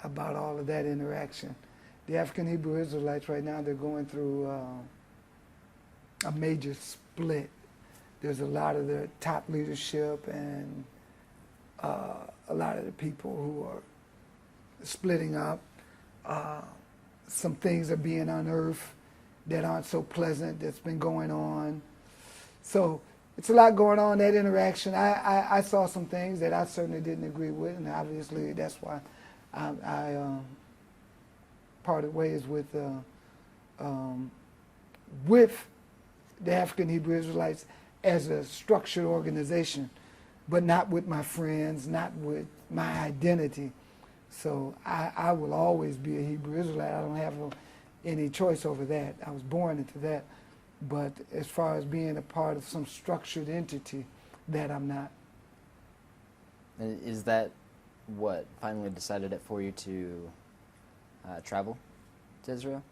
about all of that interaction. The African Hebrew Israelites right now, they're going through a major split. There's a lot of the top leadership and a lot of the people who are splitting up. Some things are being unearthed that aren't so pleasant that's been going on. So it's a lot going on, that interaction. I saw some things that I certainly didn't agree with, and obviously that's why I parted ways with the African Hebrew Israelites as a structured organization, but not with my friends, not with my identity. So I will always be a Hebrew Israelite. I don't have any choice over that. I was born into that. But as far as being a part of some structured entity, that I'm not. And is that what finally decided it for you to travel to Israel?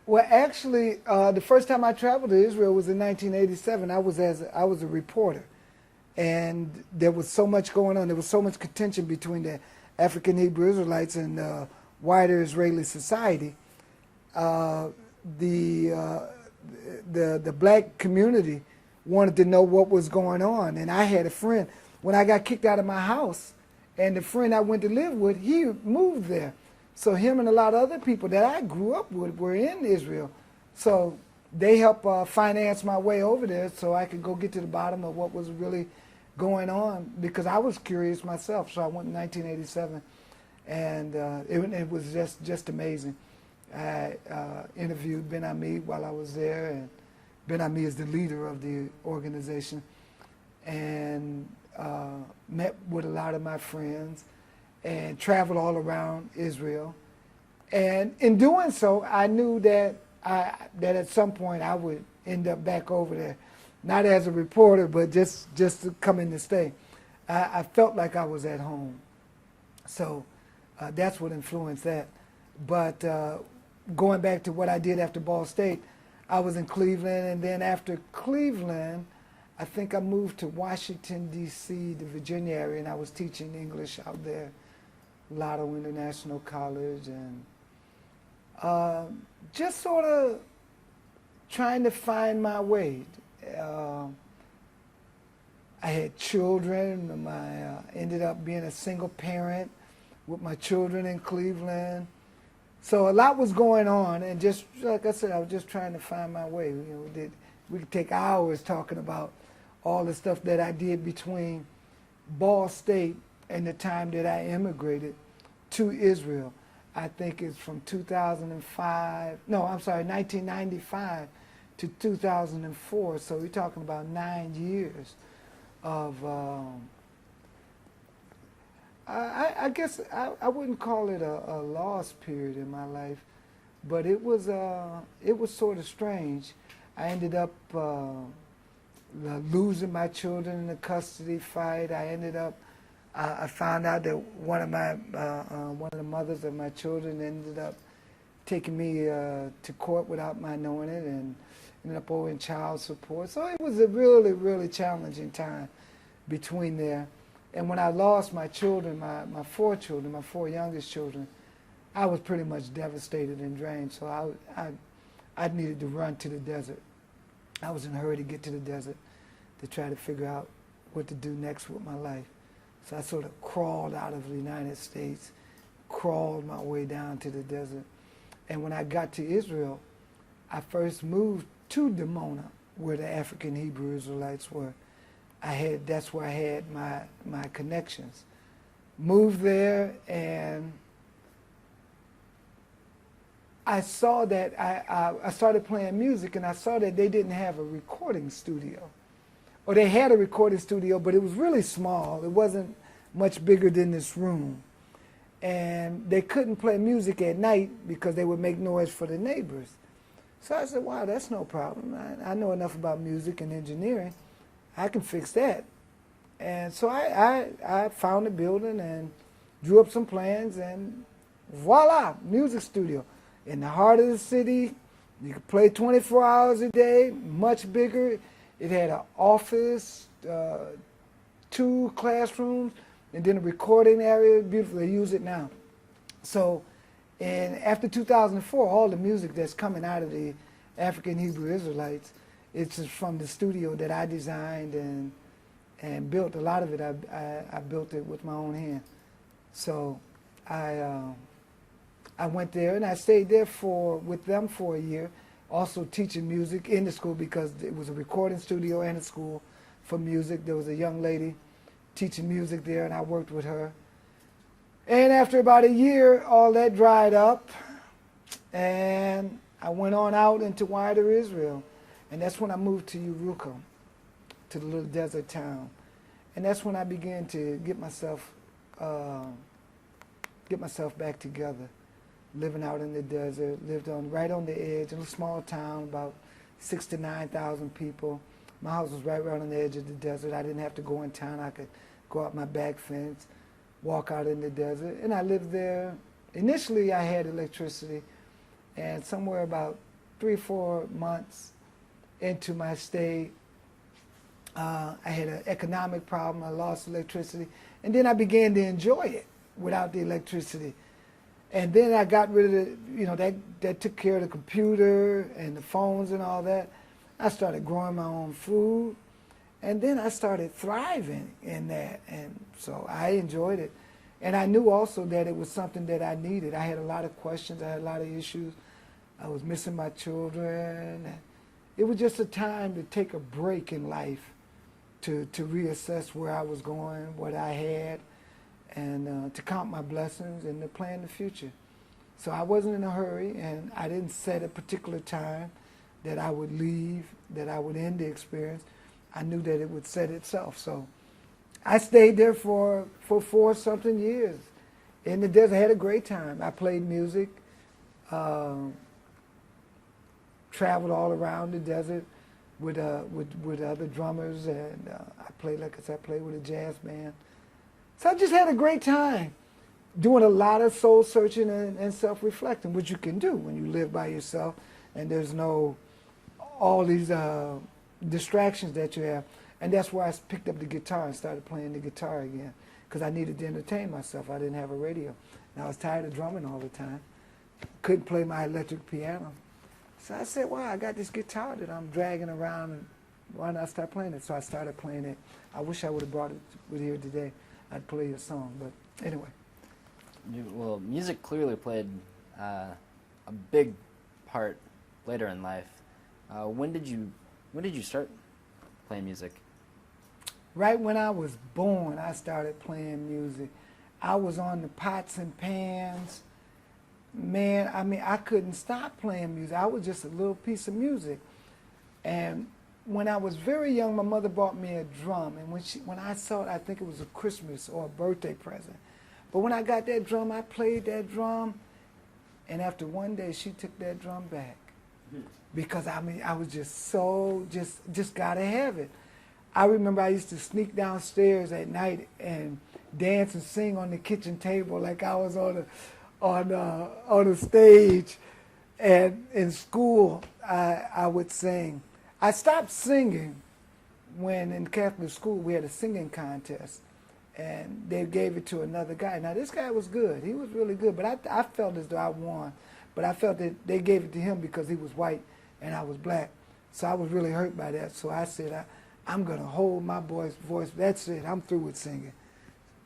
Well, actually, the first time I traveled to Israel was in 1987. I was a reporter, and there was so much going on. There was so much contention between the African Hebrew Israelites and wider Israeli society. The black community wanted to know what was going on, and I had a friend. When I got kicked out of my house, and the friend I went to live with, he moved there. So him and a lot of other people that I grew up with were in Israel. So they helped finance my way over there so I could go get to the bottom of what was really going on, because I was curious myself. So I went in 1987, and it was just amazing. I interviewed Ben Ami while I was there, and Ben Ami is the leader of the organization, and met with a lot of my friends and traveled all around Israel. And in doing so, I knew that that at some point I would end up back over there, not as a reporter, but just to come in to stay. I felt like I was at home. So that's what influenced that. But going back to what I did after Ball State, I was in Cleveland, and then after Cleveland, I think I moved to Washington, D.C., the Virginia area, and I was teaching English out there, Lotto International College, and just sort of trying to find my way. I had children. Ended up being a single parent with my children in Cleveland. So a lot was going on, and just like I said, I was just trying to find my way. We could take hours talking about all the stuff that I did between Ball State and the time that I immigrated to Israel. I think it's from 1995 to 2004. So we're talking about 9 years of, I guess I wouldn't call it a lost period in my life, but it was sort of strange. I ended up losing my children in a custody fight. I found out that one of the mothers of my children ended up taking me to court without my knowing it, and ended up owing child support. So it was a really, really challenging time between there. And when I lost my children, my four youngest children, I was pretty much devastated and drained. So I needed to run to the desert. I was in a hurry to get to the desert to try to figure out what to do next with my life. So I sort of crawled out of the United States, crawled my way down to the desert. And when I got to Israel, I first moved to Dimona, where the African Hebrew Israelites were. That's where I had my connections. Moved there, and I saw that I started playing music, and I saw that they didn't have a recording studio. Or they had a recording studio, but it was really small. It wasn't much bigger than this room. And they couldn't play music at night because they would make noise for the neighbors. So I said, wow, that's no problem. I know enough about music and engineering. I can fix that. And so I found a building and drew up some plans, and voila, music studio. In the heart of the city, you could play 24 hours a day, much bigger. It had an office, 2 classrooms, and then a recording area. Beautiful. They use it now. So, and after 2004, all the music that's coming out of the African Hebrew Israelites, it's from the studio that I designed and built. A lot of it, I built it with my own hand. So I went there, and I stayed there with them for a year, also teaching music in the school, because it was a recording studio and a school for music. There was a young lady teaching music there, and I worked with her. And after about a year, all that dried up, and I went on out into wider Israel. And that's when I moved to Yeruko. to the little desert town. And that's when I began to get myself back together, living out in the desert, lived right on the edge in a small town, about 6,000 to 9,000 people. My house was right on the edge of the desert. I didn't have to go in town. I could go out my back fence, walk out in the desert, and I lived there. Initially, I had electricity, and somewhere about 3 or 4 months into my stay, I had an economic problem. I lost electricity, and then I began to enjoy it without the electricity. And then I got rid of the, that took care of the computer and the phones and all that. I started growing my own food, and then I started thriving in that, and so I enjoyed it. And I knew also that it was something that I needed. I had a lot of questions. I had a lot of issues. I was missing my children. It was just a time to take a break in life, to reassess where I was going, what I had, and to count my blessings and to plan the future. So I wasn't in a hurry, and I didn't set a particular time that I would leave, that I would end the experience. I knew that it would set itself. So I stayed there for 4-something years in the desert. I had a great time. I played music, traveled all around the desert with other drummers, and I played, like I said, I played with a jazz band. So I just had a great time doing a lot of soul searching and self-reflecting, which you can do when you live by yourself and there's no all these distractions that you have. And that's why I picked up the guitar and started playing the guitar again, because I needed to entertain myself. I didn't have a radio. And I was tired of drumming all the time. Couldn't play my electric piano. So I said, wow, I got this guitar that I'm dragging around, and why not start playing it? So I started playing it. I wish I would have brought it with here today. I'd play you a song, but anyway. Well, music clearly played a big part later in life. When did you start playing music? Right when I was born, I started playing music. I was on the pots and pans. Man, I mean, I couldn't stop playing music. I was just a little piece of music. And when I was very young, my mother bought me a drum. And when I saw it, I think it was a Christmas or a birthday present. But when I got that drum, I played that drum. And after one day, she took that drum back. Because, I mean, I was just so, just got to have it. I remember I used to sneak downstairs at night and dance and sing on the kitchen table like I was on a stage. And in school, I would sing. I stopped singing when in Catholic school we had a singing contest, and they gave it to another guy. Now this guy was good; he was really good, but I felt as though I won. But I felt that they gave it to him because he was white and I was black, so I was really hurt by that. So I said, I'm gonna hold my voice. That's it. I'm through with singing.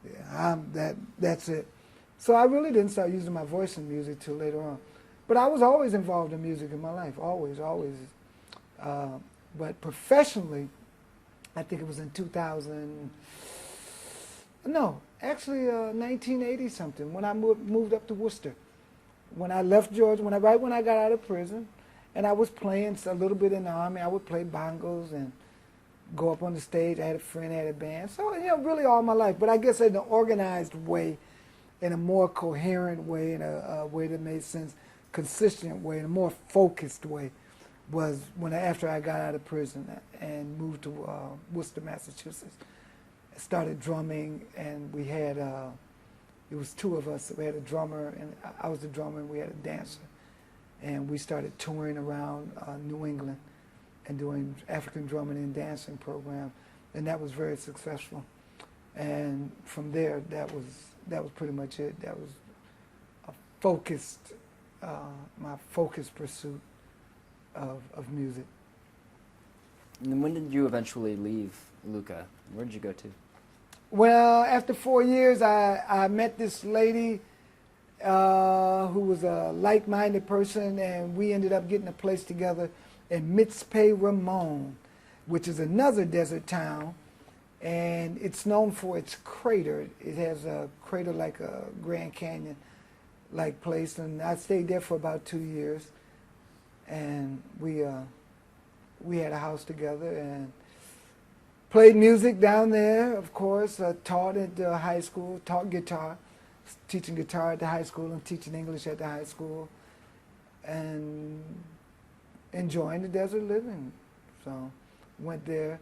Yeah, that's it. So I really didn't start using my voice in music till later on. But I was always involved in music in my life, always. But professionally, I think it was in 1980 something, when I moved up to Worcester. When I left Georgia, right when I got out of prison, and I was playing a little bit in the Army. I would play bongos and go up on the stage. I had a friend, had a band. So, really all my life. But I guess in an organized way, in a more coherent way, in a way that made sense, consistent way, in a more focused way, was after I got out of prison and moved to Worcester, Massachusetts. I started drumming, and we had, it was 2 of us. We had a drummer, and I was the drummer, and we had a dancer. And we started touring around New England and doing African drumming and dancing program, and that was very successful. And from there, that was pretty much it. That was a focused, my focused pursuit of music. And then when did you eventually leave Luca? Where did you go to? Well, after 4 years, I met this lady who was a like-minded person, and we ended up getting a place together in Mitzpe-Ramon, which is another desert town, and it's known for its crater. It has a crater like a Grand Canyon-like place, and I stayed there for about 2 years, and we had a house together, and Played music down there, of course. Taught at high school, taught guitar, teaching guitar at the high school and teaching English at the high school, and enjoying the desert living. So went there.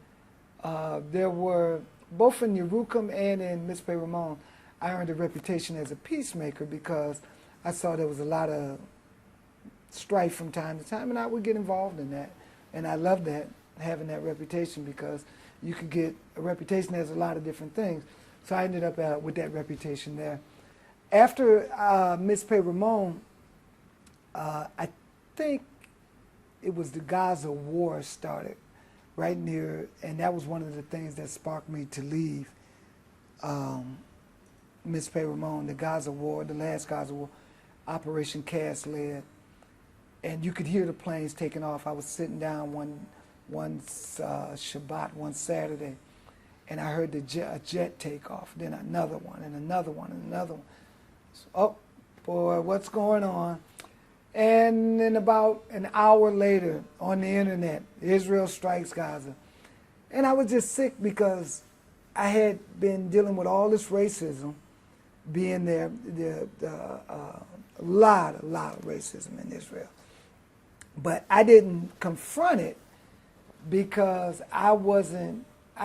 There were, both in Yerukum and in Mizpeh Ramon, I earned a reputation as a peacemaker because I saw there was a lot of strife from time to time, and I would get involved in that. And I loved that, having that reputation, because you could get a reputation as a lot of different things. So I ended up with that reputation there. After Mizpeh Ramon, I think it was the Gaza War started right near, and that was one of the things that sparked me to leave Mizpeh Ramon, the Gaza War, the last Gaza War, Operation Cast led. And you could hear the planes taking off. I was sitting down one Shabbat, one Saturday, and I heard a jet take off, then another one, and another one, and another one. So, oh, boy, what's going on? And then about an hour later, on the internet, Israel strikes Gaza. And I was just sick because I had been dealing with all this racism, being there, a lot of racism in Israel. But I didn't confront it because I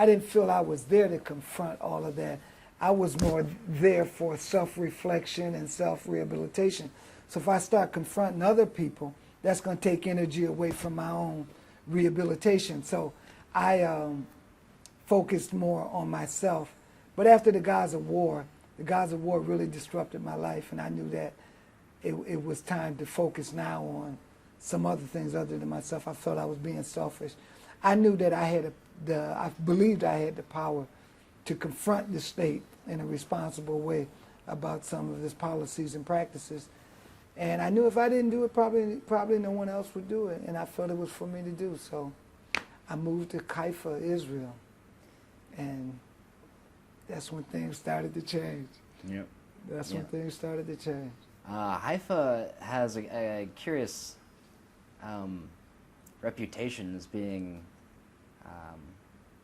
didn't feel I was there to confront all of that. I was more there for self-reflection and self-rehabilitation. So if I start confronting other people, that's going to take energy away from my own rehabilitation. So I focused more on myself. But after the Gaza War really disrupted my life, and I knew that it was time to focus now on some other things other than myself. I felt I was being selfish. I knew that I believed I had the power to confront the state in a responsible way about some of its policies and practices. And I knew if I didn't do it, probably no one else would do it. And I felt it was for me to do. So I moved to Haifa, Israel. And that's when things started to change. Yep. That's when things started to change. Haifa has a curious reputation as being,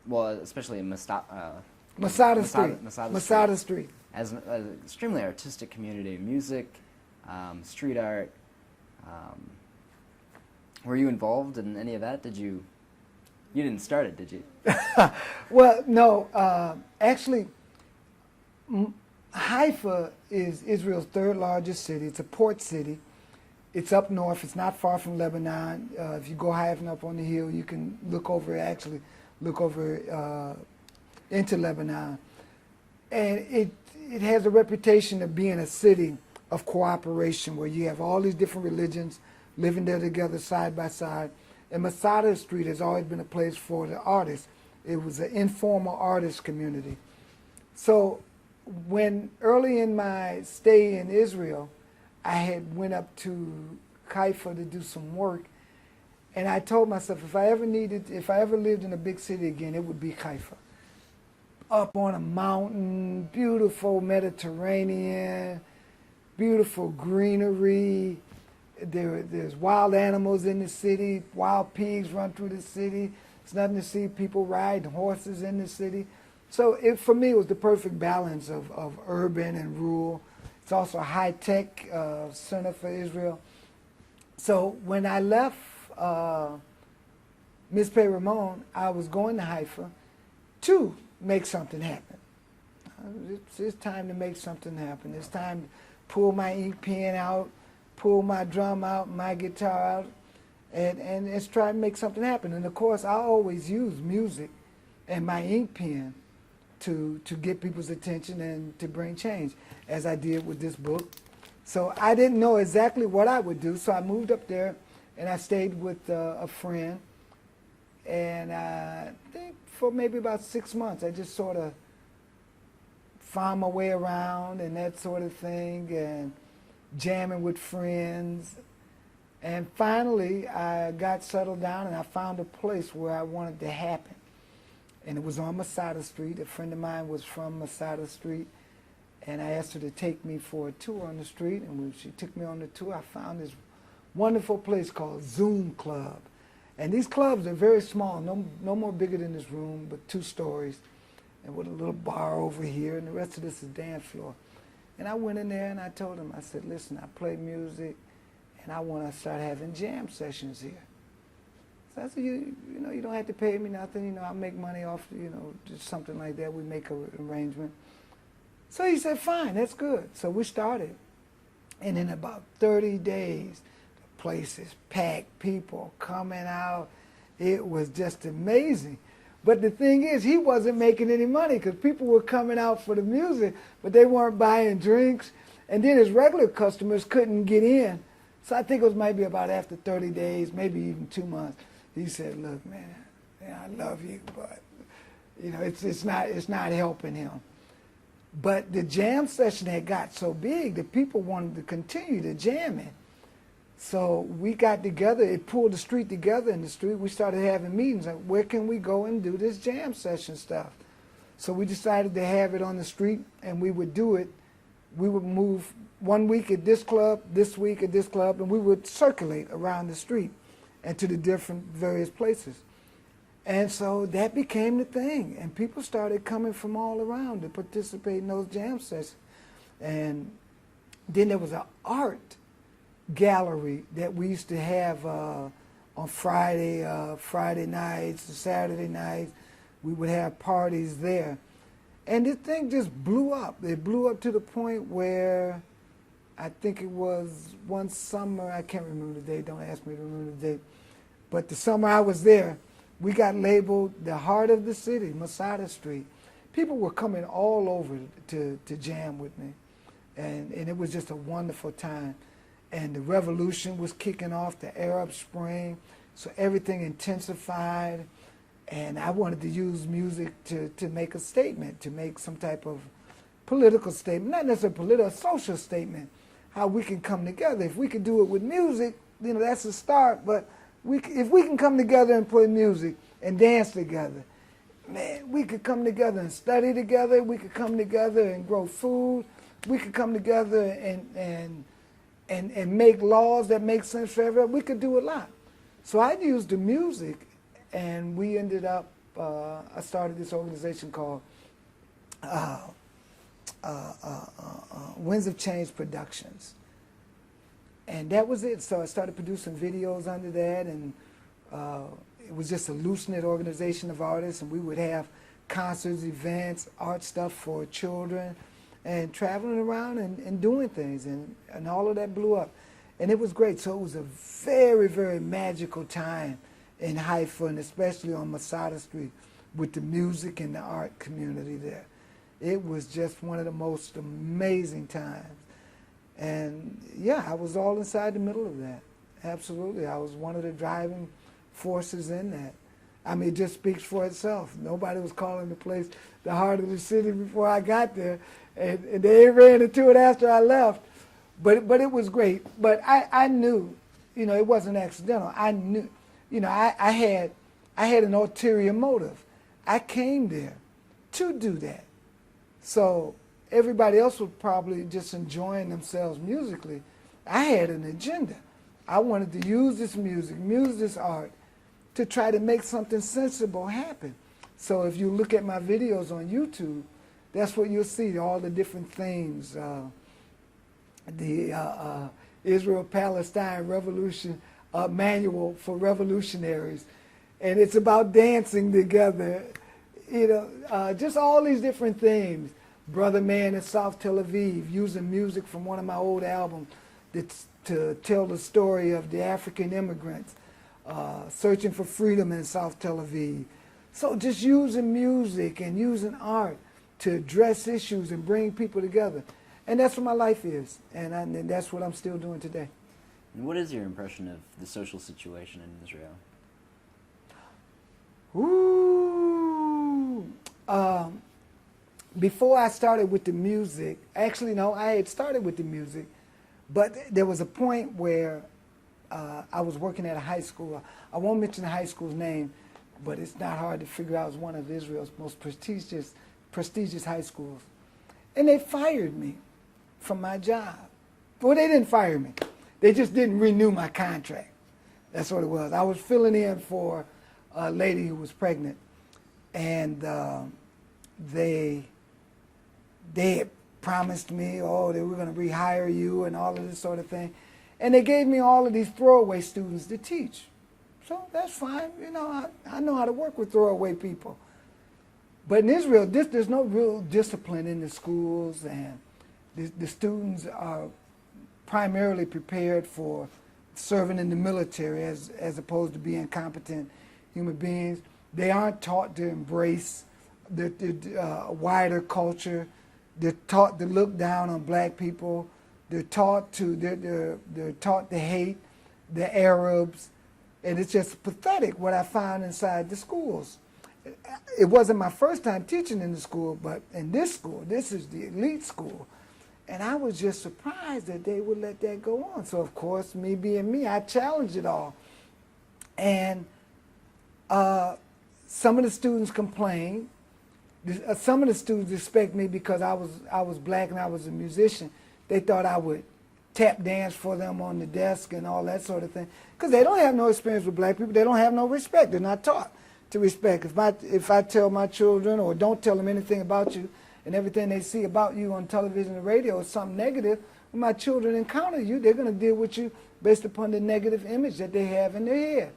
well, especially in Masada Street. As an extremely artistic community, music, street art. Were you involved in any of that? You didn't start it, did you? Well, no. Actually, Haifa is Israel's third largest city. It's a port city. It's up north. It's not far from Lebanon. If you go high enough up on the hill, you can look over into Lebanon. And it has a reputation of being a city of cooperation where you have all these different religions living there together side by side. And Masada Street has always been a place for the artists. It was an informal artist community. So when early in my stay in Israel, I had went up to Haifa to do some work, and I told myself if I ever lived in a big city again, it would be Haifa. Up on a mountain, beautiful Mediterranean, beautiful greenery. There's wild animals in the city. Wild pigs run through the city. It's nothing to see people riding horses in the city. So for me, it was the perfect balance of urban and rural. It's also a high-tech center for Israel. So when I left Mizpeh Ramon, I was going to Haifa to make something happen. It's time to make something happen. It's time to pull my ink pen out, pull my drum out, my guitar out, and let's try to make something happen. And of course, I always use music and my ink pen to get people's attention and to bring change, as I did with this book. So I didn't know exactly what I would do, so I moved up there and I stayed with a friend. And I think for maybe about 6 months, I just sort of found my way around and that sort of thing, and jamming with friends. And finally, I got settled down and I found a place where I wanted to happen. And it was on Masada Street. A friend of mine was from Masada Street, and I asked her to take me for a tour on the street. And when she took me on the tour, I found this wonderful place called Zoom Club. And these clubs are very small, no more bigger than this room, but 2 stories, and with a little bar over here, and the rest of this is dance floor. And I went in there and I told them, I said, listen, I play music, and I want to start having jam sessions here. So I said, you know, you don't have to pay me nothing. You know, I'll make money off, you know, just something like that. We make an arrangement. So he said, fine, that's good. So we started. And in about 30 days, the place is packed, people coming out. It was just amazing. But the thing is, he wasn't making any money because people were coming out for the music, but they weren't buying drinks. And then his regular customers couldn't get in. So I think it was maybe about after 30 days, maybe even 2 months. He said, look, man, I love you, but you know, it's not helping him. But the jam session had got so big that people wanted to continue the jamming. So we got together, it pulled the street together in the street. We started having meetings, like, where can we go and do this jam session stuff? So we decided to have it on the street, and we would do it. We would move 1 week at this club, this week at this club, and we would circulate around the street and to the different various places. And so that became the thing, and people started coming from all around to participate in those jam sessions. And then there was an art gallery that we used to have on Friday nights and Saturday nights. We would have parties there. And this thing just blew up. It blew up to the point where I think it was one summer, I can't remember the date, don't ask me to remember the date, but the summer I was there, we got labeled the heart of the city, Masada Street. People were coming all over to jam with me, and it was just a wonderful time. And the revolution was kicking off, the Arab Spring, so everything intensified, and I wanted to use music to make a statement, to make some type of political statement, not necessarily political, a social statement, how we can come together. If we could do it with music, you know, that's a start, but if we can come together and play music and dance together, man, we could come together and study together, we could come together and grow food, we could come together and make laws that make sense for everyone. We could do a lot. So I used the music, and we ended up, I started this organization called Winds of Change Productions. And that was it. So I started producing videos under that, and it was just a loose-knit organization of artists, and we would have concerts, events, art stuff for children, and traveling around and doing things, and all of that blew up. And it was great. So it was a very, very magical time in Haifa, and especially on Masada Street, with the music and the art community there. It was just one of the most amazing times. And yeah, I was all inside the middle of that. Absolutely. I was one of the driving forces in that. I mean, it just speaks for itself. Nobody was calling the place the heart of the city before I got there, and they ran into it after I left. But it was great. But I knew, you know, it wasn't accidental. I knew, you know, I had an ulterior motive. I came there to do that. So everybody else was probably just enjoying themselves musically. I had an agenda. I wanted to use this music, use this art, to try to make something sensible happen. So if you look at my videos on YouTube, that's what you'll see, all the different themes. The Israel-Palestine Revolution Manual for Revolutionaries. And it's about dancing together, you know, just all these different themes. Brother Man in South Tel Aviv, using music from one of my old albums to tell the story of the African immigrants searching for freedom in South Tel Aviv. So just using music and using art to address issues and bring people together. And that's what my life is, and that's what I'm still doing today. And what is your impression of the social situation in Israel? Ooh. Before I started with the music, actually, no, I had started with the music, but there was a point where I was working at a high school. I won't mention the high school's name, but it's not hard to figure out. It's one of Israel's most prestigious high schools. And they fired me from my job. Well, they didn't fire me. They just didn't renew my contract. That's what it was. I was filling in for a lady who was pregnant, and they had promised me, oh, they were going to rehire you and all of this sort of thing. And they gave me all of these throwaway students to teach. So that's fine. You know, I know how to work with throwaway people. But in Israel, there's no real discipline in the schools, and the students are primarily prepared for serving in the military as opposed to being competent human beings. They aren't taught to embrace the wider culture. They're taught to look down on black people. They're taught to hate the Arabs, and it's just pathetic what I found inside the schools. It wasn't my first time teaching in the school, but in this school, this is the elite school, and I was just surprised that they would let that go on. So of course, me being me, I challenged it all, and some of the students complained. Some of the students respect me because I was black and I was a musician. They thought I would tap dance for them on the desk and all that sort of thing. Because they don't have no experience with black people. They don't have no respect. They're not taught to respect. If I tell my children or don't tell them anything about you and everything they see about you on television and radio is something negative, when my children encounter you, they're going to deal with you based upon the negative image that they have in their head.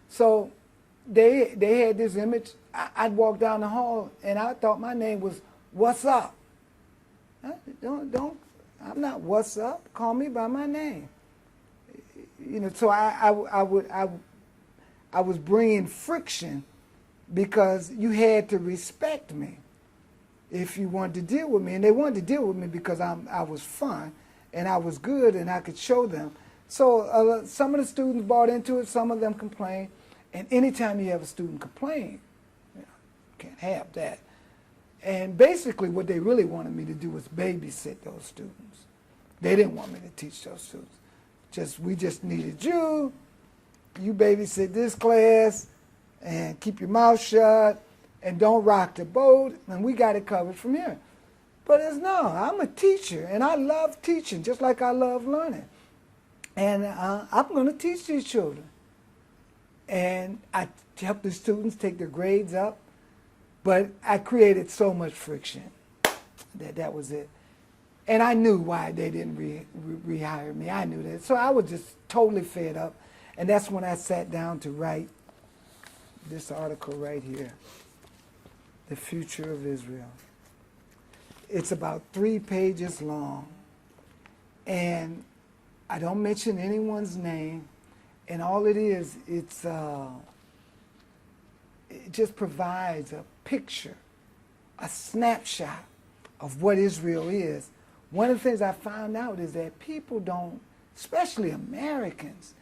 So they had this image. I'd walk down the hall and I thought my name was What's Up. I'm not What's Up. Call me by my name. You know, so I was bringing friction because you had to respect me if you wanted to deal with me, and they wanted to deal with me because I was fun and I was good and I could show them. So some of the students bought into it. Some of them complained, and anytime you have a student complain, you know, can't have that. And basically what they really wanted me to do was babysit those students. They didn't want me to teach those students. We just needed you. You babysit this class and keep your mouth shut and don't rock the boat, and we got it covered from here. But I'm a teacher, and I love teaching just like I love learning. And I'm going to teach these children. And I help the students take their grades up. But I created so much friction that was it. And I knew why they didn't rehire me. I knew that. So I was just totally fed up. And that's when I sat down to write this article right here, The Future of Israel. It's about 3 pages long. And I don't mention anyone's name. And all it is, it just provides a picture, a snapshot of what Israel is. One of the things I found out is that people don't, especially Americans,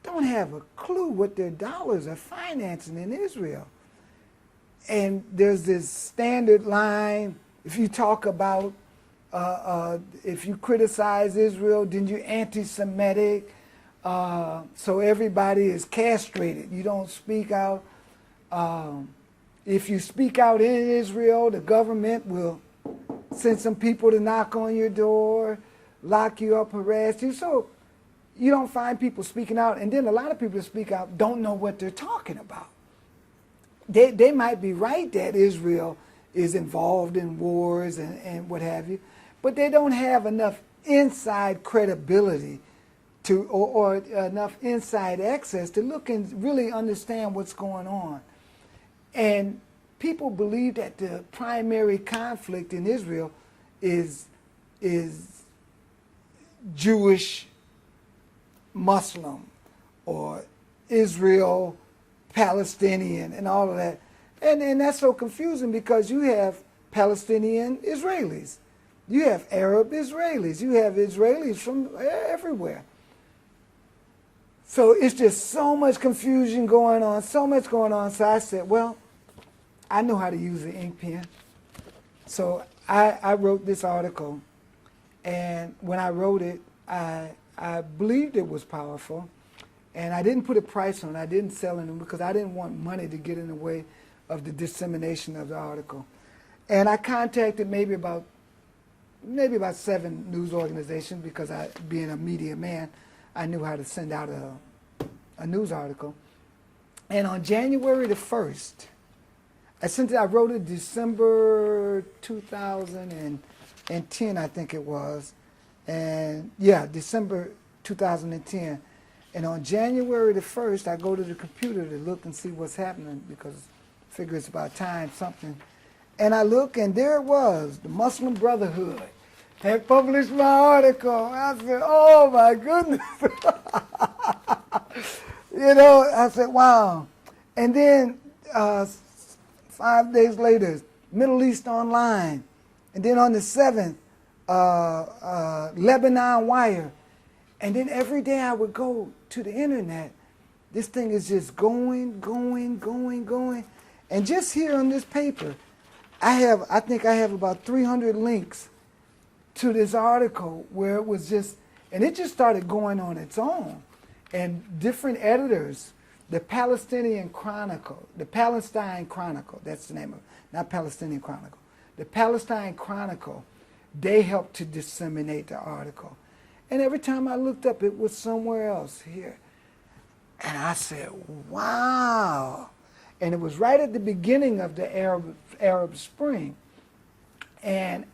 don't have a clue what their dollars are financing in Israel. And there's this standard line, if you talk about, if you criticize Israel, then you're anti-Semitic. So everybody is castrated. You don't speak out. If you speak out in Israel, the government will send some people to knock on your door, lock you up, harass you. So you don't find people speaking out. And then a lot of people that speak out don't know what they're talking about. They might be right that Israel is involved in wars and what have you, but they don't have enough inside credibility or enough inside access to look and really understand what's going on. And people believe that the primary conflict in Israel is Jewish Muslim or Israel Palestinian and all of that. And that's so confusing because you have Palestinian Israelis. You have Arab Israelis. You have Israelis from everywhere. So it's just so much confusion going on, so much going on. So I said, well, I know how to use an ink pen. So I wrote this article. And when I wrote it, I believed it was powerful. And I didn't put a price on it. I didn't sell it because I didn't want money to get in the way of the dissemination of the article. And I contacted maybe about 7 news organizations because being a media man, I knew how to send out a news article. And on January the 1st, I wrote it December 2010, I think it was. And yeah, December 2010. And on January the 1st, I go to the computer to look and see what's happening because I figure it's about time something. And I look, and there it was, the Muslim Brotherhood had published my article. I said, oh my goodness. You know, I said, wow. And then 5 days later, Middle East Online. And then on the 7th, Lebanon Wire. And then every day I would go to the internet. This thing is just going. And just here on this paper, I think I have about 300 links to this article where it was just, and it just started going on its own. And different editors, the Palestine Chronicle, that's the name of it, not Palestinian Chronicle. The Palestine Chronicle, they helped to disseminate the article. And every time I looked up, it was somewhere else here. And I said, wow. And it was right at the beginning of the Arab Spring. And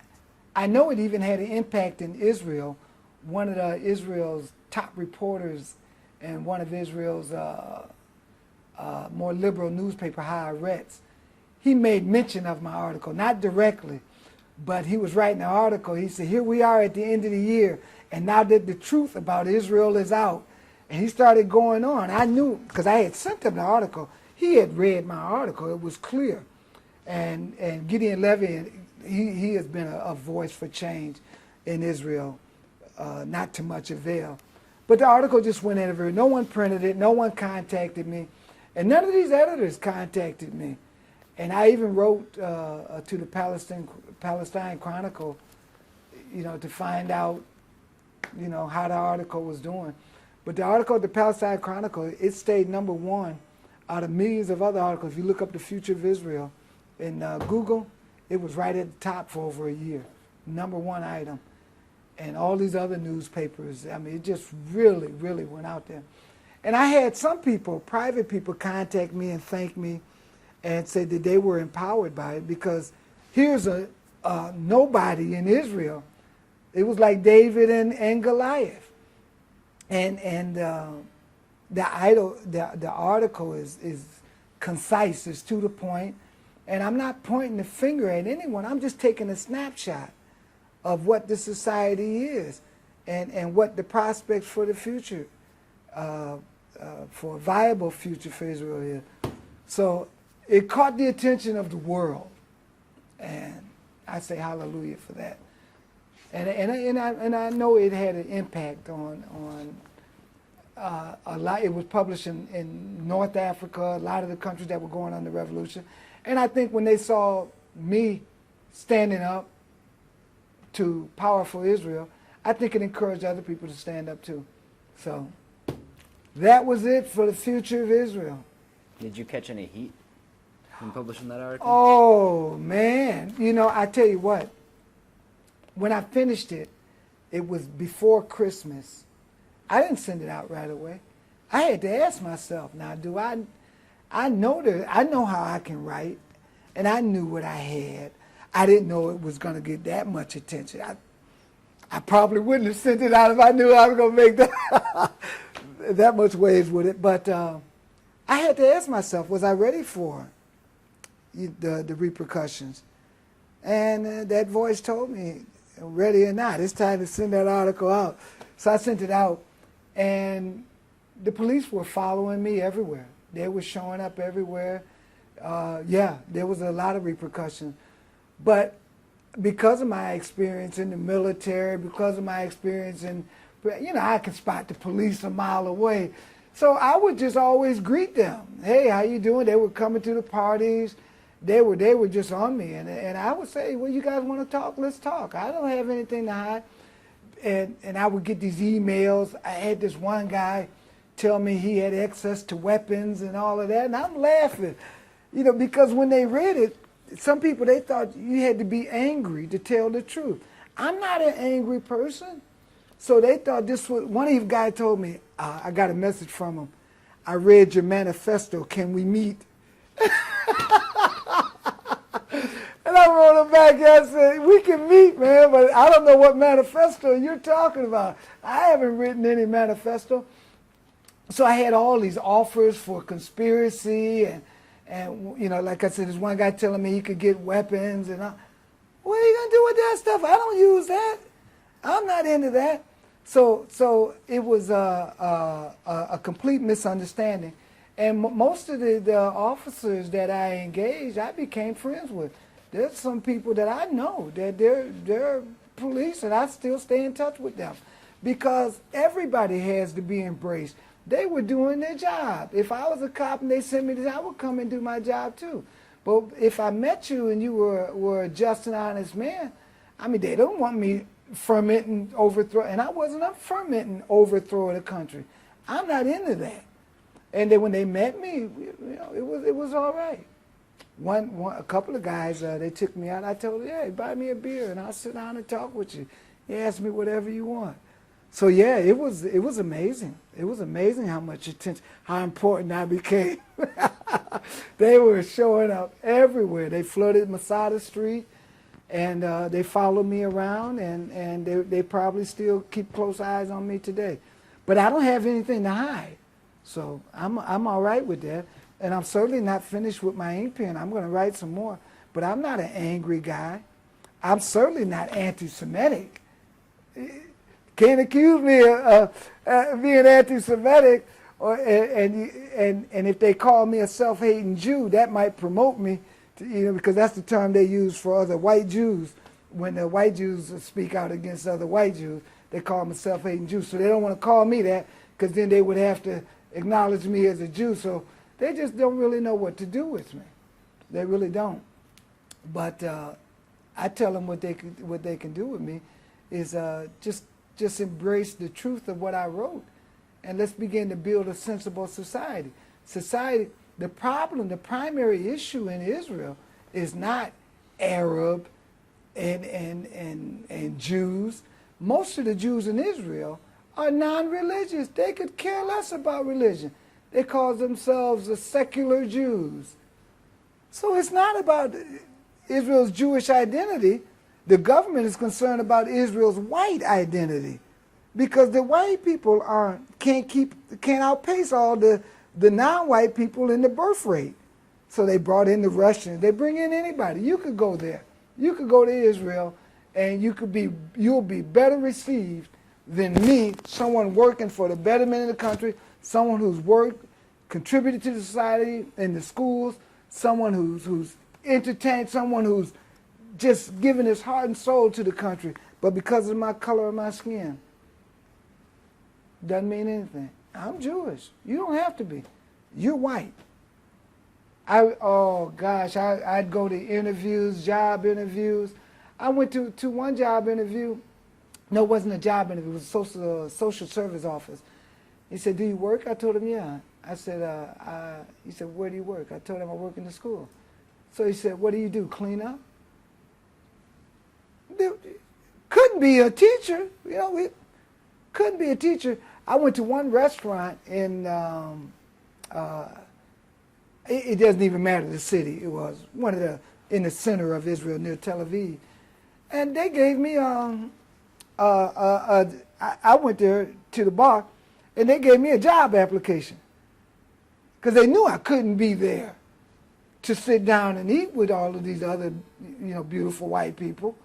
I know it even had an impact in Israel. One of Israel's top reporters and one of Israel's more liberal newspaper, Haaretz, he made mention of my article, not directly, but he was writing an article. He said, here we are at the end of the year, and now that the truth about Israel is out. And he started going on. I knew, because I had sent him the article. He had read my article. It was clear. And Gideon Levy, he has been a voice for change in Israel, not to much avail. But the article just went everywhere. No one printed it. No one contacted me. And none of these editors contacted me. And I even wrote to the Palestine Chronicle, you know, to find out, you know, how the article was doing. But the article, the Palestine Chronicle, it stayed #1 out of millions of other articles. If you look up the future of Israel in Google, it was right at the top for over a year, #1 item. And all these other newspapers, I mean, it just really, really went out there. And I had some people, private people, contact me and thank me and say that they were empowered by it, because here's a nobody in Israel. It was like David and Goliath. And the article is concise, it's to the point, and I'm not pointing the finger at anyone. I'm just taking a snapshot of what the society is and what the prospects for the future, for a viable future for Israel is. So it caught the attention of the world, and I say hallelujah for that. And I know it had an impact on a lot. It was published in North Africa, a lot of the countries that were going on the revolution. And I think when they saw me standing up to powerful Israel, I think it encouraged other people to stand up too. So that was it for the future of Israel. Did you catch any heat from publishing that article? Oh, man. You know, I tell you what. When I finished it, it was before Christmas. I didn't send it out right away. I had to ask myself, now, do I know how I can write, and I knew what I had. I didn't know it was going to get that much attention. I probably wouldn't have sent it out if I knew I was going to make that much waves with it. But I had to ask myself, was I ready for the repercussions? And that voice told me, ready or not, it's time to send that article out. So I sent it out, and the police were following me everywhere. They were showing up everywhere. Yeah, there was a lot of repercussions. But because of my experience in the military, because of my experience in, you know, I could spot the police a mile away. So I would just always greet them. Hey, how you doing? They were coming to the parties. They were just on me. And I would say, well, you guys want to talk? Let's talk. I don't have anything to hide. And I would get these emails. I had this one guy tell me he had access to weapons and all of that. And I'm laughing, you know, because when they read it, some people, they thought you had to be angry to tell the truth. I'm not an angry person. So they thought this was, one of these guys told me, I got a message from him. I read your manifesto. Can we meet? And I wrote him back and I said, we can meet, man, but I don't know what manifesto you're talking about. I haven't written any manifesto. So I had all these offers for conspiracy and you know, like I said, there's one guy telling me he could get weapons and what are you going to do with that stuff? I don't use that. I'm not into that. So it was a complete misunderstanding. And most of the officers that I engaged, I became friends with. There's some people that I know that they're police, and I still stay in touch with them because everybody has to be embraced. They were doing their job. If I was a cop and they sent me this, I would come and do my job too. But if I met you and you were a just and honest man, I mean, they don't want me fermenting, overthrow, and I wasn't up fermenting, overthrow the country. I'm not into that. And then when they met me, you know, it was all right. A couple of guys, they took me out. I told them, yeah, buy me a beer and I'll sit down and talk with you. You ask me whatever you want. So yeah, it was amazing. It was amazing how much attention, how important I became. They were showing up everywhere. They flooded Masada Street, and they followed me around, and they probably still keep close eyes on me today. But I don't have anything to hide, so I'm all right with that. And I'm certainly not finished with my ink pen. I'm going to write some more. But I'm not an angry guy. I'm certainly not anti-Semitic. Can't accuse me of being anti-Semitic. And if they call me a self-hating Jew, that might promote me, to, you know, because that's the term they use for other white Jews. When the white Jews speak out against other white Jews, they call them a self-hating Jew. So they don't want to call me that because then they would have to acknowledge me as a Jew. So they just don't really know what to do with me. They really don't. But I tell them what they can do with me is just embrace the truth of what I wrote, and let's begin to build a sensible society. The primary issue in Israel is not Arab and Jews. Most of the Jews in Israel are non-religious. They could care less about religion. They call themselves the secular Jews. So it's not about Israel's Jewish identity. The government is concerned about Israel's white identity, because the white people can't outpace all the non-white people in the birth rate. So they brought in the Russians. They bring in anybody. You could go there. You could go to Israel, and you'll be better received than me, someone working for the betterment of the country, someone who's worked, contributed to the society and the schools, someone who's entertained, someone who's just given his heart and soul to the country, but because of my color of my skin, doesn't mean anything. I'm Jewish. You don't have to be. You're white. I'd go to interviews, job interviews. I went to one job interview. No, it wasn't a job interview. It was a social service office. He said, do you work? I told him, yeah. I said, he said, where do you work? I told him I work in the school. So he said, what do you do, clean up? Couldn't be a teacher, you know. Couldn't be a teacher. I went to one restaurant in, it doesn't even matter the city. It was in the center of Israel near Tel Aviv. And they gave me, I went there to the bar, and they gave me a job application. Because they knew I couldn't be there to sit down and eat with all of these other, beautiful white people.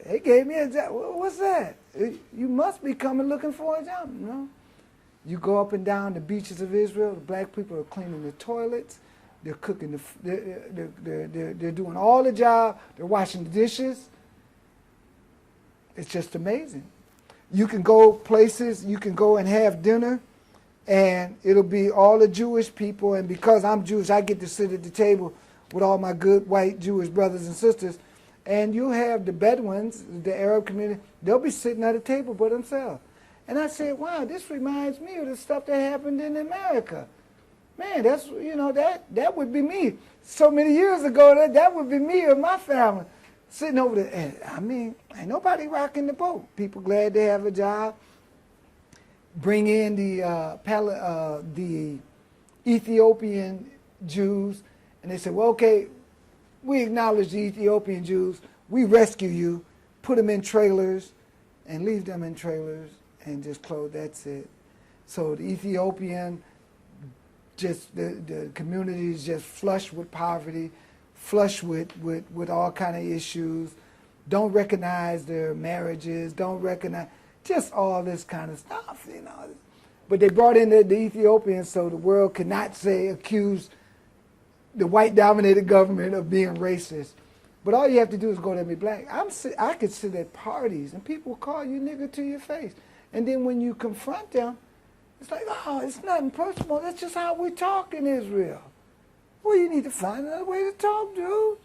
They gave me a job. What's that? You must be coming looking for a job, you know? You go up and down the beaches of Israel. The black people are cleaning the toilets. They're cooking. They're doing all the job. They're washing the dishes. It's just amazing. You can go places. You can go and have dinner, and it'll be all the Jewish people. And because I'm Jewish, I get to sit at the table with all my good white Jewish brothers and sisters. And you have the Bedouins, the Arab community, they'll be sitting at a table by themselves. And I said, wow, this reminds me of the stuff that happened in America. Man, that's, that would be me. So many years ago, that would be me or my family sitting over there. And, I mean, ain't nobody rocking the boat. People glad they have a job. bring in the Ethiopian Jews, and they said, well, okay, we acknowledge the Ethiopian Jews, we rescue you, put them in trailers, and leave them in trailers, and just close, that's it. So the Ethiopian, just the community is just flush with poverty, flush with all kind of issues, don't recognize their marriages, don't recognize, just all this kind of stuff, you know. But they brought in the Ethiopians so the world could not accuse the white-dominated government of being racist. But all you have to do is go to be black. I could sit at parties and people call you nigger to your face. And then when you confront them, it's like, oh, it's nothing personal. That's just how we talk in Israel. Well, you need to find another way to talk, dude.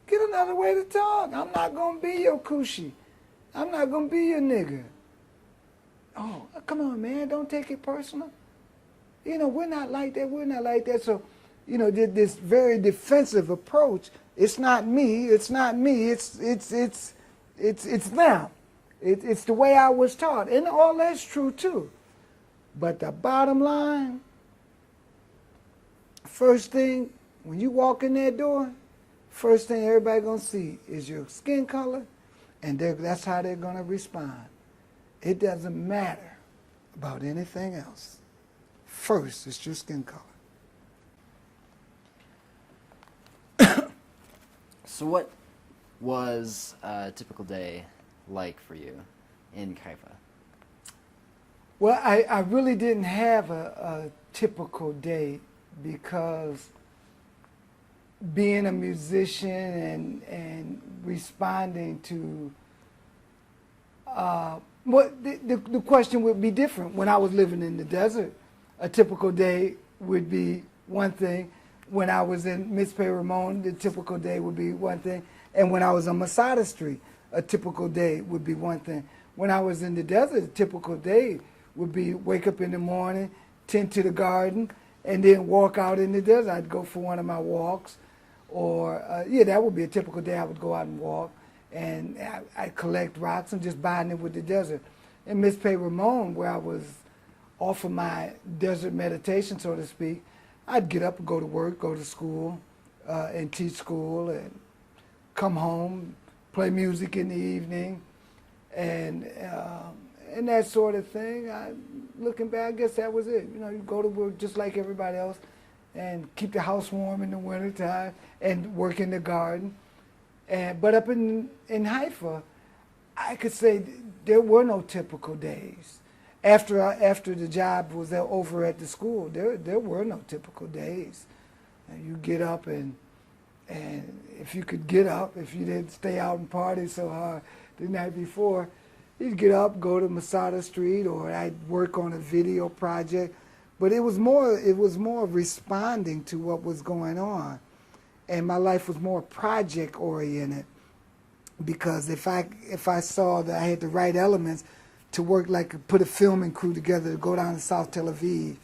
Get another way to talk. I'm not going to be your coochie. I'm not going to be your nigger. Oh, come on, man. Don't take it personal. You know, we're not like that. We're not like that. So, you know, this very defensive approach, it's not me. It's not me. It's them. It's the way I was taught. And all that's true, too. But the bottom line, first thing, when you walk in that door, first thing everybody going to see is your skin color, and that's how they're going to respond. It doesn't matter about anything else. First, it's your skin color. So what was a typical day like for you in Haifa? Well, I really didn't have a typical day because being a musician and responding to the question would be different. When I was living in the desert, a typical day would be one thing. When I was in Mizpeh Ramon, the typical day would be one thing. And when I was on Masada Street, a typical day would be one thing. When I was in the desert, a typical day would be wake up in the morning, tend to the garden, and then walk out in the desert. I'd go for one of my walks. Or, that would be a typical day. I would go out and walk. And I'd collect rocks and just bind them with the desert. In Mizpeh Ramon, where I was off of my desert meditation, so to speak, I'd get up and go to work, go to school, and teach school, and come home, play music in the evening, and that sort of thing. Looking back, I guess that was it. You know, you go to work just like everybody else, and keep the house warm in the wintertime, and work in the garden. But up in Haifa, I could say there were no typical days. After the job was over at the school, there were no typical days. You get up and if you could get up, if you didn't stay out and party so hard the night before, you'd get up, go to Masada Street, or I'd work on a video project. But it was more responding to what was going on, and my life was more project oriented. Because if I saw that I had the right elements to work, like put a filming crew together to go down to South Tel Aviv,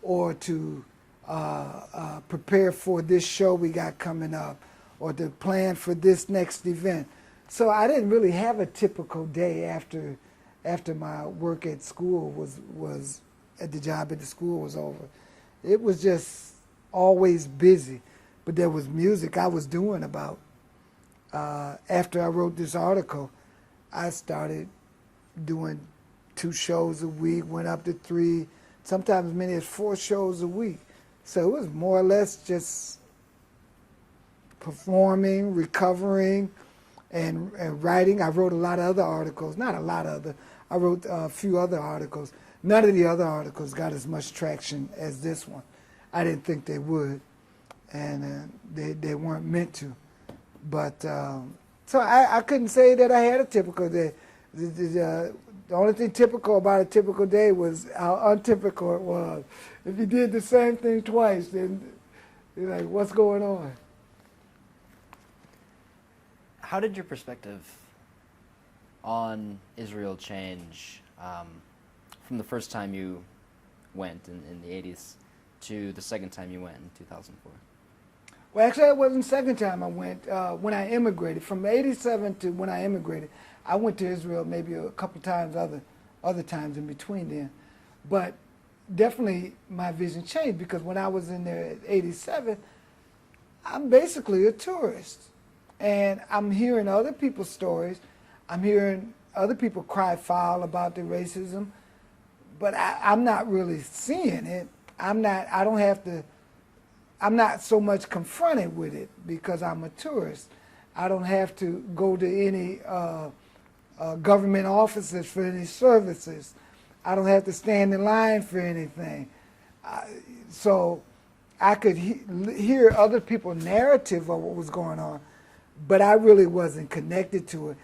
or to prepare for this show we got coming up, or to plan for this next event. So I didn't really have a typical day after my work at school was at the job at the school was over. It was just always busy. But there was music I was doing about. After I wrote this article, I started doing 2 shows a week, went up to 3, sometimes as many as 4 shows a week. So it was more or less just performing, recovering, and writing. I wrote a lot of other articles, not a lot of other, I wrote a few other articles. None of the other articles got as much traction as this one. I didn't think they would, and they weren't meant to. But, so I couldn't say that I had a typical day. The only thing typical about a typical day was how untypical it was. If you did the same thing twice, then you're like, what's going on? How did your perspective on Israel change from the first time you went in the 80s to the second time you went in 2004? Well, actually, it wasn't the second time I went. When I immigrated, from '87 to when I immigrated, I went to Israel maybe a couple times, other times in between then. But definitely my vision changed because when I was in there at 87, I'm basically a tourist. And I'm hearing other people's stories. I'm hearing other people cry foul about the racism, but I'm not really seeing it. I'm not so much confronted with it because I'm a tourist. I don't have to go to any government offices for any services. I don't have to stand in line for anything. So I could hear other people's narrative of what was going on, but I really wasn't connected to it.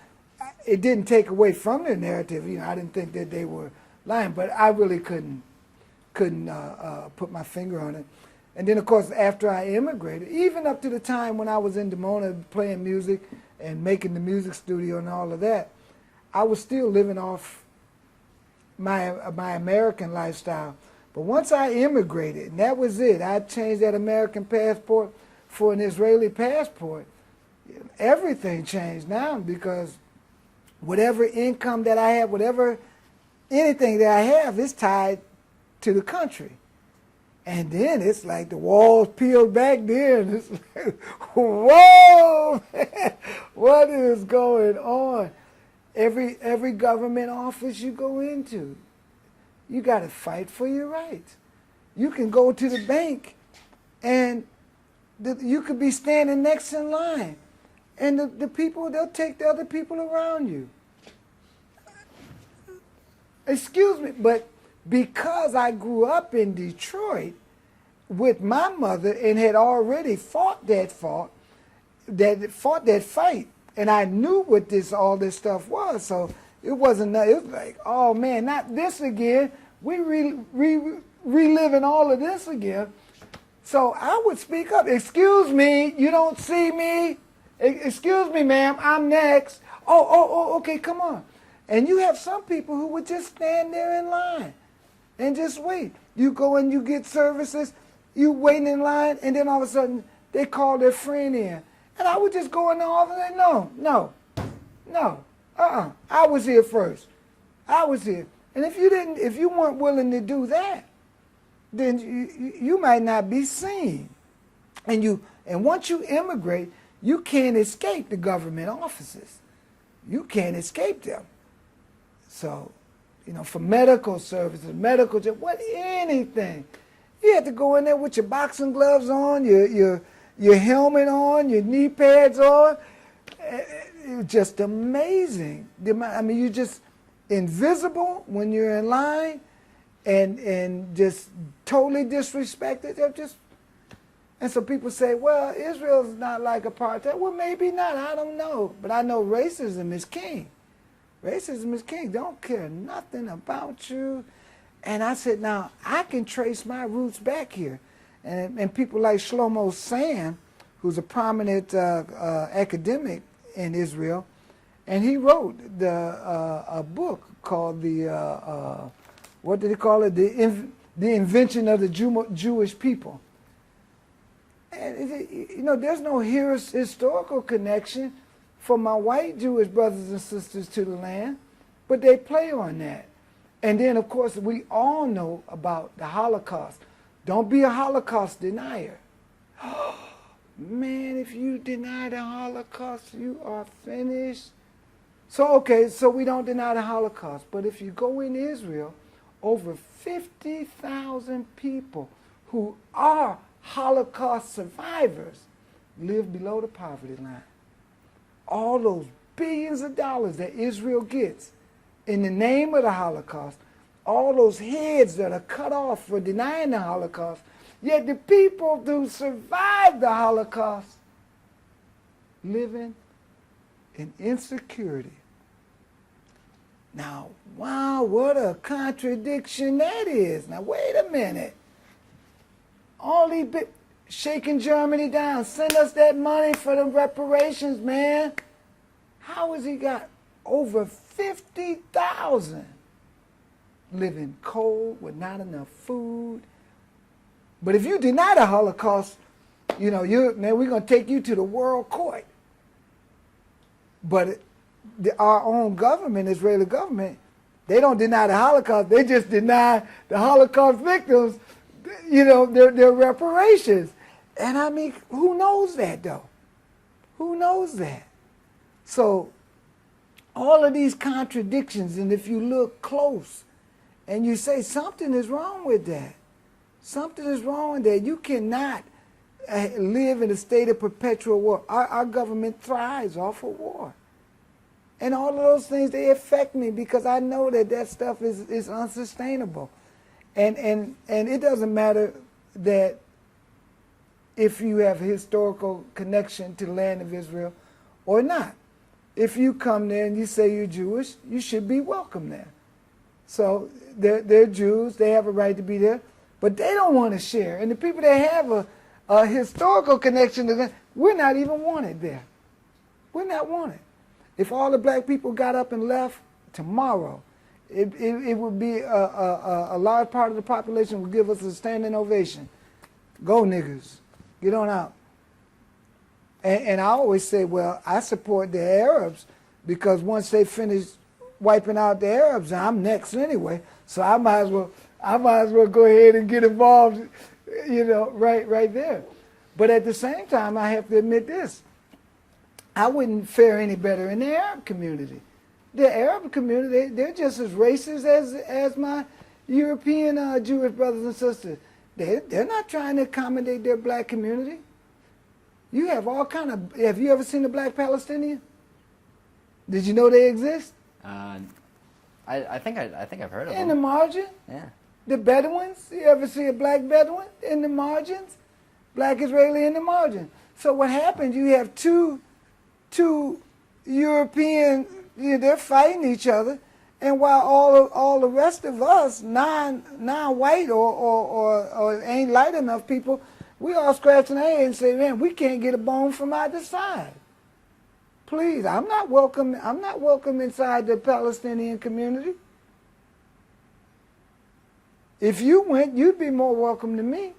It didn't take away from their narrative. I didn't think that they were lying, but I really couldn't put my finger on it. And then, of course, after I immigrated, even up to the time when I was in Dimona playing music and making the music studio and all of that, I was still living off my American lifestyle. But once I immigrated, and that was it, I changed that American passport for an Israeli passport, everything changed now because whatever income that I have, anything that I have is tied to the country. And then it's like the walls peeled back then. It's like, whoa, man, what is going on? Every government office you go into, you got to fight for your rights. You can go to the bank and you could be standing next in line. And the people, they'll take the other people around you. Excuse me, but because I grew up in Detroit with my mother and had already fought that fight, and I knew what all this stuff was, so it was like, oh man, not this again. We reliving all of this again. So I would speak up. Excuse me, you don't see me? Excuse me, ma'am, I'm next. Oh, okay, come on. And you have some people who would just stand there in line and just wait. You go and you get services, you waiting in line, and then all of a sudden they call their friend in. And I would just go in the office and say, no, I was here first. I was here. And if you weren't willing to do that, then you might not be seen. And once you immigrate, you can't escape the government offices. You can't escape them. So, for medical services, anything, you have to go in there with your boxing gloves on, your helmet on, your knee pads on. It's just amazing. You're just invisible when you're in line, and just totally disrespected. And so people say, well, Israel's not like apartheid. Well, maybe not. I don't know. But I know racism is king. Racism is king. Don't care nothing about you. And I said, now, I can trace my roots back here. And people like Shlomo Sam, who's a prominent academic in Israel, and he wrote a book called what did he call it? The Invention of the Jewish People. And, there's no historical connection for my white Jewish brothers and sisters to the land, but they play on that. And then, of course, we all know about the Holocaust. Don't be a Holocaust denier. Man, if you deny the Holocaust, you are finished. So we don't deny the Holocaust. But if you go in Israel, over 50,000 people who are Holocaust survivors live below the poverty line. All those billions of dollars that Israel gets in the name of the Holocaust, all those heads that are cut off for denying the Holocaust, yet the people who survived the Holocaust living in insecurity. Now, wow, what a contradiction that is. Now, wait a minute. All these shaking Germany down. Send us that money for the reparations, man. How has he got over 50,000 living cold with not enough food? But if you deny the Holocaust, we're going to take you to the world court. But our own government, Israeli government, They don't deny the Holocaust. They just deny the Holocaust victims, their reparations. And I mean, who knows that though? Who knows that? So all of these contradictions, and if you look close and you say something is wrong with that, something is wrong with that, you cannot live in a state of perpetual war. Our government thrives off of war. And all of those things, they affect me because I know that stuff is unsustainable. And it doesn't matter that if you have a historical connection to the land of Israel or not. If you come there and you say you're Jewish, you should be welcome there. So they're Jews, they have a right to be there, but they don't want to share. And the people that have a historical connection to them, we're not even wanted there. We're not wanted. If all the black people got up and left tomorrow, it would be a large part of the population would give us a standing ovation. Go niggers, get on out. And I always say, well, I support the Arabs because once they finish wiping out the Arabs, I'm next anyway. So I might as well go ahead and get involved, right there. But at the same time, I have to admit this. I wouldn't fare any better in the Arab community. The Arab community, they're just as racist as my European Jewish brothers and sisters. They're not trying to accommodate their black community. You have all kind of. Have you ever seen a black Palestinian? Did you know they exist? I think I've heard of them. In the margin. Yeah. The Bedouins. You ever see a black Bedouin in the margins? Black Israeli in the margin. So what happens? You have two European. They're fighting each other, and while all the rest of us non-white or ain't light enough people. We all scratching our head and say, man, we can't get a bone from either side. Please, I'm not welcome inside the Palestinian community. If you went, you'd be more welcome to me.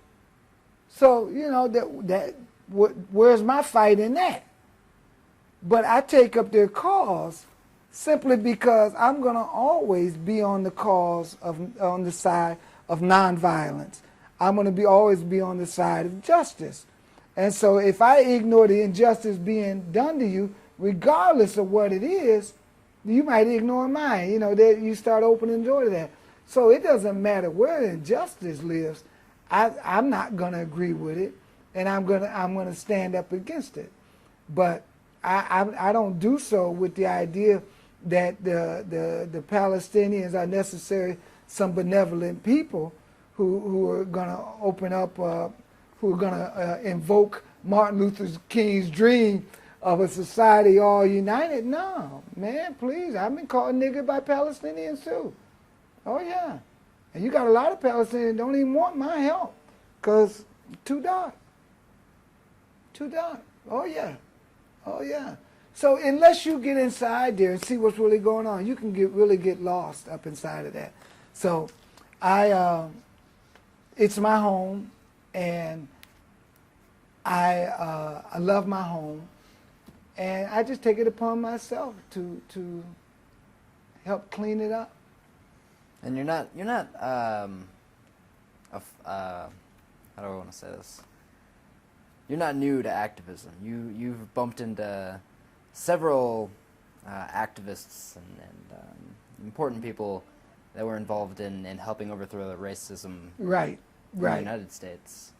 So, where's my fight in that? But I take up their cause simply because I'm going to always be on the side of nonviolence. I'm going to always be on the side of justice. And so if I ignore the injustice being done to you, regardless of what it is, you might ignore mine. You start opening the door to that. So it doesn't matter where the injustice lives. I'm not going to agree with it, and I'm going to stand up against it. But I don't do so with the idea that the Palestinians are necessarily some benevolent people who are going to open up, who are going to invoke Martin Luther King's dream of a society all united. No, man, please. I've been called nigger by Palestinians too. Oh, yeah. And you got a lot of Palestinians don't even want my help because too dark. Too dark. Oh, yeah. Oh, yeah. So unless you get inside there and see what's really going on, you can really get lost up inside of that. So it's my home, and I love my home, and I just take it upon myself to help clean it up. And you're not how do I want to say this? You're not new to activism. You've bumped into several activists and important people that were involved in helping overthrow the racism Right. in the United States.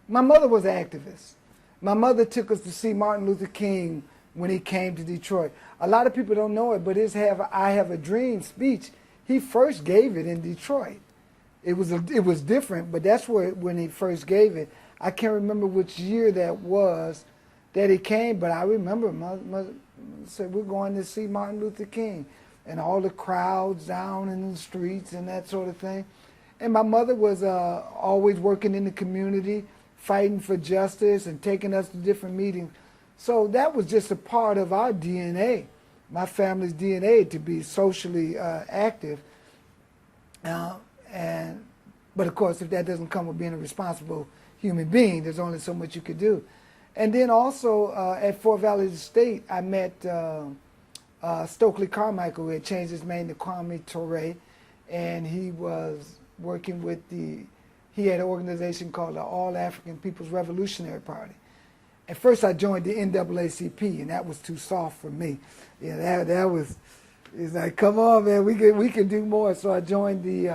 My mother was an activist. My mother took us to see Martin Luther King when he came to Detroit. A lot of people don't know it, but his I Have a Dream speech, he first gave it in Detroit. It was different, but that's when he first gave it. I can't remember which year that was that he came, but I remember mother said, we're going to see Martin Luther King, and all the crowds down in the streets and that sort of thing. And my mother was always working in the community, fighting for justice and taking us to different meetings. So that was just a part of our DNA, my family's DNA, to be socially active. But of course, if that doesn't come with being a responsible human being, there's only so much you could do. And then also at Fort Valley State, I met Stokely Carmichael had changed his name to Kwame Ture, and he was working with he had an organization called the All African People's Revolutionary Party. At first I joined the NAACP, and that was too soft for me. Yeah, that was, it's like, come on, man, we can do more. So I joined the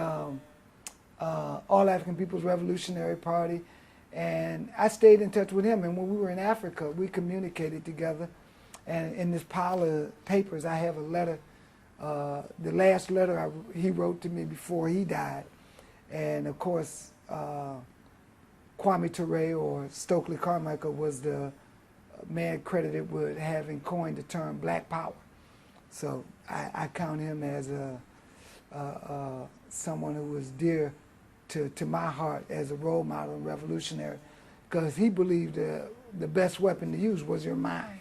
All African People's Revolutionary Party, and I stayed in touch with him. And when we were in Africa, we communicated together. And in this pile of papers, I have a letter, the last letter he wrote to me before he died. And of course, Kwame Ture, or Stokely Carmichael, was the man credited with having coined the term Black Power. So I count him as someone who was dear to my heart as a role model and revolutionary, because he believed the best weapon to use was your mind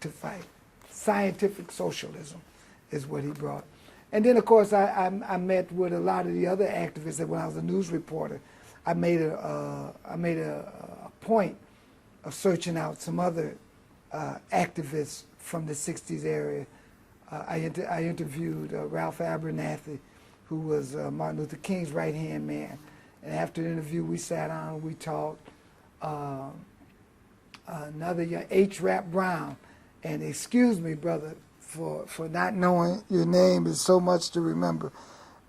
to fight. Scientific socialism is what he brought. And then, of course, I met with a lot of the other activists. That when I was a news reporter, I made a point of searching out some other activists from the 60s area. I interviewed Ralph Abernathy, who was Martin Luther King's right-hand man. And after the interview, we sat down and we talked. Another young, H. Rap Brown. And excuse me, brother, for not knowing your name. Is so much to remember.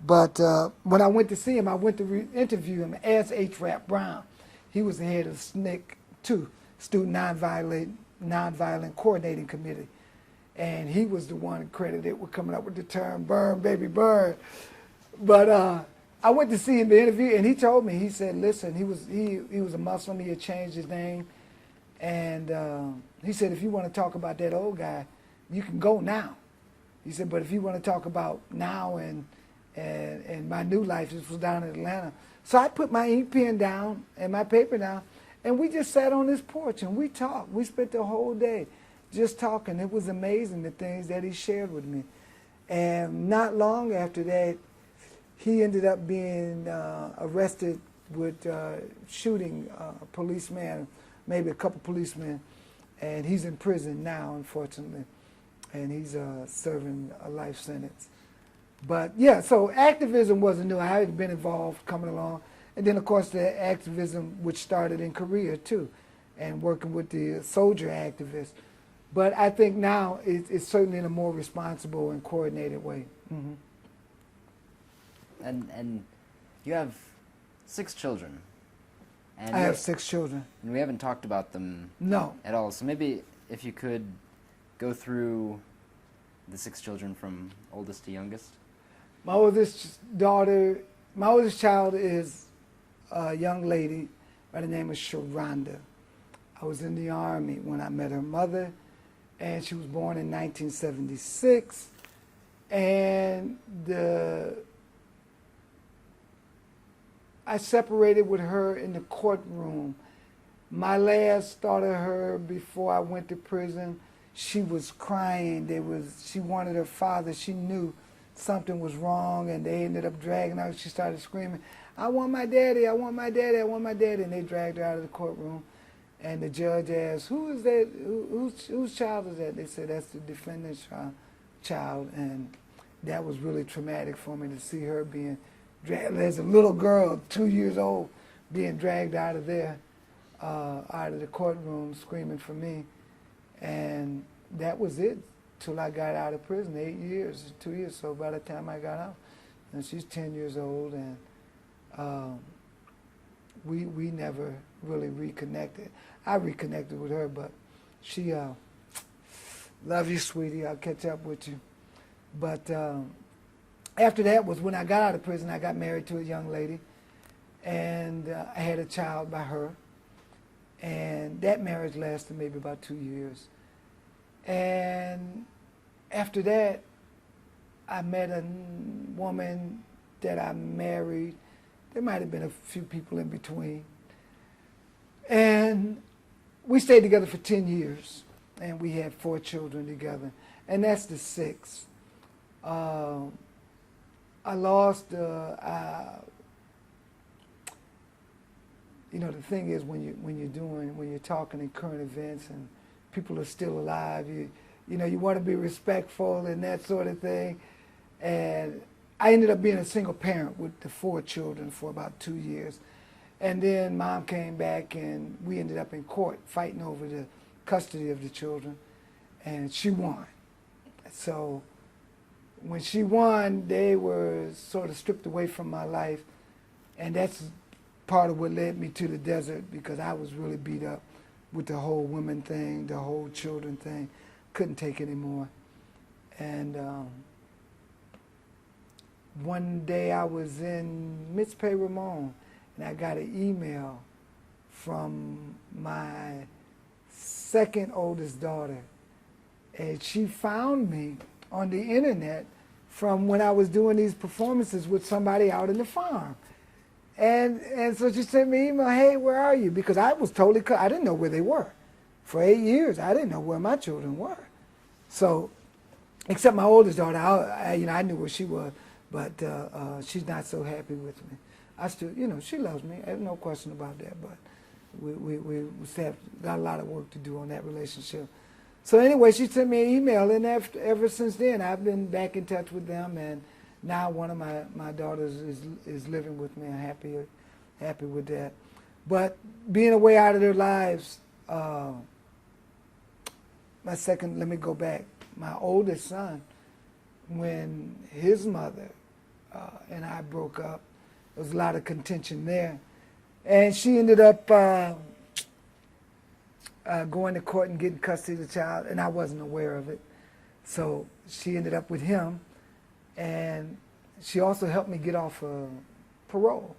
But when I went to see him, I went to interview him as H. Rap Brown. He was the head of SNCC 2, Student Nonviolent Coordinating Committee. And he was the one credited with coming up with the term "burn, baby, burn." But I went to see him in the interview, and he told me, he said, listen, he was a Muslim, he had changed his name. And he said, if you want to talk about that old guy, you can go now. He said, but if you want to talk about now and my new life, this was down in Atlanta. So I put my ink pen down and my paper down, and we just sat on this porch and we talked. We spent the whole day just talking. It was amazing, the things that he shared with me. And not long after that, he ended up being arrested with shooting a policeman, maybe a couple policemen, and he's in prison now, unfortunately, and he's serving a life sentence. But yeah, so activism wasn't new. I had been involved coming along. And then, of course, the activism which started in Korea, too, and working with the soldier activists. But I think now it's certainly in a more responsible and coordinated way. Mm-hmm. And you have 6 children. And I have 6 children. And we haven't talked about them No. at all. So maybe if you could go through the 6 children from oldest to youngest. My oldest child is a young lady by the name of Sharonda. I was in the Army when I met her mother, and she was born in 1976. And I separated with her in the courtroom. My last thought of her before I went to prison, she was crying. She wanted her father. She knew something was wrong, and they ended up dragging her. She started screaming, "I want my daddy, I want my daddy, I want my daddy." And they dragged her out of the courtroom. And the judge asked, "Who is that? Whose child is that?" They said, "That's the defendant's child." And that was really traumatic for me to see her being dragged as a little girl, 2 years old, being dragged out of there, out of the courtroom, screaming for me. And that was it till I got out of prison. 8 years, 2 years. So by the time I got out, and she's 10 years old, and we never really reconnected. I reconnected with her, but she, love you, sweetie. I'll catch up with you. But after that was when I got out of prison. I got married to a young lady, and I had a child by her. And that marriage lasted maybe about 2 years. And after that, I met a woman that I married. There might have been a few people in between. And we stayed together for 10 years, and we had 4 children together. And that's the 6th. I lost, you know, the thing is when you're talking in current events and people are still alive, You know, you want to be respectful and that sort of thing. And I ended up being a single parent with the 4 children for about 2 years. And then Mom came back and we ended up in court fighting over the custody of the children. And she won. So when she won, they were sort of stripped away from my life. And that's part of what led me to the desert, because I was really beat up with the whole women thing, the whole children thing. Couldn't take it anymore. And one day I was in Mitzpe Ramon, and I got an email from my second oldest daughter. And she found me on the internet from when I was doing these performances with somebody out in the farm. And so she sent me an email, hey, where are you? Because I was totally, I didn't know where they were. For 8 years, I didn't know where my children were. So, except my oldest daughter, I knew where she was, but she's not so happy with me. I still, she loves me. There's no question about that, but we still have got a lot of work to do on that relationship. So anyway, she sent me an email, and ever since then, I've been back in touch with them, and now one of my daughters is living with me. I'm happy with that. But being away out of their lives, let me go back. My oldest son, when his mother and I broke up, there was a lot of contention there. And she ended up going to court and getting custody of the child, and I wasn't aware of it. So she ended up with him, and she also helped me get off parole,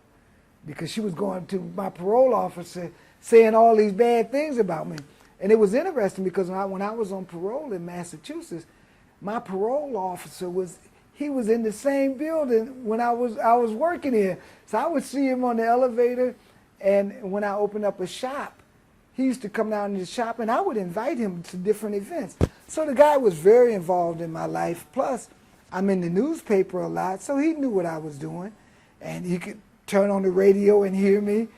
because she was going to my parole officer saying all these bad things about me. And it was interesting, because when I was on parole in Massachusetts, my parole officer was in the same building when I was working here. So I would see him on the elevator, and when I opened up a shop, he used to come down to the shop, and I would invite him to different events. So the guy was very involved in my life. Plus, I'm in the newspaper a lot, so he knew what I was doing, and he could turn on the radio and hear me.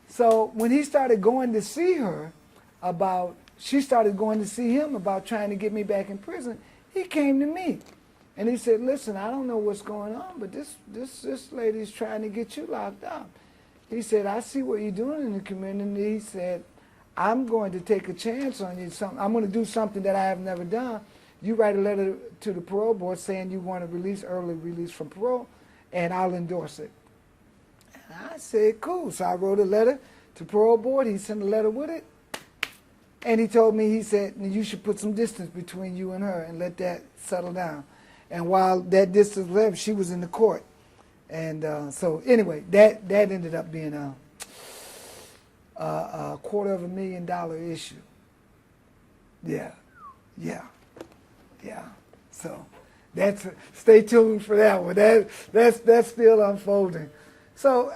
So when he started going to see her she started going to see him about trying to get me back in prison, he came to me. And he said, listen, I don't know what's going on, but this lady's trying to get you locked up. He said, I see what you're doing in the community. He said, I'm going to take a chance on you. I'm going to do something that I have never done. You write a letter to the parole board saying you want to early release from parole, and I'll endorse it. And I said, cool. So I wrote a letter to parole board. He sent a letter with it. And he told me, he said, you should put some distance between you and her and let that settle down. And while that distance left, she was in the court. And so anyway, that ended up being a $250,000 issue. Yeah. So stay tuned for that one. That's still unfolding. So,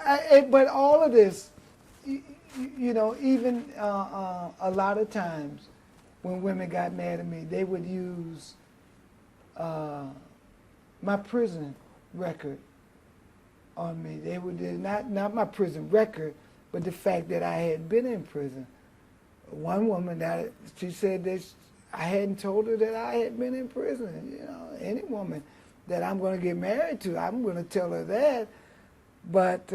but all of this, even a lot of times when women got mad at me, they would use my prison record on me. They would not my prison record, but the fact that I had been in prison. One woman, she said that I hadn't told her that I had been in prison. Any woman that I'm going to get married to, I'm going to tell her that. But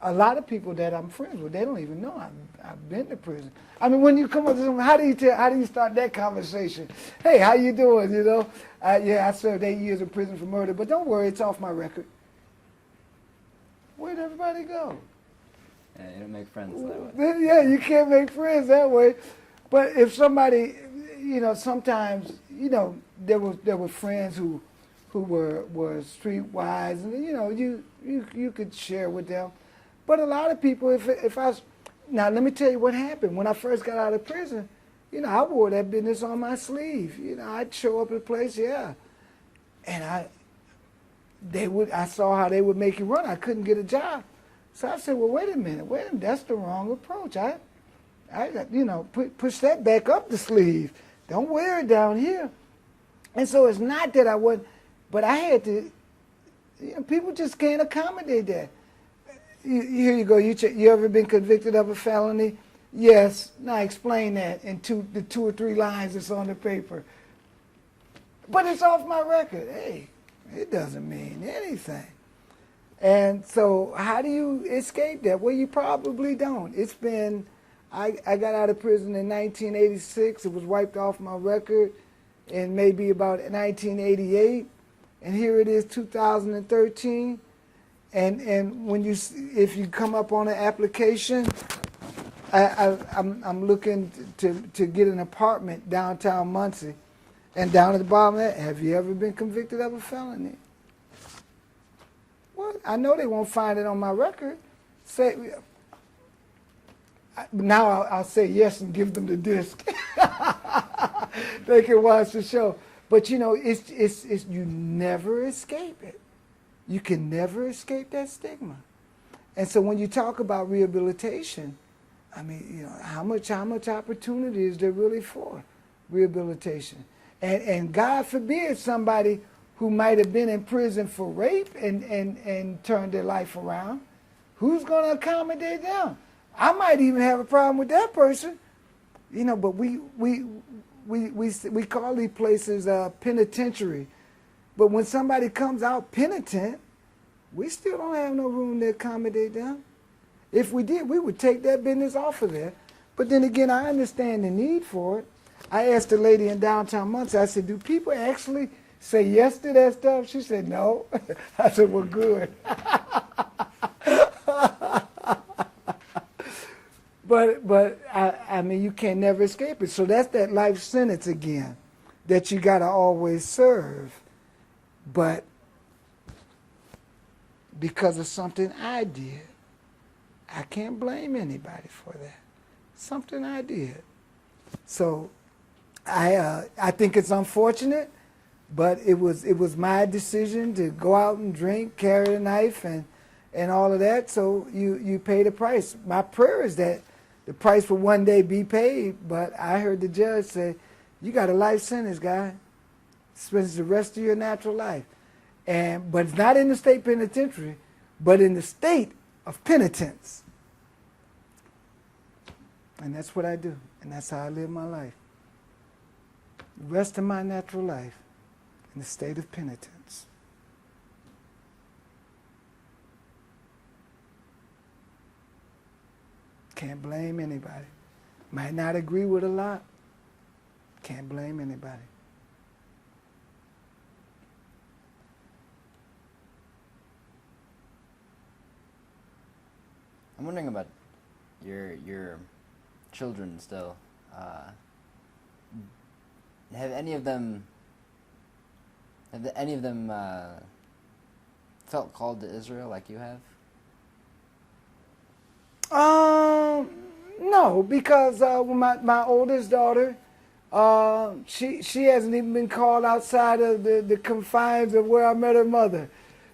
a lot of people that I'm friends with, they don't even know I've been to prison. I mean, when you come up to someone, how do you start that conversation? Hey, how you doing? I served 8 years in prison for murder, but don't worry, it's off my record. Where'd everybody go? Yeah, you don't make friends that way. Yeah, you can't make friends that way. But if somebody, sometimes, there were friends who were streetwise, and you could share with them. But a lot of people, now let me tell you what happened. When I first got out of prison, I wore that business on my sleeve. I'd show up at a place, and I saw how they would make you run. I couldn't get a job. So I said, well, wait a minute, that's the wrong approach. I push that back up the sleeve. Don't wear it down here. And so it's not that I wasn't, but I had to, people just can't accommodate that. Here you go, you ever been convicted of a felony? Yes. Now explain that in the 2 or 3 lines that's on the paper. But it's off my record. Hey, it doesn't mean anything. And so how do you escape that? Well, you probably don't. It's been, I got out of prison in 1986. It was wiped off my record in maybe about 1988. And here it is, 2013. And when if you come up on an application, I'm looking to get an apartment downtown Muncie. And down at the bottom of that, have you ever been convicted of a felony? Well, I know they won't find it on my record. Now I'll say yes and give them the disc. They can watch the show. But you know, it's you never escape it. You can never escape that stigma. And so when you talk about rehabilitation, I mean, you know, how much opportunity is there really for rehabilitation? And God forbid somebody who might have been in prison for rape and turned their life around, who's going to accommodate them? I might even have a problem with that person, you know. But we call these places penitentiary, but when somebody comes out penitent, we still don't have no room to accommodate them. If we did, we would take that business off of there. But then again, I understand the need for it. I asked a lady in downtown Muncie, I said, do people actually say yes to that stuff? She said, no. I said, well, good. But I mean, you can never escape it. So that's that life sentence again that you got to always serve. But because of something I did, I can't blame anybody for that. Something I did. So I think it's unfortunate, but it was my decision to go out and drink, carry a knife, and all of that. So you pay the price. My prayer is that the price will one day be paid. But I heard the judge say, "You got a life sentence, guy. Spends the rest of your natural life." But it's not in the state penitentiary, but in the state of penitence. And that's what I do, and that's how I live my life. The rest of my natural life in the state of penitence. Can't blame anybody. Might not agree with a lot. Can't blame anybody. I'm wondering about your children still. Have any of them felt called to Israel like you have? No, because my oldest daughter, she hasn't even been called outside of the confines of where I met her mother.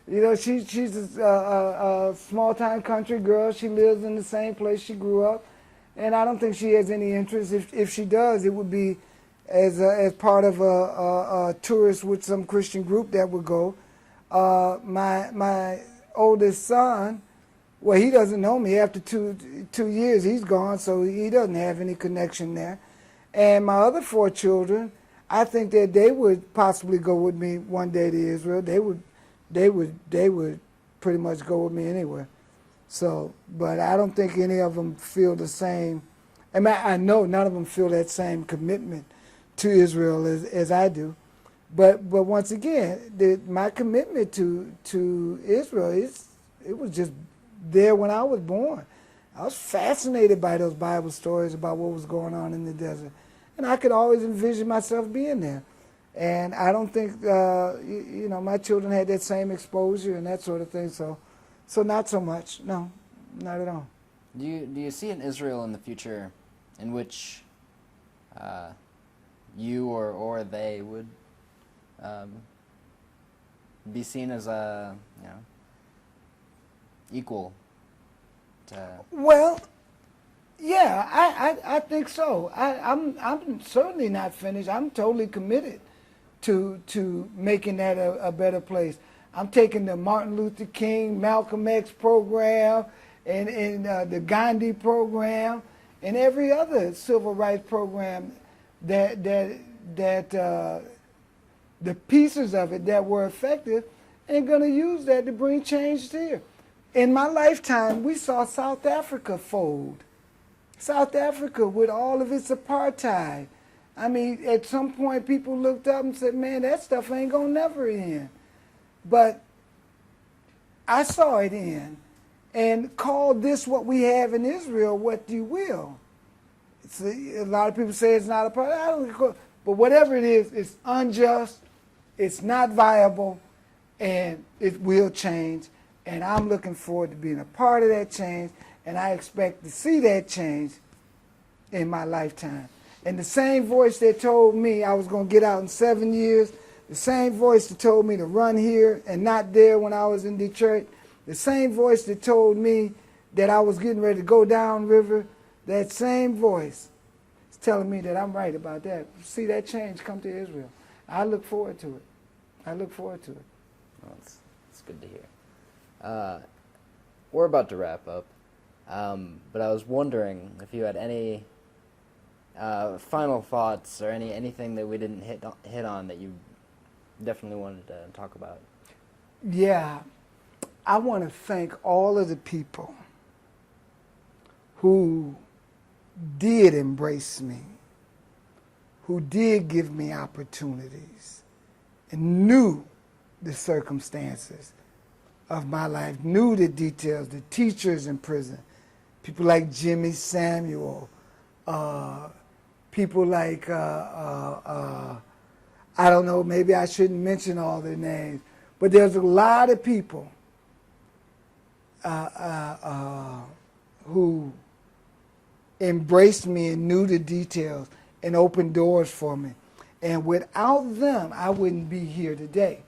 You know, she's a small-time country girl. She lives in the same place she grew up, and I don't think she has any interest. If she does, it would be as part of a tourist with some Christian group that would go. My oldest son, well, he doesn't know me. After two years, he's gone, so he doesn't have any connection there. And my other 4 children, I think that they would possibly go with me one day to Israel. They would pretty much go with me anywhere. So, but I don't think any of them feel the same. I mean, I know none of them feel that same commitment to Israel as I do. But once again, my commitment to Israel it was just there when I was born. I was fascinated by those Bible stories about what was going on in the desert, and I could always envision myself being there. And I don't think my children had that same exposure and that sort of thing. So not so much. No, not at all. Do you see an Israel in the future in which you or they would be seen as equal to? Well, yeah, I think so. I'm certainly not finished. I'm totally committed to making that a better place. I'm taking the Martin Luther King, Malcolm X program, and the Gandhi program, and every other civil rights program that the pieces of it that were effective, and going to use that to bring change here. In my lifetime, we saw South Africa fold. South Africa with all of its apartheid. I mean, at some point people looked up and said, man, that stuff ain't going to never end. But I saw it end and called this what we have in Israel, what you will. A lot of people say it's not apartheid. I don't, but whatever it is, it's unjust, it's not viable, and it will change. And I'm looking forward to being a part of that change, and I expect to see that change in my lifetime. And the same voice that told me I was going to get out in 7 years, the same voice that told me to run here and not there when I was in Detroit, the same voice that told me that I was getting ready to go downriver, that same voice is telling me that I'm right about that. See that change come to Israel. I look forward to it. I look forward to it. Well, it's good to hear. We're about to wrap up, but I was wondering if you had any final thoughts or anything that we didn't hit on that you definitely wanted to talk about. Yeah, I want to thank all of the people who did embrace me, who did give me opportunities, and knew the circumstances of my life, knew the details, the teachers in prison, people like Jimmy Samuel, people like, I don't know, maybe I shouldn't mention all their names, but there's a lot of people who embraced me and knew the details and opened doors for me. And without them, I wouldn't be here today.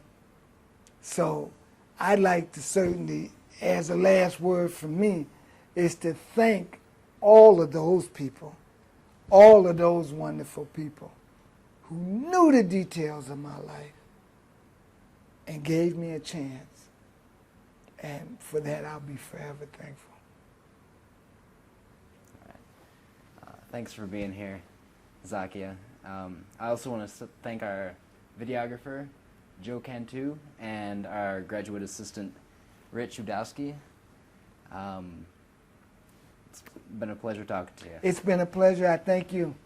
So I'd like to certainly, as a last word from me, is to thank all of those people, all of those wonderful people who knew the details of my life and gave me a chance. And for that, I'll be forever thankful. Thanks for being here, Hazakyah. I also want to thank our videographer, Joe Cantu, and our graduate assistant, Rich Udowski. It's been a pleasure talking to you. It's been a pleasure. I thank you.